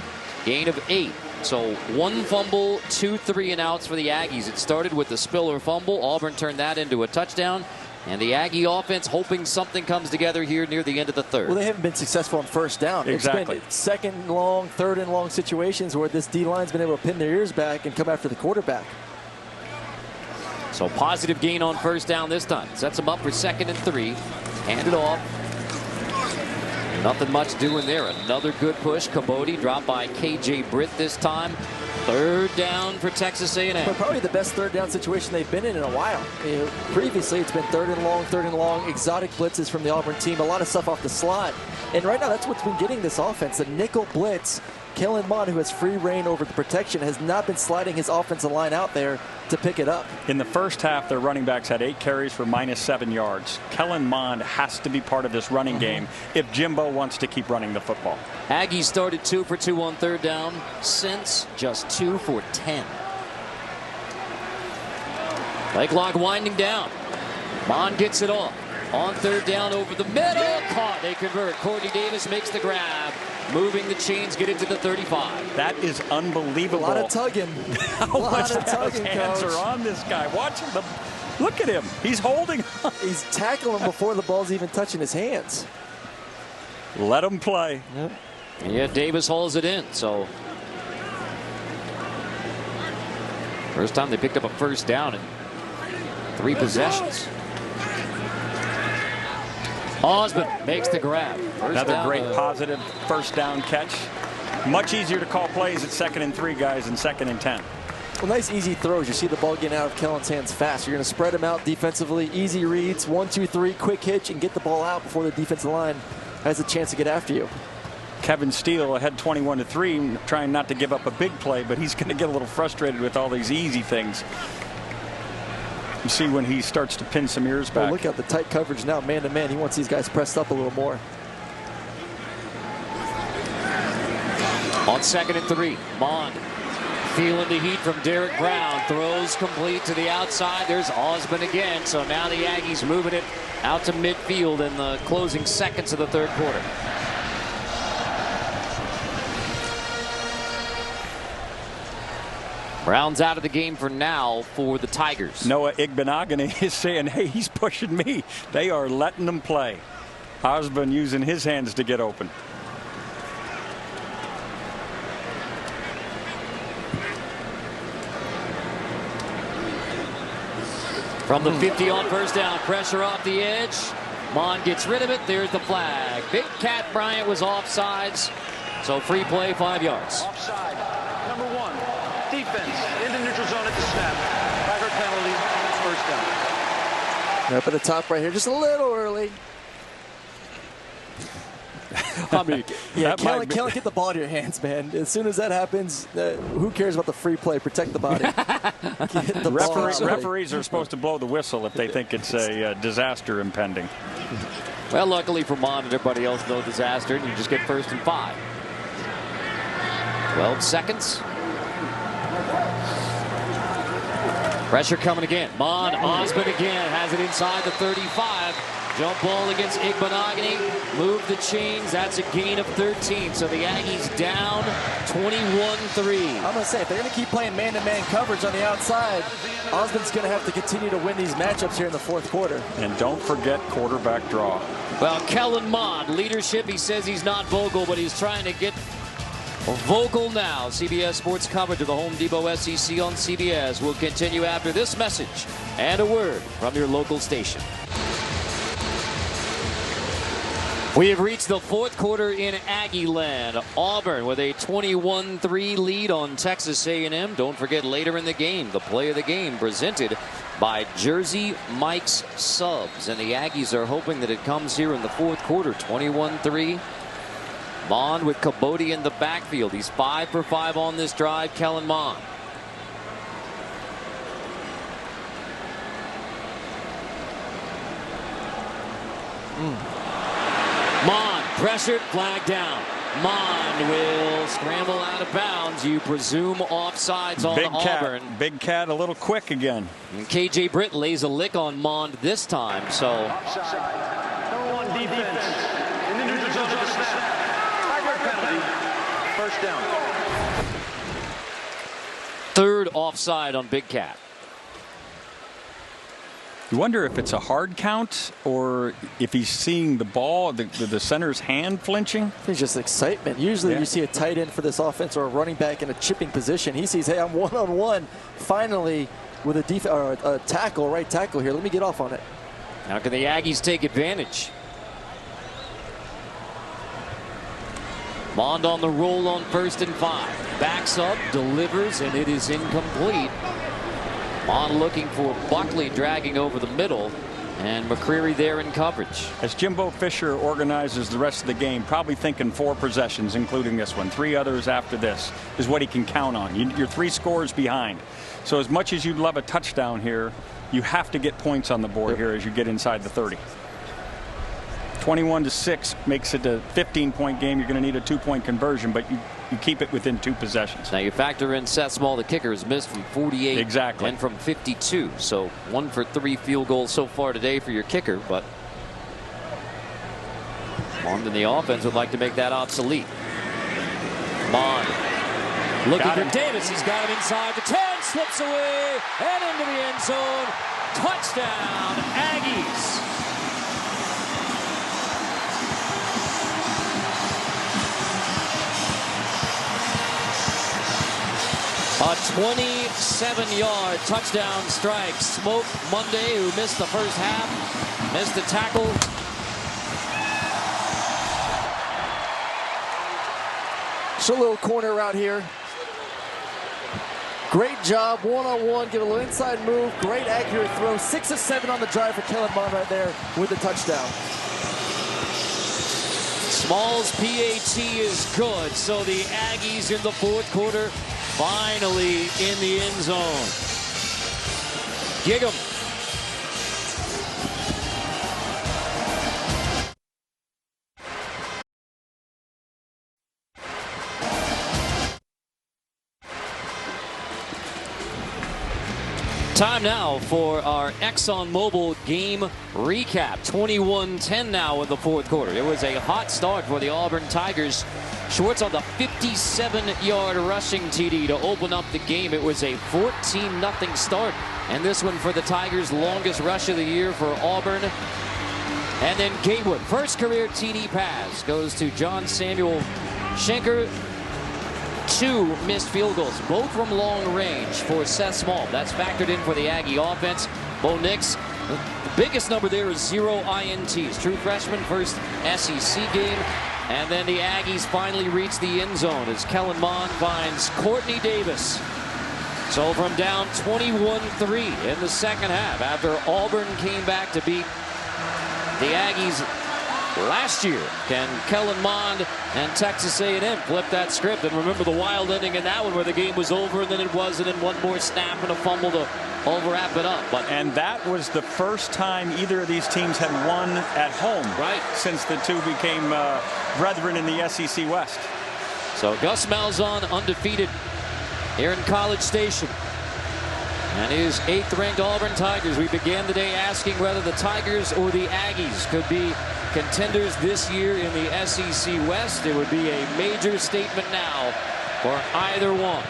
Gain of 8. So 1 fumble, 2 3-and-outs for the Aggies. It started with the Spiller fumble. Auburn turned that into a touchdown. And the Aggie offense hoping something comes together here near the end of the third. Well, they haven't been successful on first down. Exactly. It's been second and long, third and long situations where this D-line's been able to pin their ears back and come after the quarterback. So positive gain on first down this time. Sets them up for 2nd and 3. Hand it off. Nothing much doing there. Another good push. Cabote dropped by KJ Britt this time. 3rd down for Texas A&M. But probably the best 3rd down situation they've been in a while. You know, previously, it's been 3rd and long, exotic blitzes from the Auburn team, a lot of stuff off the slot. And right now, that's what's been getting this offense. The nickel blitz. Kellen Mond, who has free reign over the protection, has not been sliding his offensive line out there to pick it up. In the first half, their running backs had 8 carries for -7 yards. Kellen Mond has to be part of this running game if Jimbo wants to keep running the football. Aggies started 2 for 2 on 3rd down. Since just 2 for 10. Play clock winding down. Mond gets it off. On 3rd down over the middle. Caught. They convert. Courtney Davis makes the grab. Moving the chains, get it to the 35. That is unbelievable. A lot of tugging. How much hands are on this guy? Watch him. Look at him. He's holding on. He's tackling him before the ball's even touching his hands. Let him play. Yep. Yeah, Davis hauls it in. So first time they picked up a first down in 3 possessions. Osborne makes the grab. Another great positive first down catch. Much easier to call plays at 2nd and 3, guys, than 2nd and 10. Well, nice easy throws. You see the ball getting out of Kellen's hands fast. You're going to spread him out defensively. Easy reads, 1, 2, 3, quick hitch, and get the ball out before the defensive line has a chance to get after you. Kevin Steele ahead 21-3, trying not to give up a big play, but he's going to get a little frustrated with all these easy things. You see when he starts to pin some ears back. Well, look at the tight coverage now, man to man. He wants these guys pressed up a little more. On 2nd and 3, Mond feeling the heat from Derek Brown. Throws complete to the outside. There's Osborne again. So now the Aggies moving it out to midfield in the closing seconds of the 3rd quarter. Brown's out of the game for now for the Tigers. Noah Igbenogany is saying, hey, he's pushing me. They are letting him play. Osborne using his hands to get open. From the 50 on first down, pressure off the edge. Mond gets rid of it. There's the flag. Big Cat Bryant was offsides. So free play, 5 yards. Offside. Number 1. Defense into neutral zone at the snap. 5-yard penalty. First down. Up at the top right here, just a little early. I mean, yeah, Kellen, get the ball to your hands, man. As soon as that happens, who cares about the free play? Protect the body. Get the referees are supposed to blow the whistle if they think it's a disaster impending. Well, luckily for Mond and everybody else, no disaster, and you just get 1st and 5. 12 seconds. Pressure coming again. Mond, Osborne again has it inside the 35. Jump ball against Igbenogany. Move the chains. That's a gain of 13. So the Aggies down 21-3. I'm going to say, if they're going to keep playing man-to-man coverage on the outside, Osmond's going to have to continue to win these matchups here in the fourth quarter. And don't forget quarterback draw. Well, Kellen Mond, leadership. He says he's not vocal, but he's trying to get vocal now. CBS Sports coverage of the Home Depot SEC on CBS will continue after this message and a word from your local station. We have reached the fourth quarter in Aggie land. Auburn with a 21-3 lead on Texas A&M. Don't forget, later in the game, the play of the game presented by Jersey Mike's Subs. And the Aggies are hoping that it comes here in the fourth quarter. 21-3. Mond with Cabote in the backfield. He's 5 for 5 on this drive. Kellen Mond. Mond pressured, flag down. Mond will scramble out of bounds. You presume offsides on Auburn. Big Cat a little quick again. And KJ Britt lays a lick on Mond this time. So on defense. In the neutral zone of the snap. Tiger penalty. First down. third offside on Big Cat. You wonder if it's a hard count or if he's seeing the ball, the center's hand flinching. It's just excitement. Usually you see a tight end for this offense or a running back in a chipping position. He sees, hey, I'm one-on-one. Finally, with a tackle, right tackle here. Let me get off on it. How can the Aggies take advantage? Mond on the roll on 1st and 5. Backs up, delivers, and it is incomplete. Mond looking for Buckley dragging over the middle, and McCreary there in coverage. As Jimbo Fisher organizes the rest of the game, probably thinking 4 possessions, including this one. 3 others after this is what he can count on. You're 3 scores behind. So as much as you'd love a touchdown here, you have to get points on the board here as you get inside the 30. 21-6 makes it a 15-point game. You're going to need a 2-point conversion, but you keep it within 2 possessions. Now you factor in Seth Small, the kicker, has missed from 48 exactly and from 52. So 1 for 3 field goals so far today for your kicker, but Mond in the offense would like to make that obsolete. Mond looking for Davis. He's got him inside the 10, slips away and into the end zone. Touchdown, Aggies. A 27-yard touchdown strike. Smoke Monday, who missed the first half, missed the tackle. So a little corner route here. Great job, one-on-one, give a little inside move. Great accurate throw. 6 of 7 on the drive for Kellen Mond right there with the touchdown. Small's PAT is good, so the Aggies in the fourth quarter finally in the end zone. Gig'em. Time now for our ExxonMobil game recap. 21-10 now in the fourth quarter. It was a hot start for the Auburn Tigers. Schwartz on the 57-yard rushing TD to open up the game. It was a 14-0 start. And this one for the Tigers, longest rush of the year for Auburn. And then Gatewood, first career TD pass, goes to John Samuel Schenker. 2 missed field goals, both from long range for Seth Small. That's factored in for the Aggie offense. Bo Nix, the biggest number there is 0 INTs. True freshman, first SEC game. And then the Aggies finally reach the end zone as Kellen Mond finds Courtney Davis. So from down 21-3 in the second half, after Auburn came back to beat the Aggies last year, can Kellen Mond and Texas A&M flip that script? And remember the wild ending in that one where the game was over and then it wasn't, and one more snap and a fumble to wrap it up. And that was the first time either of these teams had won at home since the two became brethren in the SEC West. So Gus Malzahn undefeated here in College Station. and his 8th-ranked Auburn Tigers. We began the day asking whether the Tigers or the Aggies could be contenders this year in the SEC West. It would be a major statement now for either one.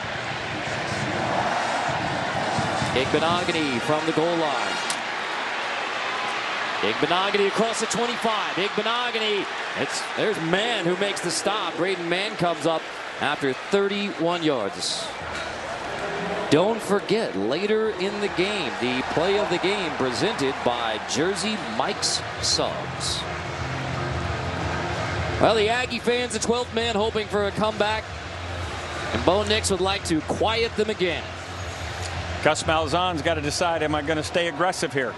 Igbenogany from the goal line. Igbenogany across the 25. Igbenogany. There's Mann who makes the stop. Braden Mann comes up after 31 yards. Don't forget, later in the game, the play of the game presented by Jersey Mike's Subs. Well, the Aggie fans, the 12th man, hoping for a comeback. And Bo Nix would like to quiet them again. Gus Malzahn's got to decide, am I going to stay aggressive here?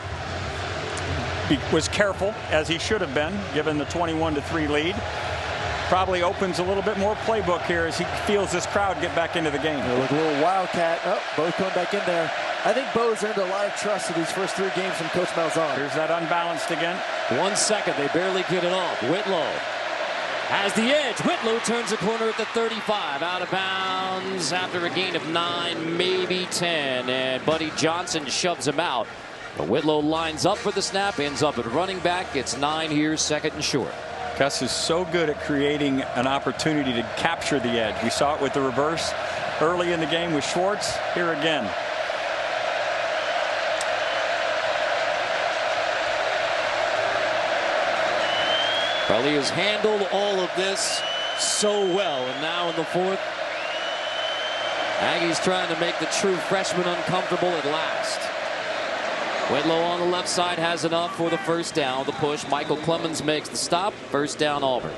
He was careful, as he should have been, given the 21-3 lead. Probably opens a little bit more playbook here as he feels this crowd get back into the game. Look, a little wildcat. Oh, Bo's coming back in there. I think Bo's earned a lot of trust in these first 3 games from Coach Malzahn. Here's that unbalanced again. 1 second, they barely get it off. Whitlow has the edge. Whitlow turns the corner at the 35. Out of bounds after a gain of 9, maybe 10. And Buddy Johnson shoves him out. But Whitlow lines up for the snap, ends up at running back. Gets 9 here, 2nd and short. Gus is so good at creating an opportunity to capture the edge. We saw it with the reverse early in the game with Schwartz. Here again. Well, he has handled all of this so well. And now in the 4th, Aggies trying to make the true freshman uncomfortable at last. Whitlow on the left side has enough for the first down. The push. Michael Clemens makes the stop. First down, Auburn.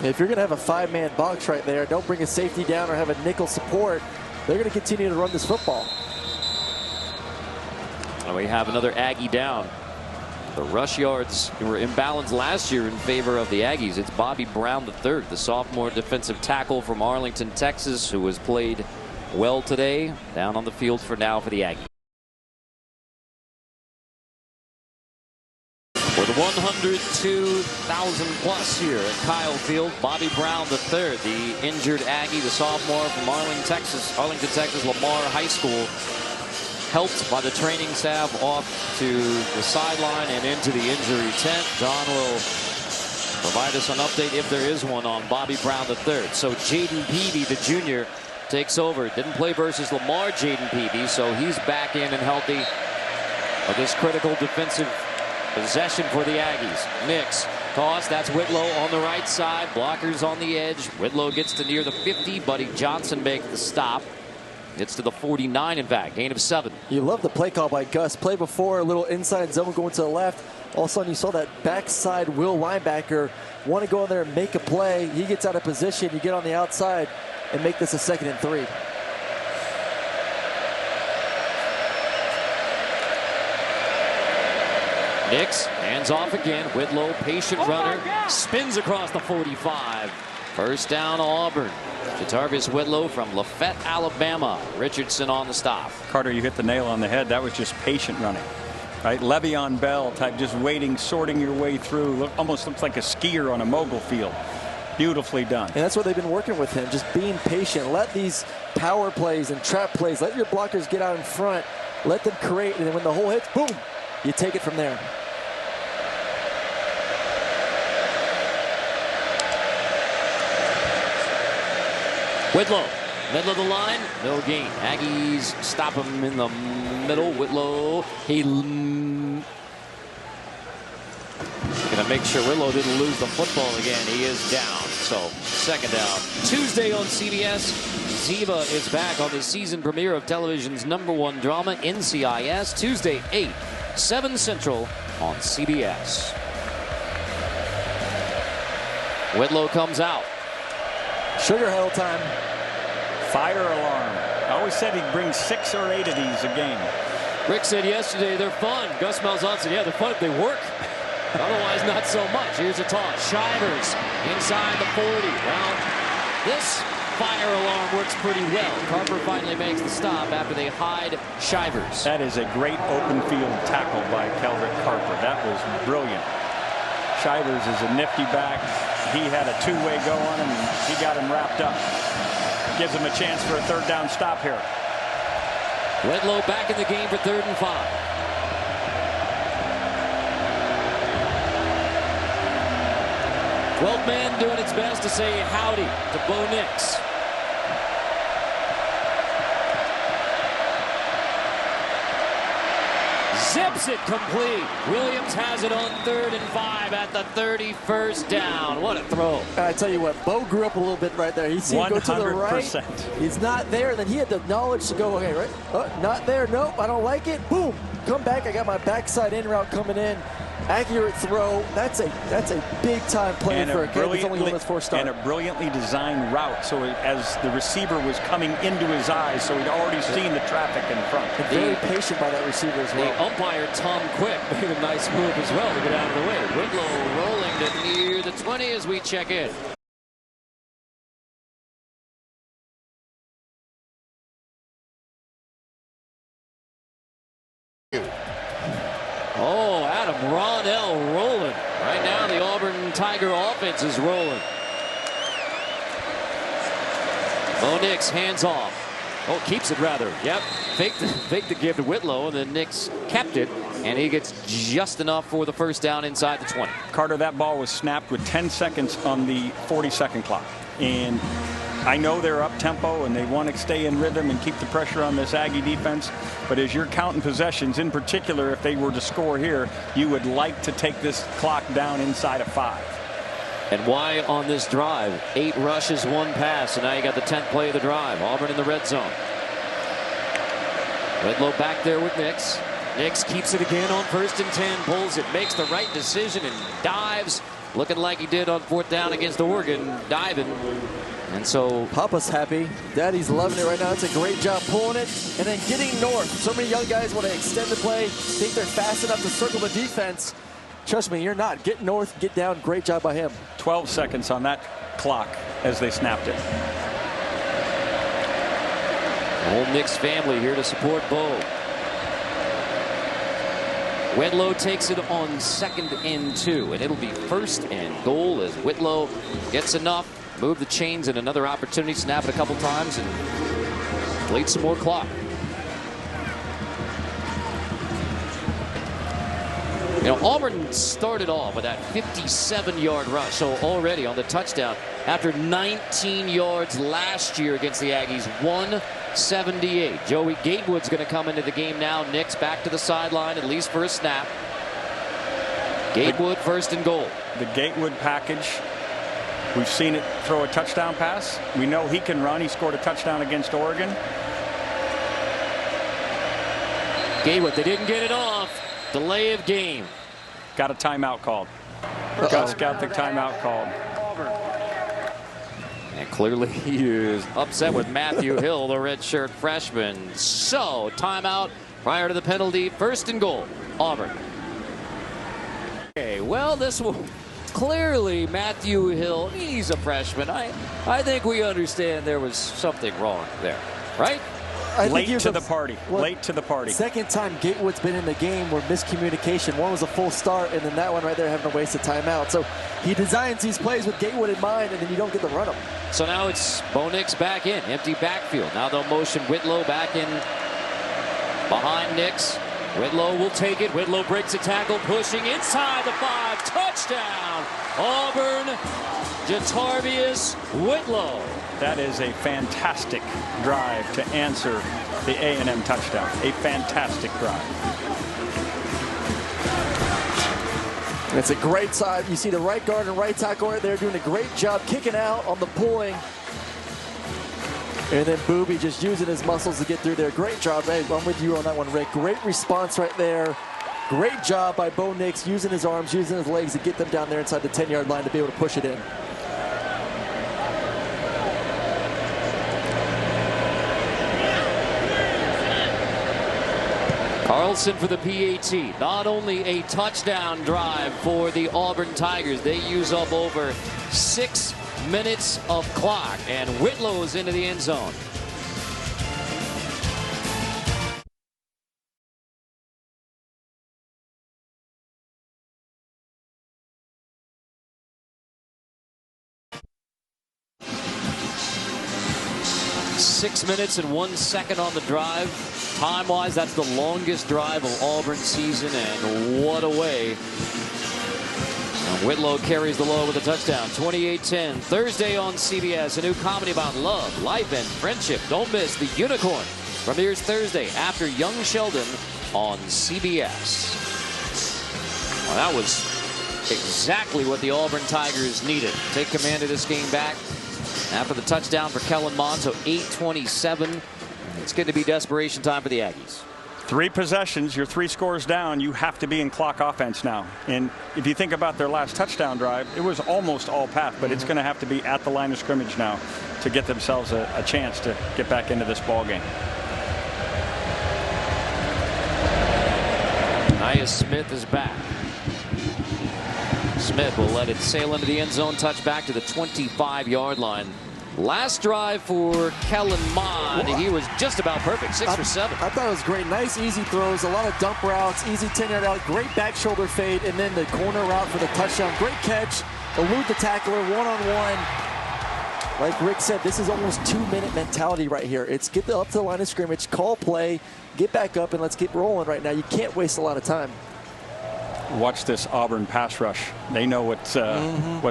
If you're going to have a 5-man box right there, don't bring a safety down or have a nickel support. They're going to continue to run this football. And we have another Aggie down. The rush yards were imbalanced last year in favor of the Aggies. It's Bobby Brown III, the sophomore defensive tackle from Arlington, Texas, who has played well today. Down on the field for now for the Aggies. With 102,000 plus here at Kyle Field, Bobby Brown III, the injured Aggie, the sophomore from Arlington, Texas, Lamar High School, helped by the training staff off to the sideline and into the injury tent. John will provide us an update if there is one on Bobby Brown III. So Jaden Peavy, the junior, takes over. Didn't play versus Lamar, Jaden Peavy, so he's back in and healthy for this critical defensive possession for the Aggies. Nix toss. That's Whitlow on the right side. Blockers on the edge. Whitlow gets to near the 50. Buddy Johnson makes the stop. Gets to the 49, in fact. Gain of 7. You love the play call by Gus. Play before, a little inside zone going to the left. All of a sudden, you saw that backside Will linebacker want to go in there and make a play. He gets out of position. You get on the outside and make this a 2nd and 3. Nix hands off again. Whitlow, patient runner, spins across the 45. First down, Auburn. Jatavius Whitlow from Lafayette, Alabama. Richardson on the stop. Carter, you hit the nail on the head. That was just patient running. Right? Le'Veon Bell type, just waiting, sorting your way through. Almost looks like a skier on a mogul field. Beautifully done. And that's what they've been working with him, just being patient. Let these power plays and trap plays, let your blockers get out in front. Let them create, and then when the hole hits, boom, you take it from there. Whitlow, middle of the line, no gain. Aggies stop him in the middle. Whitlow, gonna make sure Whitlow didn't lose the football again. He is down, so 2nd down. Tuesday on CBS, Ziva is back on the season premiere of television's #1 drama, NCIS. Tuesday, 8, 7 Central on CBS. Whitlow comes out. Sugar Hill time. Fire alarm. I always said he'd bring 6 or 8 of these a game. Rick said yesterday they're fun. Gus Malzahn said, yeah, they're fun if they work. Otherwise, not so much. Here's a toss. Shivers inside the 40. Well, this fire alarm works pretty well. Carper finally makes the stop after they hide Shivers. That is a great open field tackle by Kelrick Carper. That was brilliant. Shivers is a nifty back. He had a 2-way go on him, and he got him wrapped up. Gives him a chance for a 3rd down stop here. Whitlow back in the game for 3rd and 5. Twelfth man doing its best to say howdy to Bo Nix. Zips it complete. Williams has it on 3rd and 5 at the 31st down. What a throw. I tell you what, Bo grew up a little bit right there. He seen him go to the right. 100%. He's not there. Then he had the knowledge to go, okay, right? Oh, not there. Nope, I don't like it. Boom. Come back. I got my backside in route coming in. Accurate throw. That's a big time play for a kid that's only on his 4th start. And a brilliantly designed route. So as the receiver was coming into his eyes, so he'd already seen the traffic in front. And very patient by that receiver as well. The umpire, Tom Quick, made a nice move as well to get out of the way. Whitlow rolling to near the 20 as we check in. Oh, Adam Ronell rolling. Right now the Auburn Tiger offense is rolling. Bo Nix hands off. Oh, keeps it rather. Yep. Fake the give to Whitlow, and then Nix kept it, and he gets just enough for the 1st down inside the 20. Carter, that ball was snapped with 10 seconds on the 40-second clock. And I know they're up tempo and they want to stay in rhythm and keep the pressure on this Aggie defense. But as you're counting possessions, in particular, if they were to score here, you would like to take this clock down inside of 5. And why on this drive? 8 rushes, 1 pass, and now you got the 10th play of the drive. Auburn in the red zone. Whitlow back there with Nix. Nix keeps it again on 1st and 10, pulls it, makes the right decision, and dives, looking like he did on 4th down against Oregon, diving. And so Papa's happy. Daddy's loving it right now. It's a great job pulling it and then getting north. So many young guys want to extend the play, think they're fast enough to circle the defense. Trust me, you're not. Get north, get down. Great job by him. 12 seconds on that clock as they snapped it. The whole Nix family here to support Bo. Whitlow takes it on 2nd and 2, and it'll be 1st and goal as Whitlow gets enough. Move the chains and another opportunity, snap it a couple times, and bleed some more clock. You know, Auburn started off with that 57-yard rush, so already on the touchdown after 19 yards last year against the Aggies, 178. Joey Gatewood's going to come into the game now. Nix back to the sideline, at least for a snap. Gatewood 1st and goal. The Gatewood package. We've seen it throw a touchdown pass. We know he can run. He scored a touchdown against Oregon. Gatewood, they didn't get it off. Delay of game. Got a timeout called. Got the timeout called. And clearly he is upset with Matthew Hill, the redshirt freshman. So timeout prior to the penalty. 1st and goal. Auburn. Okay, well, this will. Clearly, Matthew Hill, he's a freshman. I think we understand there was something wrong there, right? Late to the party. Late to the party. Second time Gatewood's been in the game where miscommunication. One was a full start, and then that one right there having to waste a timeout. So he designs these plays with Gatewood in mind, and then you don't get to run them. So now it's Bo Nix back in, empty backfield. Now they'll motion Whitlow back in behind Nix. Whitlow will take it. Whitlow breaks a tackle, pushing inside the 5. Touchdown, Auburn. Jatarvius Whitlow. That is a fantastic drive to answer the A&M touchdown. A fantastic drive. It's a great side. You see the right guard and right tackle right there doing a great job kicking out on the pulling. And then Booby just using his muscles to get through there. Great job. Hey, I'm with you on that one, Rick. Great response right there. Great job by Bo Nix using his arms, using his legs to get them down there inside the 10-yard line to be able to push it in. Carlson for the PAT. Not only a touchdown drive for the Auburn Tigers, they use up over 6 minutes of clock, and Whitlow's into the end zone. 6 minutes and 1 second on the drive. Time-wise, that's the longest drive of Auburn's season, and what a way. And Whitlow carries the load with a touchdown. 28-10. Thursday on CBS, a new comedy about love, life, and friendship. Don't miss The Unicorn. Premieres Thursday after Young Sheldon on CBS. Well, that was exactly what the Auburn Tigers needed. Take command of this game back after the touchdown for Kellen Mond. So 8:27. It's going to be desperation time for the Aggies. 3 possessions, you're 3 scores down. You have to be in clock offense now. And if you think about their last touchdown drive, it was almost all path, but it's going to have to be at the line of scrimmage now to get themselves a chance to get back into this ball game. Nia Smith is back. Smith will let it sail into the end zone, touch back to the 25-yard line. Last drive for Kellen Mond. He was just about perfect, 6 for 7. I thought it was great. Nice, easy throws, a lot of dump routes, easy 10-yard out, great back shoulder fade, and then the corner route for the touchdown. Great catch, elude the tackler, one-on-one. Like Rick said, this is almost 2-minute mentality right here. It's get up to the line of scrimmage, call play, get back up, and let's keep rolling right now. You can't waste a lot of time. Watch this Auburn pass rush. They know what's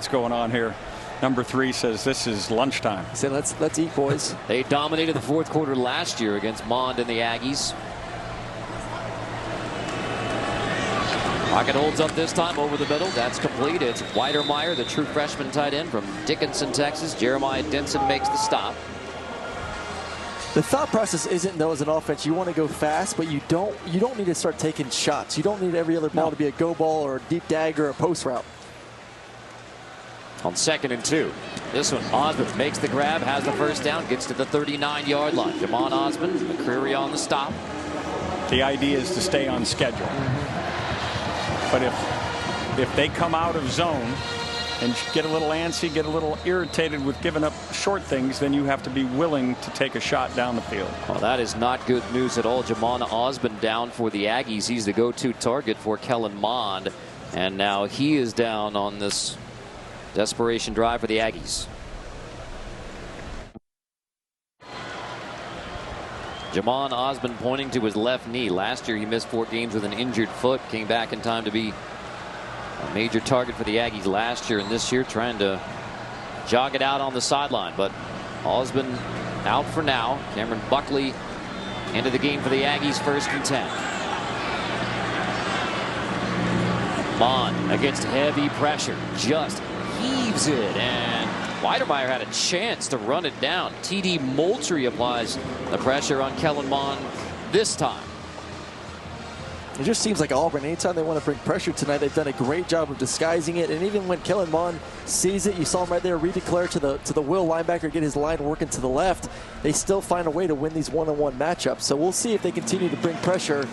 going on here. Number 3 says this is lunchtime. So let's eat, boys. They dominated the fourth quarter last year against Mond and the Aggies. Pocket holds up this time over the middle. That's complete. It's Weidermeyer, the true freshman tight end from Dickinson, Texas. Jeremiah Denson makes the stop. The thought process isn't, though, as an offense, you want to go fast, but you don't need to start taking shots. You don't need every other ball to be a go ball or a deep dagger or a post route. On 2nd and 2. This one, Osmond makes the grab, has the first down, gets to the 39-yard line. Jamon Osmond, McCreary on the stop. The idea is to stay on schedule. But if they come out of zone and get a little antsy, get a little irritated with giving up short things, then you have to be willing to take a shot down the field. Well, that is not good news at all. Jamon Osmond down for the Aggies. He's the go-to target for Kellen Mond. And now he is down on this desperation drive for the Aggies. Jamon Osmond pointing to his left knee. Last year he missed 4 games with an injured foot. Came back in time to be a major target for the Aggies last year, and this year trying to jog it out on the sideline. But Osmond out for now. Cameron Buckley into the game for the Aggies, 1st and 10. Mond against heavy pressure. Just heaves it, and Weidermeyer had a chance to run it down. T.D. Moultrie applies the pressure on Kellen Mond this time. It just seems like Auburn, anytime they want to bring pressure tonight, they've done a great job of disguising it. And even when Kellen Mond sees it, you saw him right there redeclare to the will linebacker, get his line working to the left. They still find a way to win these one-on-one matchups. So we'll see if they continue to bring pressure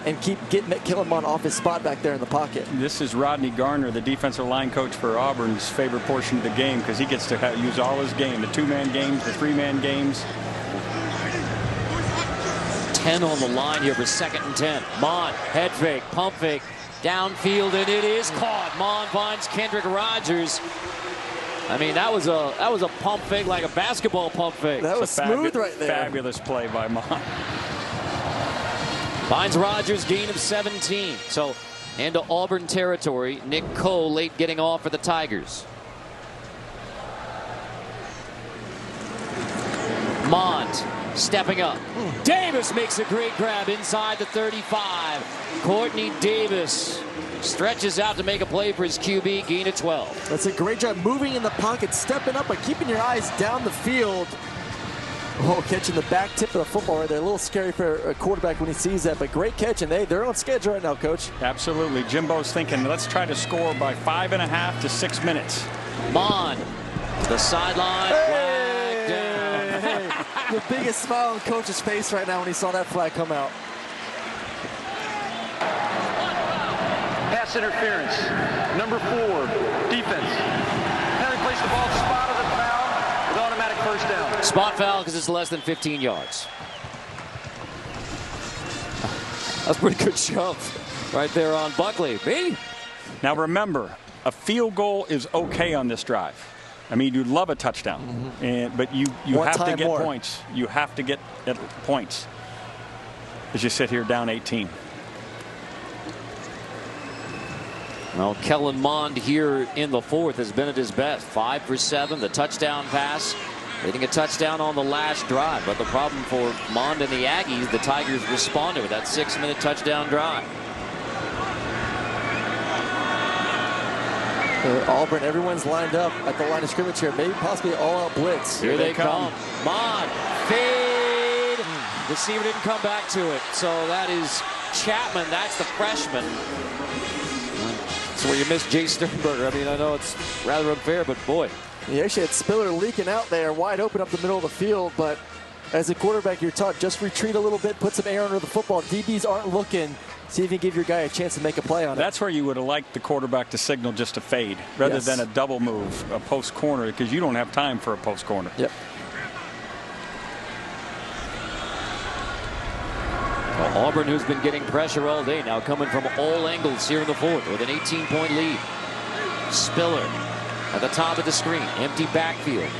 and keep getting Kellen Mond off his spot back there in the pocket. This is Rodney Garner, the defensive line coach for Auburn's favorite portion of the game, because he gets to use all his game, the 2-man games, the 3-man games. 10 on the line here for 2nd and 10. Mond, head fake, pump fake, downfield, and it is caught. Mond finds Kendrick Rogers. I mean, that was a pump fake, like a basketball pump fake. That was smooth right there. Fabulous play by Mond. Finds Rogers, gain of 17. So into Auburn territory. Nick Cole late getting off for the Tigers. Mond stepping up. Davis makes a great grab inside the 35. Courtney Davis stretches out to make a play for his QB, gain of 12. That's a great job moving in the pocket, stepping up, but keeping your eyes down the field. Oh, catching the back tip of the football right there. A little scary for a quarterback when he sees that, but great catch, and they're on schedule right now, Coach. Absolutely. Jimbo's thinking, let's try to score by 5.5 to 6 minutes. Mond, the sideline, flag down. Hey, the biggest smile on Coach's face right now when he saw that flag come out. Pass interference. Number 4, defense. Henry placed the ball spot of the foul with automatic first down. Spot foul because it's less than 15 yards. That's a pretty good shove right there on Buckley. Me? Now remember, a field goal is okay on this drive. I mean, you'd love a touchdown, but you have to get points. You have to get points as you sit here down 18. Well, Kellen Mond here in the fourth has been at his best. 5 for 7, the touchdown pass, leading a touchdown on the last drive. But the problem for Mond and the Aggies, the Tigers responded with that 6-minute touchdown drive. Auburn, everyone's lined up at the line of scrimmage here. Maybe possibly all-out blitz. Here they come. Mond, fade. Receiver didn't come back to it. So that is Chapman. That's the freshman. That's where you miss Jay Sternberger. I mean, I know it's rather unfair, but boy. He actually had Spiller leaking out there, wide open up the middle of the field. But as a quarterback, you're taught just retreat a little bit, put some air under the football. DBs aren't looking. See if you can give your guy a chance to make a play on it. That's where you would have liked the quarterback to signal just a fade rather than a double move, a post corner, because you don't have time for a post corner. Yep. Well, Auburn, who's been getting pressure all day, now coming from all angles here in the fourth with an 18-point lead. Spiller at the top of the screen, empty backfield.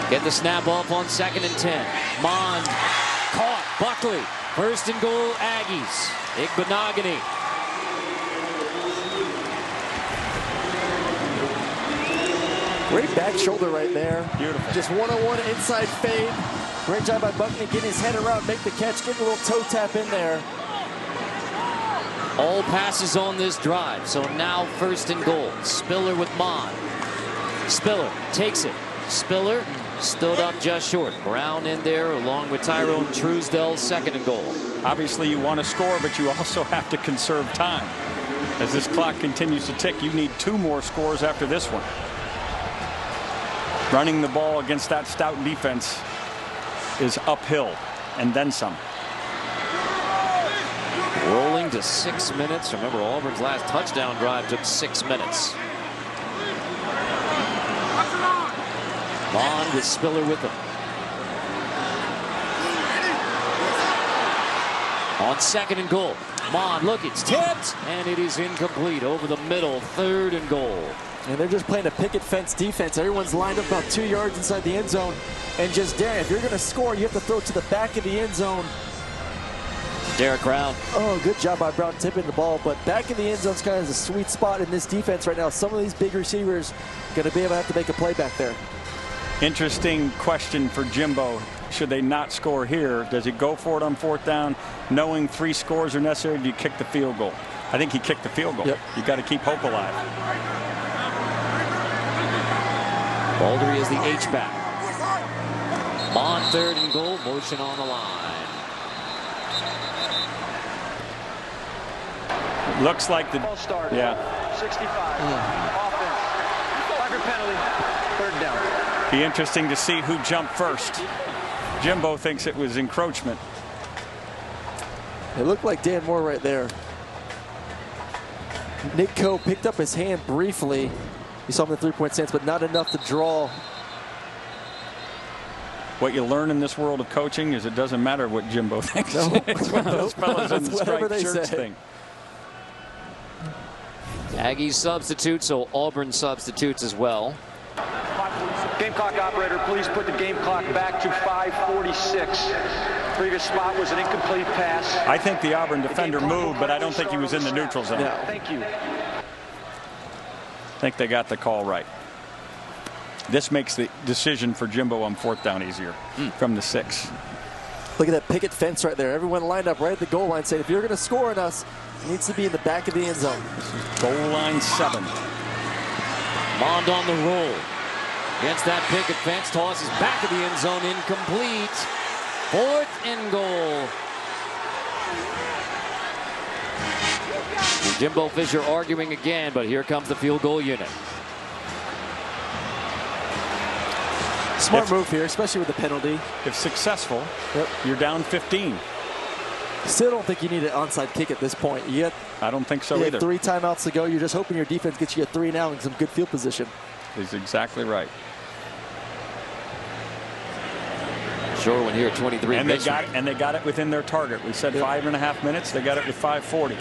Get the snap off on 2nd and 10. Mond caught. Buckley. 1st and goal, Aggies. Igbenogany. Great back shoulder right there. Beautiful. Just one-on-one inside fade. Great job by Buckley getting his head around, make the catch, getting a little toe tap in there. All passes on this drive. So now 1st and goal. Spiller with Mond. Spiller takes it. Spiller stood up just short. Brown in there along with Tyrone Truesdell, 2nd and goal. Obviously you want to score, but you also have to conserve time. As this clock continues to tick, you need 2 more scores after this one. Running the ball against that stout defense is uphill and then some. Rolling to 6 minutes. Remember, Auburn's last touchdown drive took 6 minutes. Mond with Spiller with him. On 2nd and goal. Mond, look, it's tipped, and it is incomplete over the middle, 3rd and goal. And they're just playing a picket fence defense. Everyone's lined up about 2 yards inside the end zone and just daring. If you're going to score, you have to throw it to the back of the end zone. Derek Brown. Oh, good job by Brown tipping the ball, but back in the end zone is kind of a sweet spot in this defense right now. Some of these big receivers going to be able to have to make a play back there. Interesting question for Jimbo. Should they not score here? Does he go for it on 4th down, knowing 3 scores are necessary? Do you kick the field goal? I think he kicked the field goal. Yep. You got to keep hope alive. Baldry is the H-back. Mond 3rd and goal, motion on the line. Looks like the ball started. 65. Offense. Flag penalty. 3rd down. Be interesting to see who jumped first. Jimbo thinks it was encroachment. It looked like Dan Moore right there. Nick Coe picked up his hand briefly. You saw him in the 3-point stance, but not enough to draw. What you learn in this world of coaching is it doesn't matter what Jimbo thinks. No. It's what those fellas in the striped shirts think. Aggies substitute, so Auburn substitutes as well. Game clock operator, please put the game clock back to 5:46. Previous spot was an incomplete pass. I think the Auburn defender moved, but I don't think he was in the neutral zone. No. Thank you. I think they got the call right. This makes the decision for Jimbo on 4th down easier from the 6. Look at that picket fence right there. Everyone lined up right at the goal line saying, if you're going to score on us, it needs to be in the back of the end zone. Goal line 7. Mond on the roll. Against that picket fence, tosses back of the end zone, incomplete. 4th and goal. And Jimbo Fisher arguing again, but here comes the field goal unit. Smart move here, especially with the penalty. If successful, you're down 15. Still don't think you need an onside kick at this point. I don't think so you either. 3 timeouts to go. You're just hoping your defense gets you a 3 now and some good field position. He's exactly right. Sherwin here, 23. And they got it within their target. We said 5.5 minutes. They got it with 5:40.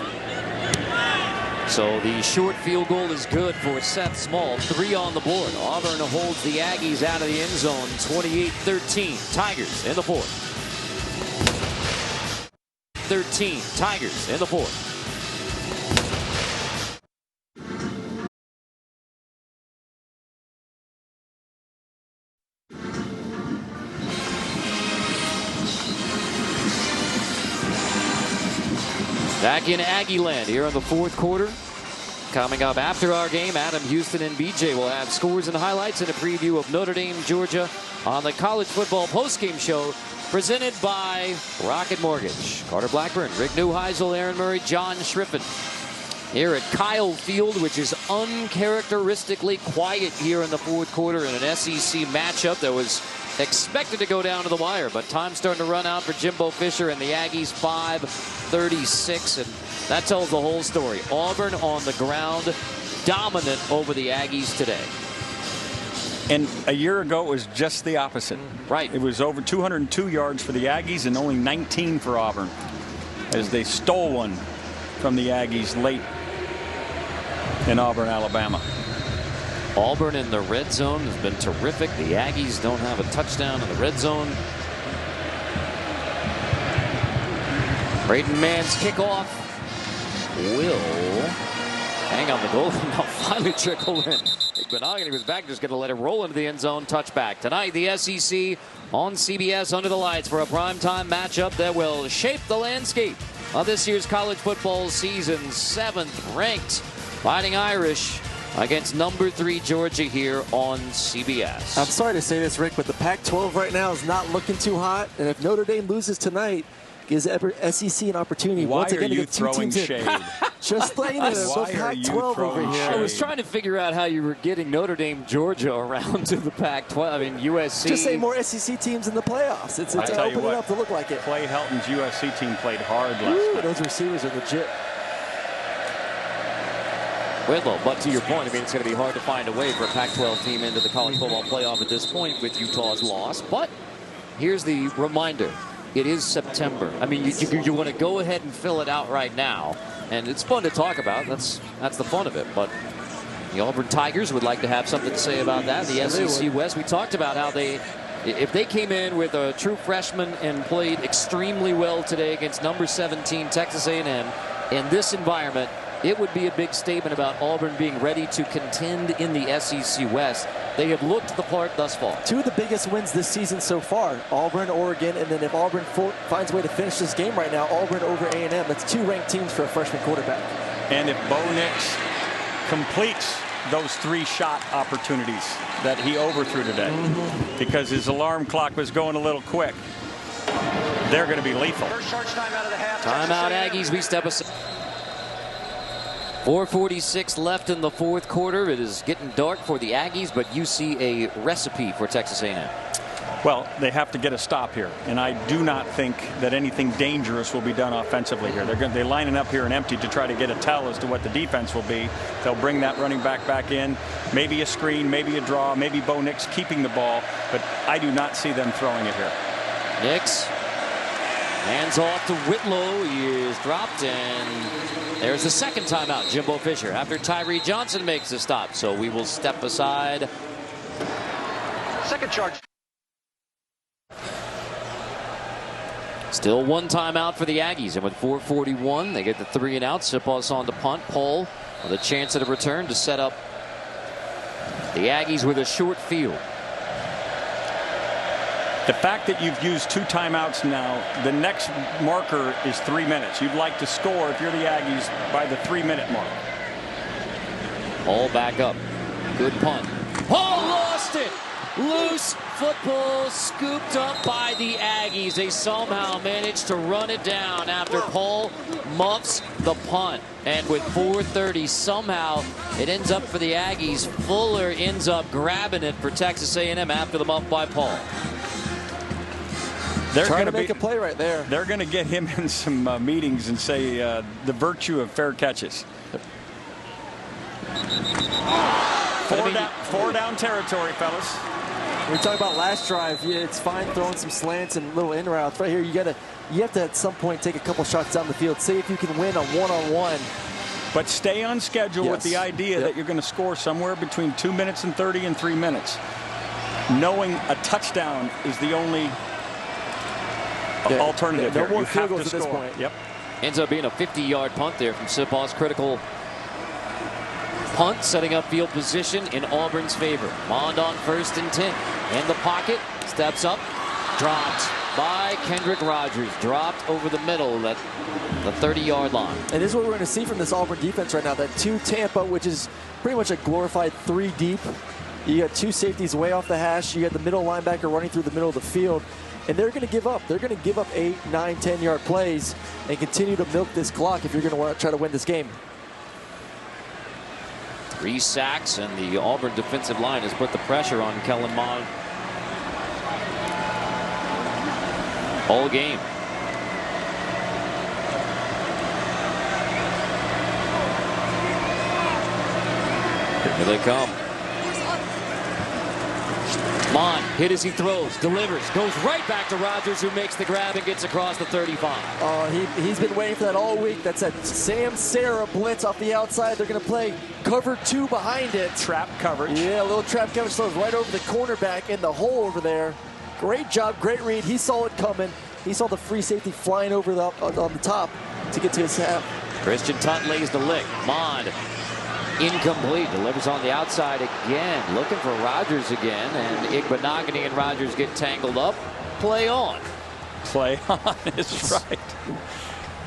So the short field goal is good for Seth Small. 3 on the board. Auburn holds the Aggies out of the end zone. 28-13. Tigers in the fourth. 13. Tigers in the fourth. Back in Aggie land here in the fourth quarter. Coming up after our game, Adam Houston and BJ will have scores and highlights and a preview of Notre Dame, Georgia on the College Football Postgame Show presented by Rocket Mortgage. Carter Blackburn, Rick Neuheisel, Aaron Murray, John Schriffen. Here at Kyle Field, which is uncharacteristically quiet here in the fourth quarter in an SEC matchup that was expected to go down to the wire, but time's starting to run out for Jimbo Fisher and the Aggies. 5:36, and that tells the whole story. Auburn on the ground, dominant over the Aggies today. And a year ago, it was just the opposite. Right. It was over 202 yards for the Aggies and only 19 for Auburn, as they stole one from the Aggies late in Auburn, Alabama. Auburn in the red zone has been terrific. The Aggies don't have a touchdown in the red zone. Braden Mann's kickoff will hang on the goal and now finally trickle in. Benogany was back, just going to let it roll into the end zone. Touchback. Tonight, the SEC on CBS under the lights for a primetime matchup that will shape the landscape of this year's college football season. 7th ranked Fighting Irish against number 3 Georgia here on CBS. I'm sorry to say this, Rick, but the Pac-12 right now is not looking too hot. And if Notre Dame loses tonight, gives SEC an opportunity once again to get 2 teams in. Just playing it. So Pac-12 over here. I was trying to figure out how you were getting Notre Dame, Georgia around to the Pac-12. I mean, USC. Just say more SEC teams in the playoffs. It's opening up to look like it. Clay Helton's USC team played hard last night. Those receivers are legit. Whitlow, but to your point, I mean, it's going to be hard to find a way for a Pac-12 team into the college football playoff at this point with Utah's loss. But here's the reminder. It is September. I mean, you want to go ahead and fill it out right now. And it's fun to talk about. That's the fun of it. But the Auburn Tigers would like to have something to say about that. The SEC West, we talked about how if they came in with a true freshman and played extremely well today against number 17 Texas A&M in this environment, it would be a big statement about Auburn being ready to contend in the SEC West. They have looked the part thus far. 2 of the biggest wins this season so far, Auburn, Oregon, and then if Auburn finds a way to finish this game right now, Auburn over A&M. That's 2 ranked teams for a freshman quarterback. And if Bo Nix completes those 3 shot opportunities that he overthrew today, because his alarm clock was going a little quick, they're going to be lethal. First charge time out of the half. Timeout, Aggies. We step aside. 4:46 left in the fourth quarter. It is getting dark for the Aggies, but you see a recipe for Texas A&M. Well, they have to get a stop here, and I do not think that anything dangerous will be done offensively here. They're lining up here and empty to try to get a tell as to what the defense will be. They'll bring that running back in, maybe a screen, maybe a draw, maybe Bo Nix keeping the ball, but I do not see them throwing it here. Nix hands off to Whitlow. He is dropped, and there's the second timeout. Jimbo Fisher after Tyree Johnson makes the stop. So we will step aside. Second charge. Still 1 timeout for the Aggies. And with 4:41, they get the 3 and out. Sipos on the punt. Pohl with a chance at a return to set up the Aggies with a short field. The fact that you've used 2 timeouts now, the next marker is 3 minutes. You'd like to score, if you're the Aggies, by the 3-minute mark. All back up. Good punt. Oh, lost it. Loose football scooped up by the Aggies. They somehow managed to run it down after Paul muffs the punt. And with 4:30, somehow it ends up for the Aggies. Fuller ends up grabbing it for Texas A&M after the muff by Paul. They're trying going to make a play right there. They're going to get him in some meetings and say the virtue of fair catches. 4 down territory, fellas. We talk about last drive. Yeah, it's fine throwing some slants and little in routes. Right here, you have to at some point take a couple shots down the field. See if you can win a one-on-one But stay on schedule with the idea that you're going to score somewhere between 2 minutes and 30 and 3 minutes. Knowing a touchdown is the only alternative here. You have to score. Yep. Ends up being a 50-yard punt there from Sipaw's critical punt, setting up field position in Auburn's favor. Mond on 1st and 10. In the pocket, steps up, dropped by Kendrick Rogers. Dropped over the middle at the 30-yard line. And this is what we're going to see from this Auburn defense right now. That 2 Tampa, which is pretty much a glorified 3 deep. You got 2 safeties way off the hash. You got the middle linebacker running through the middle of the field. And they're going to give up. They're going to give up 8, 9, 10-yard plays and continue to milk this clock if you're going to want to try to win this game. 3 sacks, and the Auburn defensive line has put the pressure on Kellen Mond all game. Here they come. Mond hit as he throws, delivers, goes right back to Rogers, who makes the grab and gets across the 35. He's been waiting for that all week. That's that Sam Sarah blitz off the outside. They're going to play cover 2 behind it. Trap coverage. Yeah, a little trap coverage. Throws right over the cornerback in the hole over there. Great job, great read. He saw it coming. He saw the free safety flying over on the top to get to his half. Christian Tutt lays the lick. Mond incomplete, delivers on the outside again, looking for Rogers again, and Igbenogany and Rogers get tangled up. Play on. Play on is right.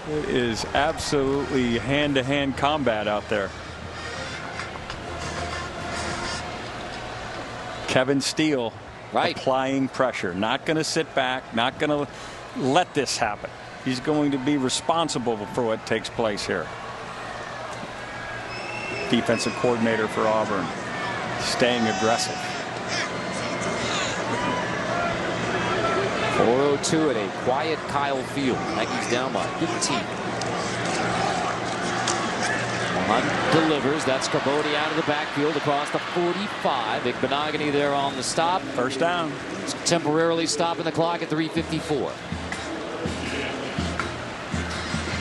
It is absolutely hand-to-hand combat out there. Kevin Steele applying pressure, not going to sit back, not going to let this happen. He's going to be responsible for what takes place here. Defensive coordinator for Auburn, staying aggressive. 4:02 at a quiet Kyle Field. Aggies down by 15. Mond delivers. That's Carboni out of the backfield across the 45. Igbenogany there on the stop. First down. Temporarily stopping the clock at 3:54.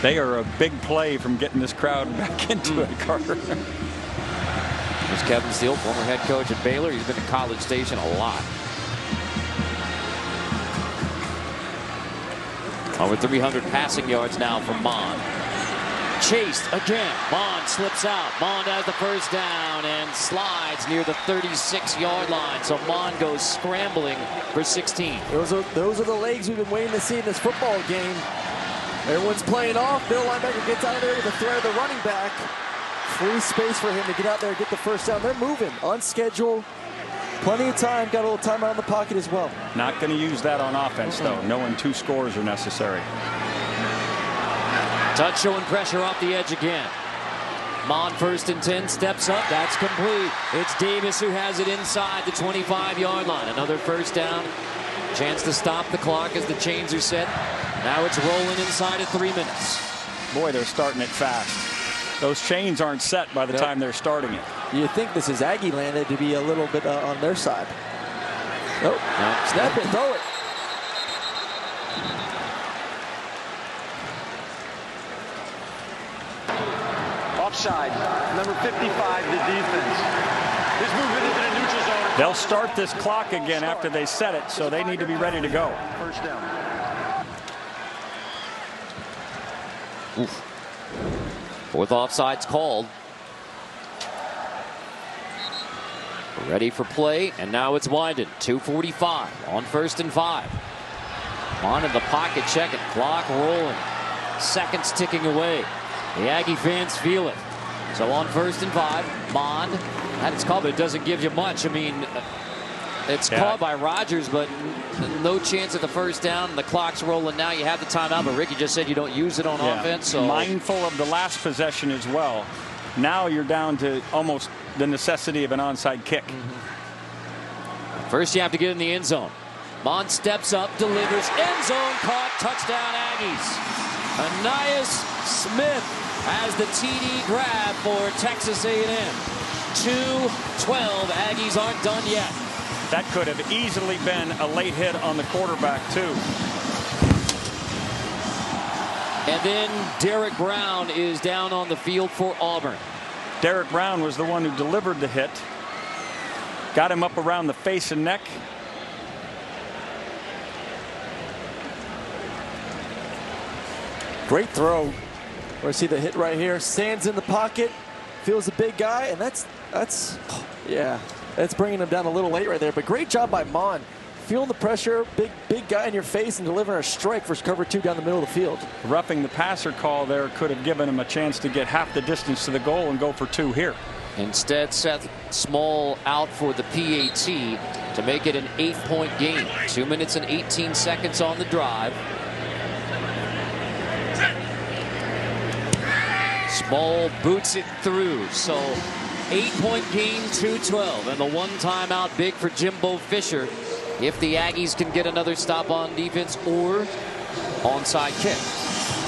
They are a big play from getting this crowd back into it, Carter. There's Kevin Steele, former head coach at Baylor. He's been to College Station a lot. Over 300 passing yards now for Mond. Chased again. Mond slips out. Mond has the first down and slides near the 36-yard line. So Mond goes scrambling for 16. Those are the legs we've been waiting to see in this football game. Everyone's playing off. Middle linebacker gets out of there with the threat of the running back. Free space for him to get out there and get the first down. They're moving on schedule. Plenty of time. Got a little time out in the pocket as well. Not going to use that on offense, though, knowing 2 scores are necessary. Tutt showing pressure off the edge again. Mond 1st and 10, steps up. That's complete. It's Davis who has it inside the 25-yard line. Another first down. Chance to stop the clock as the chains are set. Now it's rolling inside of 3 minutes. Boy, they're starting it fast. Those chains aren't set by the time they're starting it. You think this is Aggie landed to be a little bit on their side. Nope. No. Snap it, throw it. Offside, number 55, the defense. This movement into the neutral zone. They'll start this clock again after they set it, so they need to be ready to go. First down. Oof. 4th offside's called. Ready for play, and now it's Wyndon. 2:45 on 1st and 5. Mond in the pocket, checking, clock rolling. Seconds ticking away. The Aggie fans feel it. So on 1st and 5, Mond, that is called, but it doesn't give you much. I mean, it's called by Rogers, but no chance at the first down. The clock's rolling now. You have the timeout, but Ricky just said you don't use it on offense. So mindful of the last possession as well. Now you're down to almost the necessity of an onside kick. First, you have to get in the end zone. Mond steps up, delivers, end zone caught, touchdown Aggies. Anias Smith has the TD grab for Texas A&M. 2:12. Aggies aren't done yet. That could have easily been a late hit on the quarterback, too. And then Derek Brown is down on the field for Auburn. Derek Brown was the one who delivered the hit. Got him up around the face and neck. Great throw. Or see the hit right here. Sands in the pocket. Feels a big guy. And that's bringing him down a little late right there. But great job by Mon. Feeling the pressure, big guy in your face, and delivering a strike for cover 2 down the middle of the field. Roughing the passer call there could have given him a chance to get half the distance to the goal and go for 2 here. Instead, Seth Small out for the PAT to make it an 8-point game. 2 minutes and 18 seconds on the drive. Small boots it through. So 8-point game, 2-12. And the one timeout big for Jimbo Fisher if the Aggies can get another stop on defense or onside kick.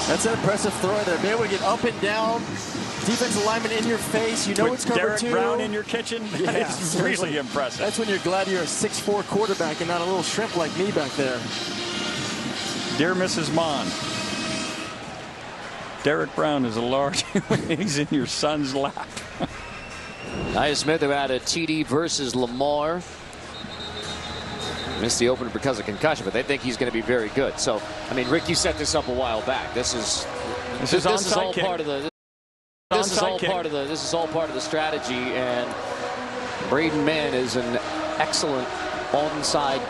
That's an impressive throw there. Being able to get up and down. Defensive lineman in your face. You know it's cover Derek 2. Brown in your kitchen. That's really impressive. That's when you're glad you're a 6'4" quarterback and not a little shrimp like me back there. Dear Mrs. Mon, Derek Brown is a large he's in your son's lap. Nia Smith, who had a TD versus Lamar. Missed the opener because of concussion, but they think he's going to be very good. So, I mean, Rick, you set this up a while back. This is all part of the. This is all part of the strategy, and Braden Mann is an excellent onside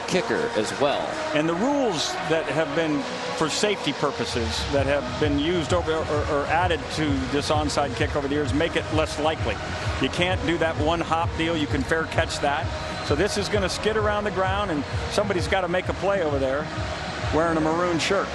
kicker as well. And the rules that have been for safety purposes that have been used over or added to this onside kick over the years make it less likely. You can't do that one hop deal. You can fair catch that. So this is going to skid around the ground, and somebody's got to make a play over there wearing a maroon shirt.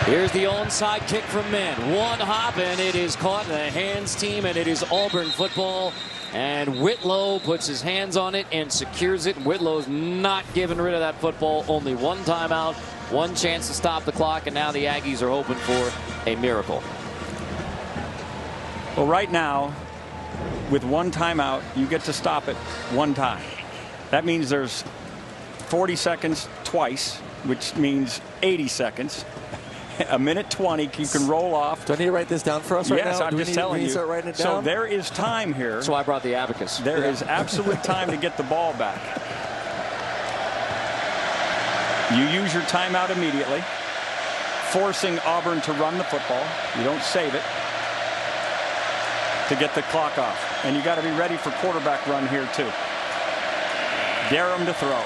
Here's the onside kick from Mann. One hop, and it is caught in the hands team, and it is Auburn football. And Whitlow puts his hands on it and secures it. Whitlow's not giving rid of that football. Only one timeout, one chance to stop the clock, and now the Aggies are hoping for a miracle. Well, right now, with one timeout, you get to stop it one time. That means there's 40 seconds twice, which means 80 seconds. A minute 20, you can roll off. Do I need to write this down for us right now? Yes, I'm just telling you. Start writing it down? So there is time here. That's why I brought the abacus. There is absolute time to get the ball back. You use your timeout immediately, forcing Auburn to run the football. You don't save it to get the clock off. And you got to be ready for quarterback run here too. Dare him to throw.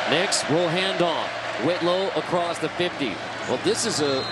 Nix will hand off. Whitlow across the 50. Well, this is a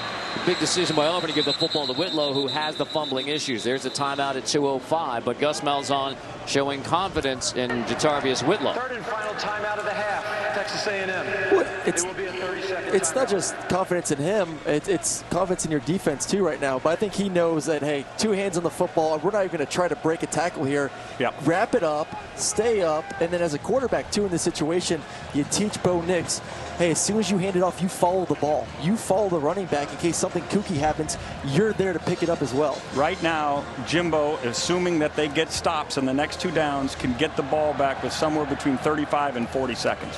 big decision by Auburn to give the football to Whitlow, who has the fumbling issues. There's a timeout at 2:05, but Gus Malzahn showing confidence in Jatarvius Whitlow. Third and final timeout of the half, Texas A&M. Well, it will be a 30-second it's timeout. not just confidence in him. It's confidence in your defense, too, right now. But I think he knows that, hey, 2 hands on the football. We're not even going to try to break a tackle here. Yep. Wrap it up, stay up, and then as a quarterback, too, in this situation, you teach Bo Nix, hey, as soon as you hand it off, you follow the ball. You follow the running back in case something kooky happens. You're there to pick it up as well. Right now, Jimbo, assuming that they get stops in the next 2 downs, can get the ball back with somewhere between 35 and 40 seconds,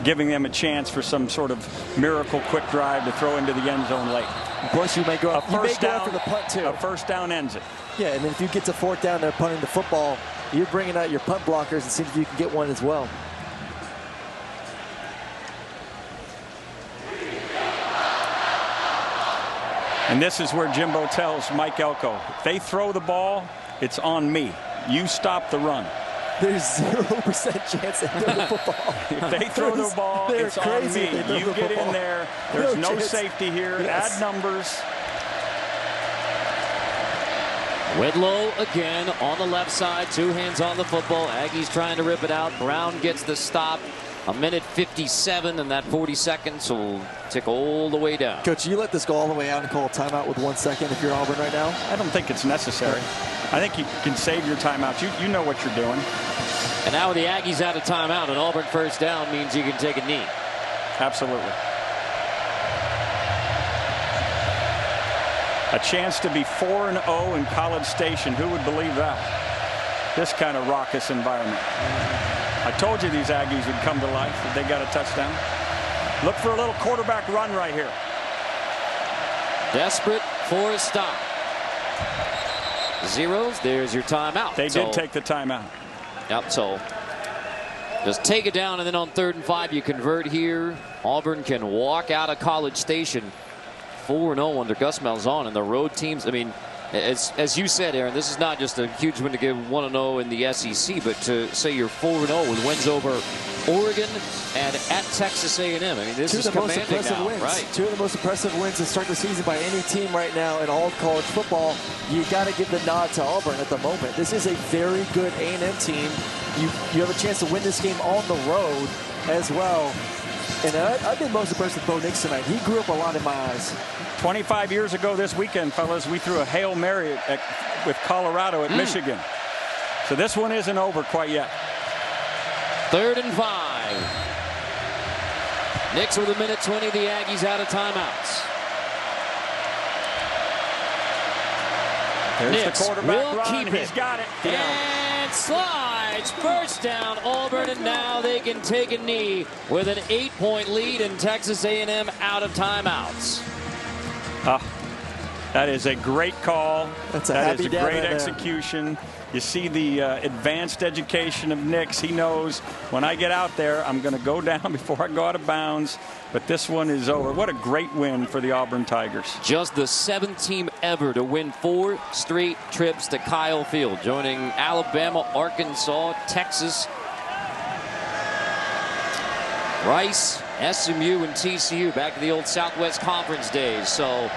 giving them a chance for some sort of miracle quick drive to throw into the end zone late. Plus, you may go after the punt, too. A first down ends it. Yeah, and then if you get to 4th down, they're punting the football, you're bringing out your punt blockers and see if you can get one as well. And this is where Jimbo tells Mike Elko, if they throw the ball, it's on me. You stop the run. There's 0% chance they throw the football. If they throw the ball, it's on me. You get in there. There's no safety here. Yes. Add numbers. Whitlow again on the left side. 2 hands on the football. Aggies trying to rip it out. Brown gets the stop. A minute 57, and that 40 seconds will tick all the way down. Coach, you let this go all the way out and call a timeout with 1 second if you're Auburn right now? I don't think it's necessary. I think you can save your timeouts. You know what you're doing. And now with the Aggies out of timeout, an Auburn first down means you can take a knee. Absolutely. A chance to be 4-0 in College Station. Who would believe that? This kind of raucous environment. I told you these Aggies would come to life if they got a touchdown. Look for a little quarterback run right here. Desperate for a stop. Zeros. There's your timeout. They did take the timeout. Yep. So just take it down, and then on 3rd and 5, you convert here. Auburn can walk out of College Station 4-0 under Gus Malzahn, and the road teams. I mean, as you said, Aaron, this is not just a huge win to give 1-0 in the SEC, but to say you're 4-0 with wins over Oregon and at Texas A&M. I mean, this is commanding now, right? 2 of the most impressive wins to start the season by any team right now in all of college football. You got to give the nod to Auburn at the moment. This is a very good A&M team. You have a chance to win this game on the road as well. And I've been most impressed with Bo Nix tonight. He grew up a lot in my eyes. 25 years ago this weekend, fellas, we threw a Hail Mary with Colorado at Michigan. So this one isn't over quite yet. 3rd and 5. Nix with 1:20. The Aggies out of timeouts. There's Nix the quarterback will run. keep He's got it. And slides. First down, Auburn, and now they can take a knee with an 8-point lead, and Texas A&M out of timeouts. That is a great call. That is a great there. execution. You see the advanced education of Nix. He knows when I get out there, I'm going to go down before I go out of bounds. But this one is over. What a great win for the Auburn Tigers. Just the 7th team ever to win 4 straight trips to Kyle Field, joining Alabama, Arkansas, Texas, Rice, SMU, and TCU back to the old Southwest Conference days. So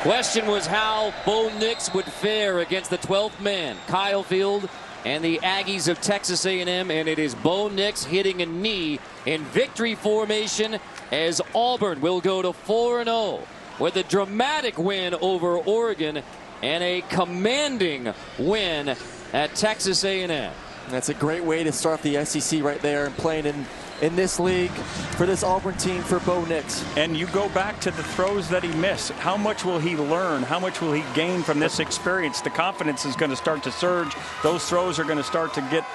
question was how Bo Nix would fare against the 12th man, Kyle Field, and the Aggies of Texas A&M, and it is Bo Nix hitting a knee in victory formation as Auburn will go to 4-0 with a dramatic win over Oregon and a commanding win at Texas A&M. That's a great way to start the SEC right there, and playing in this league for this Auburn team for Bo Nix. And you go back to the throws that he missed. How much will he learn? How much will he gain from this experience? The confidence is going to start to surge. Those throws are going to start to get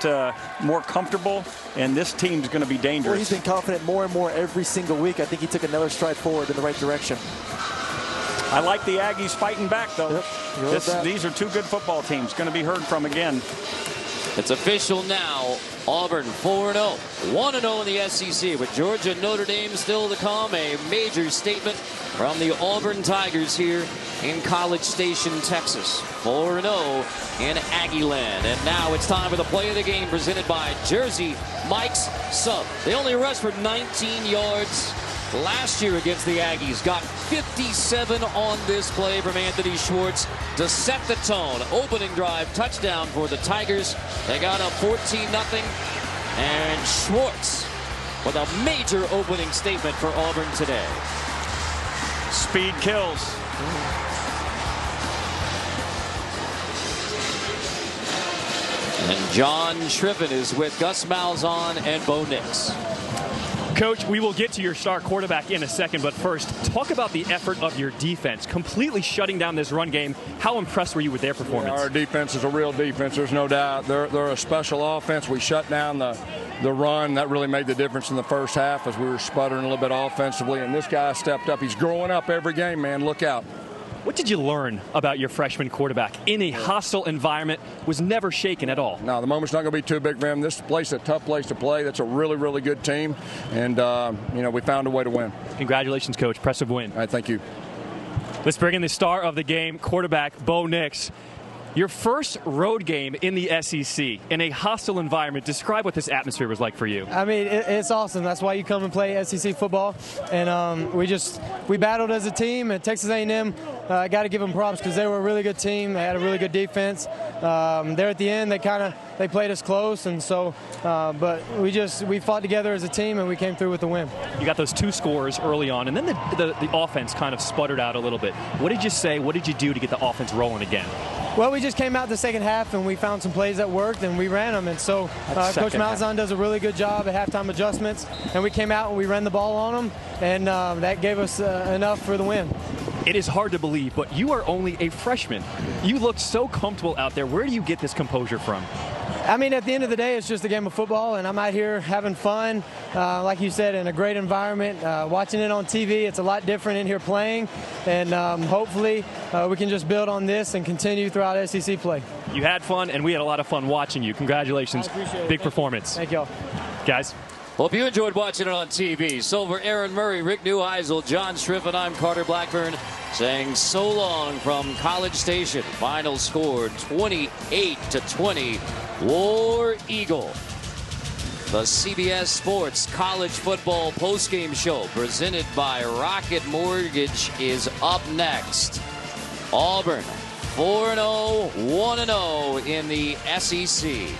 more comfortable, and this team's going to be dangerous. Well, he's been confident more and more every single week. I think he took another stride forward in the right direction. I like the Aggies fighting back, though. Yep, these are 2 good football teams. Going to be heard from again. It's official now. Auburn 4-0, 1-0 in the SEC, with Georgia and Notre Dame still to come. A major statement from the Auburn Tigers here in College Station, Texas. 4-0 in Aggieland. And now it's time for the play of the game presented by Jersey Mike's Sub. They only rushed for 19 yards last year against the Aggies. Got 57 on this play from Anthony Schwartz to set the tone. Opening drive touchdown for the Tigers. They got up 14-0. And Schwartz with a major opening statement for Auburn today. Speed kills. And John Shriven is with Gus Malzahn and Bo Nix. Coach, we will get to your star quarterback in a second, but first, talk about the effort of your defense, completely shutting down this run game. How impressed were you with their performance? Yeah, our defense is a real defense, there's no doubt. They're a special offense. We shut down the run. That really made the difference in the first half as we were sputtering a little bit offensively, and this guy stepped up. He's growing up every game, man. Look out. What did you learn about your freshman quarterback in a hostile environment? Was never shaken at all. No, the moment's not going to be too big for him. This place is a tough place to play. That's a really, really good team. And, we found a way to win. Congratulations, Coach. Impressive win. All right, thank you. Let's bring in the star of the game, quarterback Bo Nix. Your first road game in the SEC in a hostile environment. Describe what this atmosphere was like for you. I mean, it's awesome. That's why you come and play SEC football. And we battled as a team. At Texas A&M, I got to give them props because they were a really good team. They had a really good defense. There at the end, they played us close, and so. But we fought together as a team, and we came through with the win. You got those 2 scores early on, and then the offense kind of sputtered out a little bit. What did you say? What did you do to get the offense rolling again? Well, we just came out the second half, and we found some plays that worked, and we ran them. And so Coach Malzahn does a really good job at halftime adjustments, and we came out and we ran the ball on them, and that gave us enough for the win. It is hard to believe, but you are only a freshman. You looked so comfortable out there. Where do you get this composure from? I mean, at the end of the day, it's just a game of football, and I'm out here having fun, like you said, in a great environment. Watching it on TV, it's a lot different in here playing, and hopefully we can just build on this and continue throughout SEC play. You had fun, and we had a lot of fun watching you. Congratulations. I appreciate it. Big performance. Thank y'all. Guys. Hope you enjoyed watching it on TV. So for Aaron Murray, Rick Neuheisel, John Striffen, I'm Carter Blackburn saying so long from College Station. Final score 28-20. War Eagle. The CBS Sports College Football Postgame Show presented by Rocket Mortgage is up next. Auburn 4-0, 1-0 in the SEC.